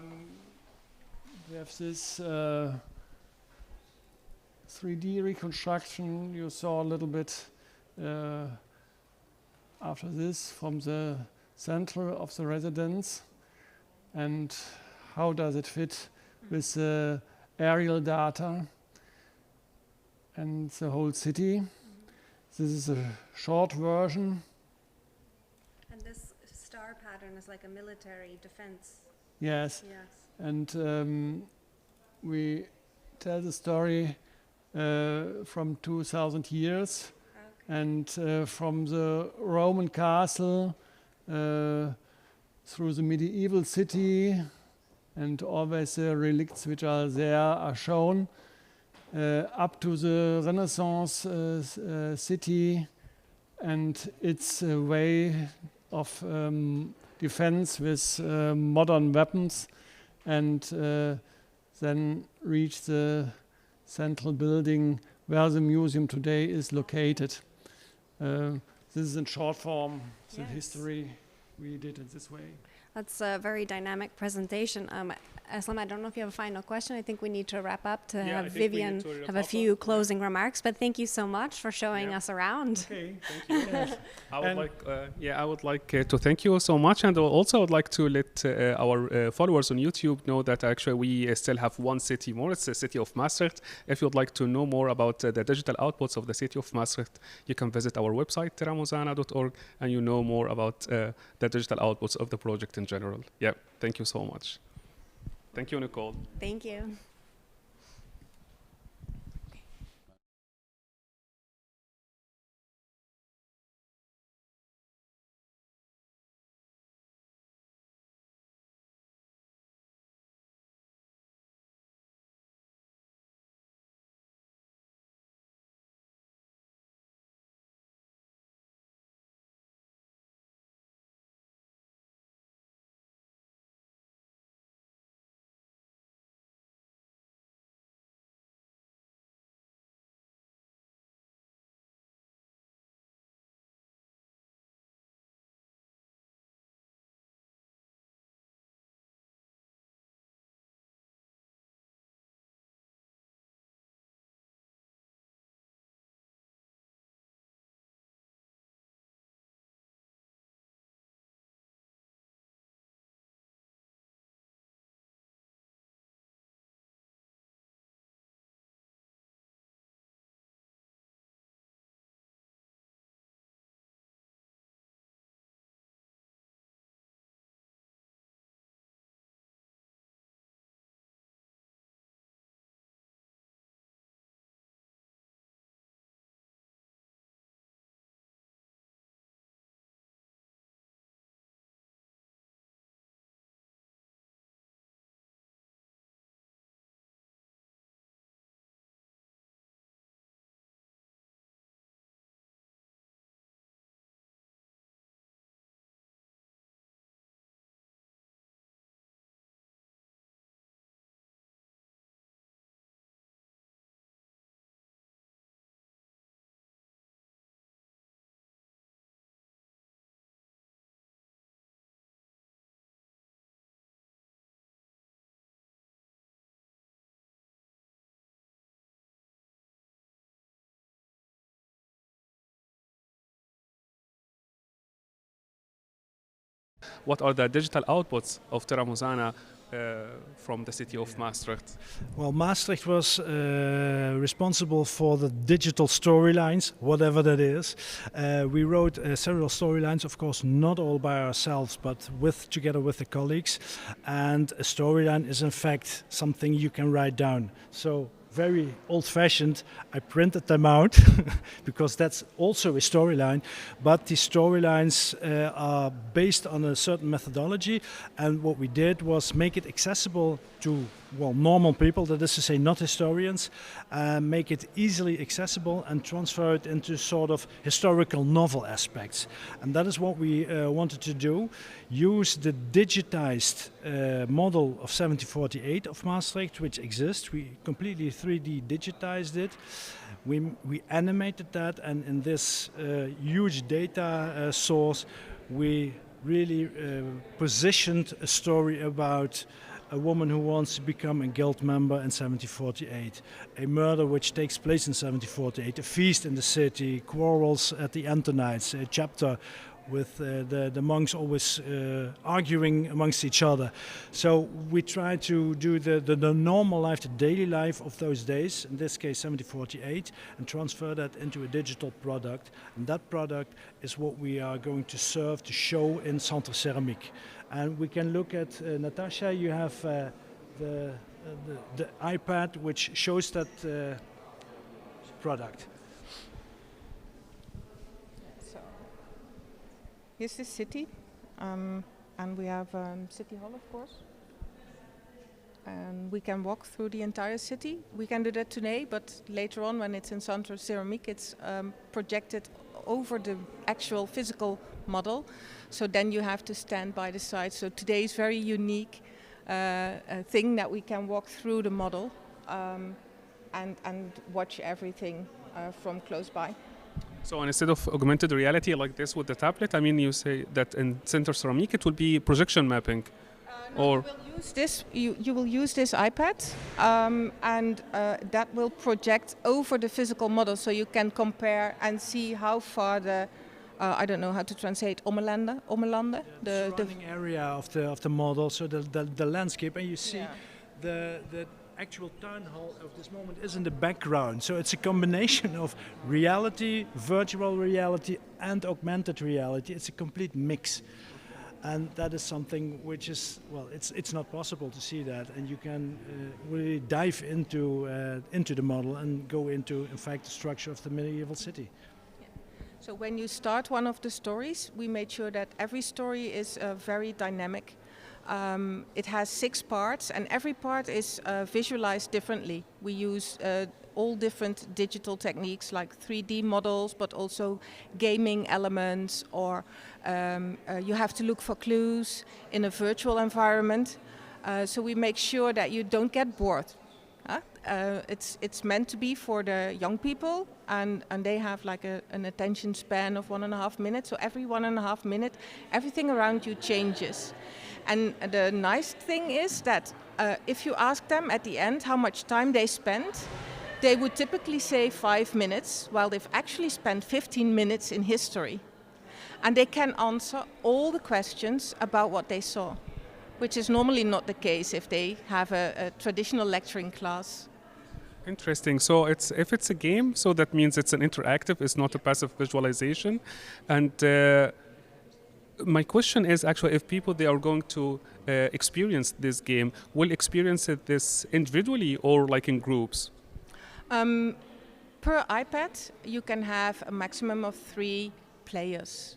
We have this 3D reconstruction you saw a little bit after this from the center of the residence, and how does it fit with the aerial data and the whole city. This is a short version. And this star pattern is like a military defense. Yes. And we tell the story from 2000 years. And from the Roman castle through the medieval city, and always the relicts which are there are shown, up to the Renaissance city and its way of defense with modern weapons, and then reach the central building where the museum today is located. This is in short form the history. We did it this way. That's a very dynamic presentation. Aslam, I don't know if you have a final question. I think we need to wrap up to have Vivian have a few closing remarks. But thank you so much for showing us around. Okay, thank you. I would like to thank you so much, and also I would like to let our followers on YouTube know that actually we still have one city more. It's the city of Maastricht. If you'd like to know more about the digital outputs of the city of Maastricht, you can visit our website terramosana.org, and you know more about the digital outputs of the project in general. Yeah, thank you so much. Thank you, Nicole. Thank you. What are the digital outputs of Terra Mosana from the city of Maastricht? Well, Maastricht was responsible for the digital storylines, whatever that is. We wrote several storylines, of course, not all by ourselves, but together with the colleagues. And a storyline is, in fact, something you can write down. So, very old-fashioned, I printed them out because that's also a storyline, but the storylines are based on a certain methodology, and what we did was make it accessible to, well, normal people, that is to say not historians, make it easily accessible and transfer it into sort of historical novel aspects. And that is what we wanted to do, use the digitized model of 1748 of Maastricht, which exists. We completely 3D digitized it. We animated that, and in this huge data source, we really positioned a story about a woman who wants to become a guild member in 1748, a murder which takes place in 1748, a feast in the city, quarrels at the Antonites, a chapter with the monks always arguing amongst each other. So we try to do the normal life, the daily life of those days, in this case 1748, and transfer that into a digital product. And that product is what we are going to serve, to show in Centre Céramique. And we can look at, Natasha, you have the iPad which shows that product. So here's the city, and we have City Hall, of course. And we can walk through the entire city. We can do that today, but later on, when it's in Centre Ceramique, it's projected over the actual physical model. So then you have to stand by the side. So today is very unique thing that we can walk through the model and watch everything from close by. So instead of augmented reality like this with the tablet, I mean, you say that in Centre Ceramique it will be projection mapping, or you will use this. You will use this iPad, and that will project over the physical model, so you can compare and see how far the I don't know how to translate Ommelande, the surrounding area of the model, so the landscape, and you see the actual town hall of this moment is in the background. So it's a combination of reality, virtual reality, and augmented reality. It's a complete mix. And that is something which is, well, it's not possible to see that, and you can really dive into the model and go into, in fact, the structure of the medieval city. So when you start one of the stories, we made sure that every story is very dynamic. It has 6 parts, and every part is visualized differently. We use all different digital techniques like 3D models, but also gaming elements, or you have to look for clues in a virtual environment. So we make sure that you don't get bored. It's meant to be for the young people, and they have like an attention span of 1.5 minutes. So every 1.5 minutes, everything around you changes. And the nice thing is that if you ask them at the end how much time they spent, they would typically say 5 minutes, while they've actually spent 15 minutes in history. And they can answer all the questions about what they saw, which is normally not the case if they have a traditional lecturing class. Interesting. So if it's a game, so that means it's an interactive, it's not a passive visualization. And my question is actually, if people they are going to experience this game, will experience it this individually or like in groups? Per iPad, you can have a maximum of 3 players.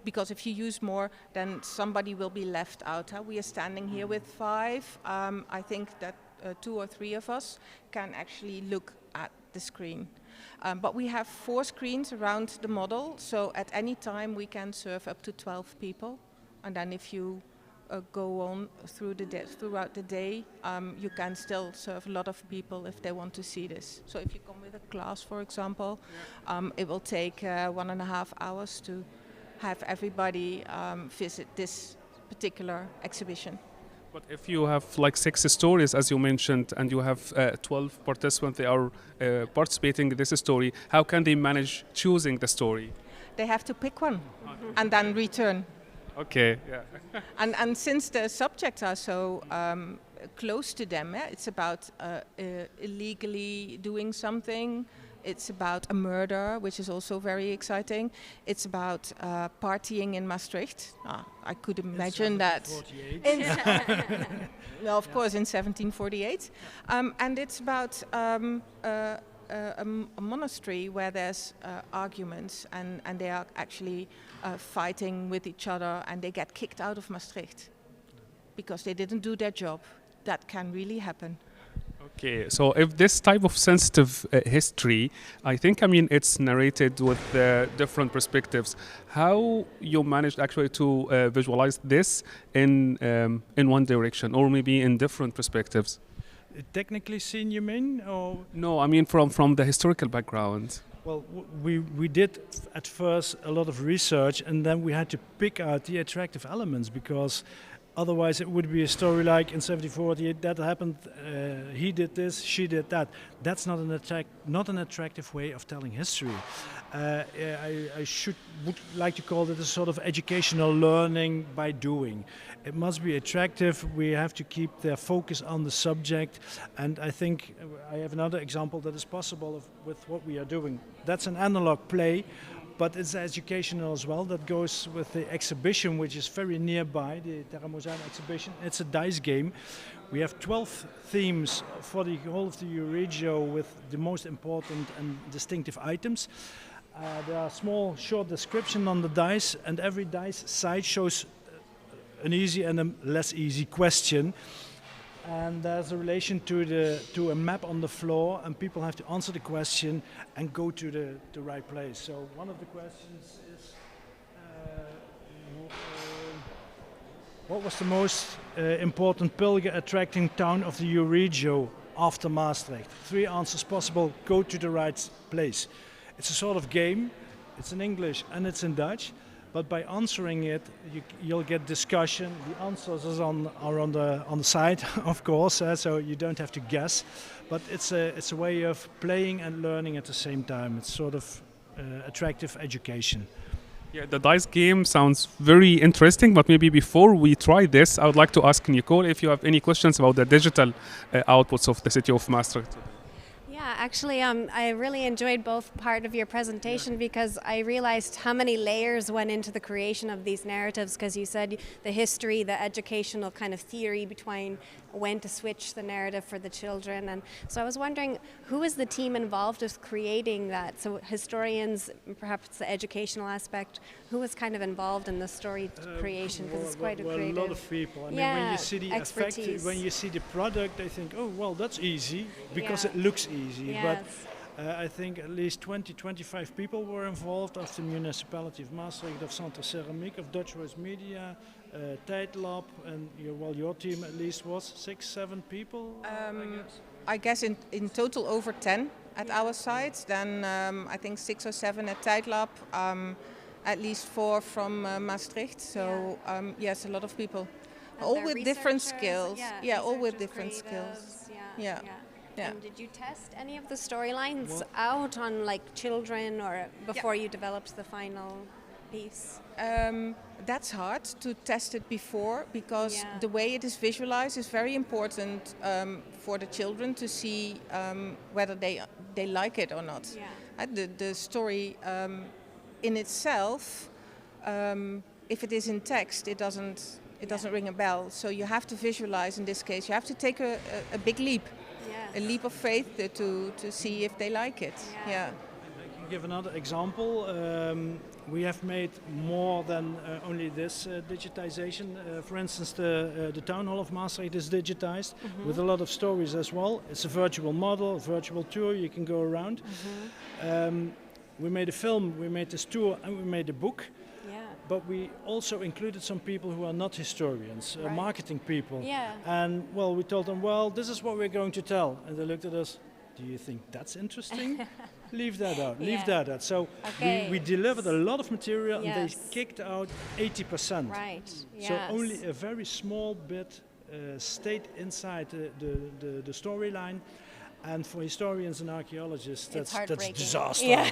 Because if you use more, then somebody will be left out. We are standing here with 5. I think that 2 or 3 of us can actually look at the screen. But we have 4 screens around the model, so at any time we can serve up to 12 people. And then if you go on throughout the day, you can still serve a lot of people if they want to see this. So if you come with a class, for example, it will take 1.5 hours to have everybody visit this particular exhibition. But if you have like 6 stories, as you mentioned, and you have 12 participants, they are participating in this story, how can they manage choosing the story? They have to pick one and then return. Okay, yeah. And since the subjects are so close to them, it's about illegally doing something. It's about a murder, which is also very exciting. It's about partying in Maastricht. I could imagine that. No, of course, in 1748. And it's about a monastery where there's arguments, and they are actually fighting with each other, and they get kicked out of Maastricht because they didn't do their job. That can really happen. Okay, so if this type of sensitive history, I mean, it's narrated with different perspectives. How you managed actually to visualize this in one direction, or maybe in different perspectives? Technically seen, you mean, or? No, I mean from the historical background. Well, we did at first a lot of research, and then we had to pick out the attractive elements, because otherwise it would be a story like in 1748 that happened, he did this, she did that. That's not an attractive way of telling history. I would like to call it a sort of educational learning by doing. It must be attractive. We have to keep their focus on the subject, and I think I have another example that is possible with what we are doing. That's an analog play, but it's educational as well. That goes with the exhibition, which is very nearby, the Terra Mosana exhibition. It's a dice game. We have 12 themes for the whole of the Euregio with the most important and distinctive items. There are small, short description on the dice, and every dice side shows an easy and a less easy question. And there's a relation to a map on the floor, and people have to answer the question and go to the right place. So one of the questions is, what was the most important pilgrim attracting town of the Euregio after Maastricht? 3 answers possible, go to the right place. It's a sort of game, it's in English and it's in Dutch. But by answering it, you'll get discussion. The answers are on the side, of course, so you don't have to guess. But it's a way of playing and learning at the same time. It's sort of attractive education. Yeah, the dice game sounds very interesting, but maybe before we try this, I would like to ask Nicole if you have any questions about the digital outputs of the city of Maastricht. Yeah, actually, I really enjoyed both part of your presentation because I realized how many layers went into the creation of these narratives, because you said the history, the educational kind of theory between when to switch the narrative for the children. And so I was wondering, who is the team involved with creating that? So historians, perhaps the educational aspect, who was kind of involved in the story creation? Because it's quite a creative... a lot of people. I mean, when you see the effect, when you see the product, I think, oh, well, that's easy, because it looks easy. Yes. But I think at least 20-25 people were involved of the municipality of Maastricht, of Centre Ceramique, of Dutch Rose Media, Tijdlab, and your team at least was 6-7 people, I guess in total over 10 at our side, then I think 6 or 7 at Tijdlab, at least 4 from Maastricht, so yes, a lot lot all with different skills. Yeah, all with different skills. Yeah. And did you test any of the storylines out on like children or before you developed the final piece? That's hard to test it before, because the way it is visualized is very important for the children to see whether they like it or not. The story in itself, if it is in text, it doesn't ring a bell. So you have to visualize. In this case, you have to take a big leap. A leap of faith to see if they like it. Yeah. I can give another example. We have made more than only this digitization. For instance, the town hall of Maastricht is digitized with a lot of stories as well. It's a virtual model, a virtual tour. You can go around. We made a film, we made this tour, and we made a book. But we also included some people who are not historians, marketing people. And well, we told them, well, this is what we're going to tell. And they looked at us, do you think that's interesting? Leave that out, leave that out. So we delivered a lot of material and they kicked out 80%. So only a very small bit stayed inside the storyline. And for historians and archaeologists, that's disaster.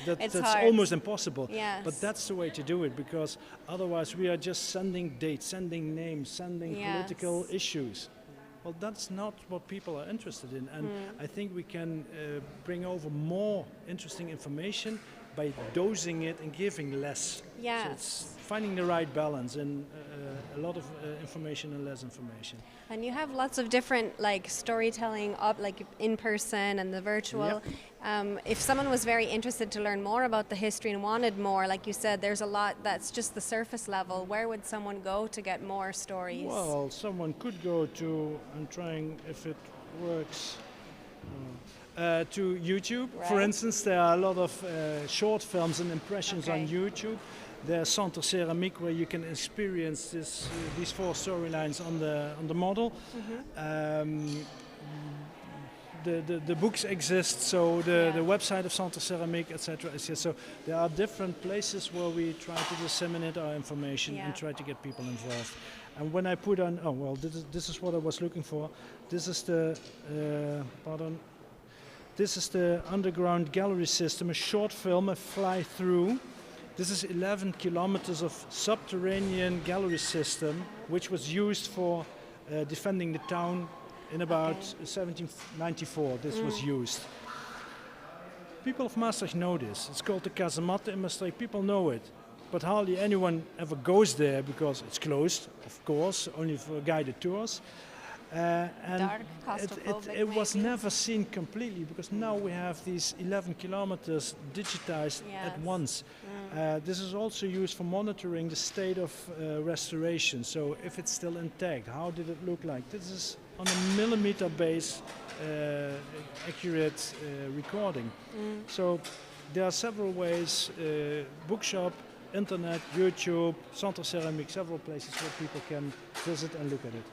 That's almost impossible. But that's the way to do it, because otherwise we are just sending dates, sending names, sending political issues. Well, that's not what people are interested in. And I think we can bring over more interesting information by dosing it and giving less. So it's finding the right balance in a lot of information and less information. And you have lots of different like storytelling, like in person and the virtual. If someone was very interested to learn more about the history and wanted more, like you said, there's a lot that's just the surface level. Where would someone go to get more stories? Well, someone could go to, I'm trying if it works, to YouTube. For instance, there are a lot of short films and impressions on YouTube. There's Centre Ceramique, where you can experience these 4 storylines on the model. The books exist, so the website of Centre Ceramique, etc. So there are different places where we try to disseminate our information and try to get people involved. And when I put on, this is what I was looking for. This is the, This is the underground gallery system, a short film, a fly-through. This is 11 kilometers of subterranean gallery system, which was used for defending the town in about 1794. This was used. People of Maastricht know this. It's called the Kasematte in Maastricht. People know it. But hardly anyone ever goes there because it's closed, of course, only for guided tours. And Dark, claustrophobic, it was never seen completely because now we have these 11 kilometers digitized at once. This is also used for monitoring the state of restoration. So if it's still intact, how did it look like? This is on a millimeter base accurate recording. So there are several ways, bookshop, internet, YouTube, Centre Ceramique, several places where people can visit and look at it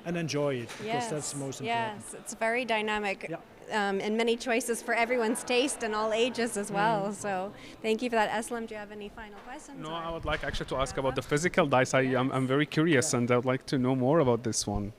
and enjoy it, because that's the most important. Yes, it's very dynamic and many choices for everyone's taste and all ages as well. So thank you for that. Eslam, do you have any final questions? No, I would like actually to ask about the physical dice. I'm very curious and I would like to know more about this one.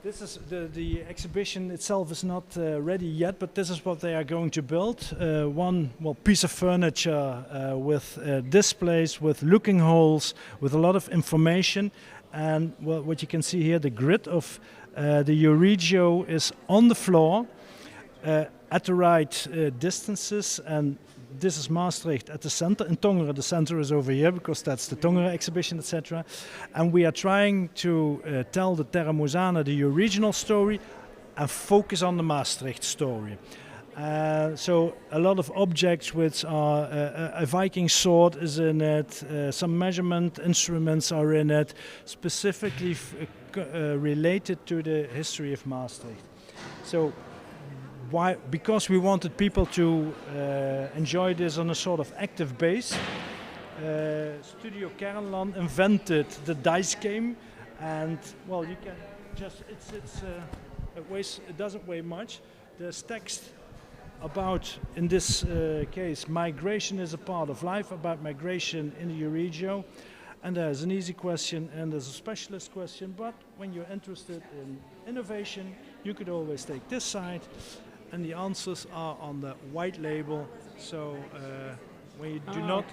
This is the exhibition itself is not ready yet, but this is what they are going to build. One piece of furniture with displays, with looking holes, with a lot of information. And what you can see here, the grid of the Euregio is on the floor at the right distances, and this is Maastricht at the center. In Tongeren, the center is over here because that's the Tongeren exhibition, etc. And we are trying to tell the Terra Mosana, the regional story, and focus on the Maastricht story. So a lot of objects which are a Viking sword is in it, some measurement instruments are in it, specifically related to the history of Maastricht. So why? Because we wanted people to enjoy this on a sort of active base. Studio Kernland invented the dice game, and well, you can just it doesn't weigh much. There's text about, in this case, migration is a part of life, about migration in the Euregio. And there's an easy question and there's a specialist question, but when you're interested in innovation, you could always take this side, and the answers are on the white label. So when you do not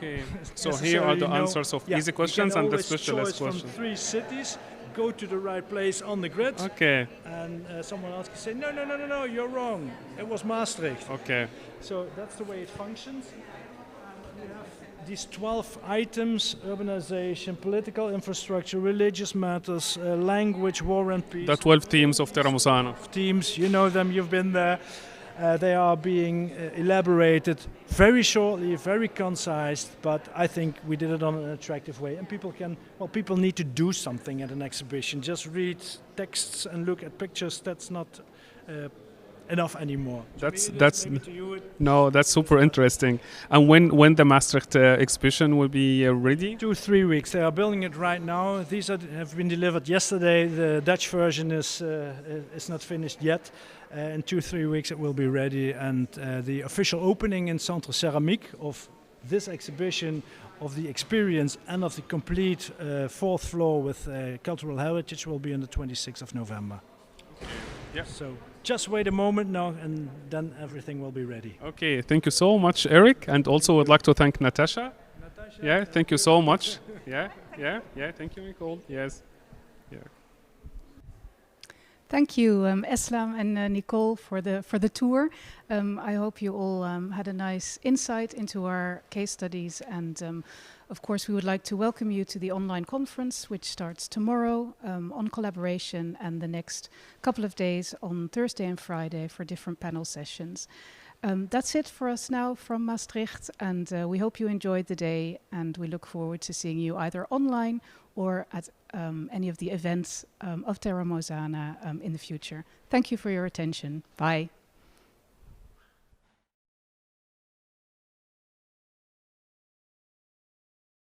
so here are the answers of easy questions and the specialist questions. From 3 cities, go to the right place on the grid. Okay. And someone else can say, no, you're wrong. It was Maastricht. Okay. So that's the way it functions. And we have these 12 items: urbanization, political infrastructure, religious matters, language, war and peace. The 12 themes of Terra Mosana. Themes, you know them, you've been there. They are being elaborated very shortly, very concise, but I think we did it on an attractive way. And people need to do something at an exhibition. Just read texts and look at pictures, that's not enough anymore. That's super interesting. And when the Maastricht exhibition will be ready? 2-3 weeks. They are building it right now. These have been delivered yesterday. The Dutch version is not finished yet. In 2-3 weeks it will be ready, and the official opening in Centre Ceramique of this exhibition, of the experience and of the complete 4th floor with cultural heritage, will be on the 26th of November. Yeah. So just wait a moment now and then everything will be ready. Okay, thank you so much, Eric, and also would like to thank Natasha. Yeah, thank you so much. Yeah, thank you, Nicole. Yes. Yeah. Thank you, Eslam and Nicole, for the tour. I hope you all had a nice insight into our case studies, and of course we would like to welcome you to the online conference, which starts tomorrow on collaboration, and the next couple of days on Thursday and Friday for different panel sessions. That's it for us now from Maastricht, and we hope you enjoyed the day, and we look forward to seeing you either online or at any of the events of Terra Mosana in the future. Thank you for your attention. Bye.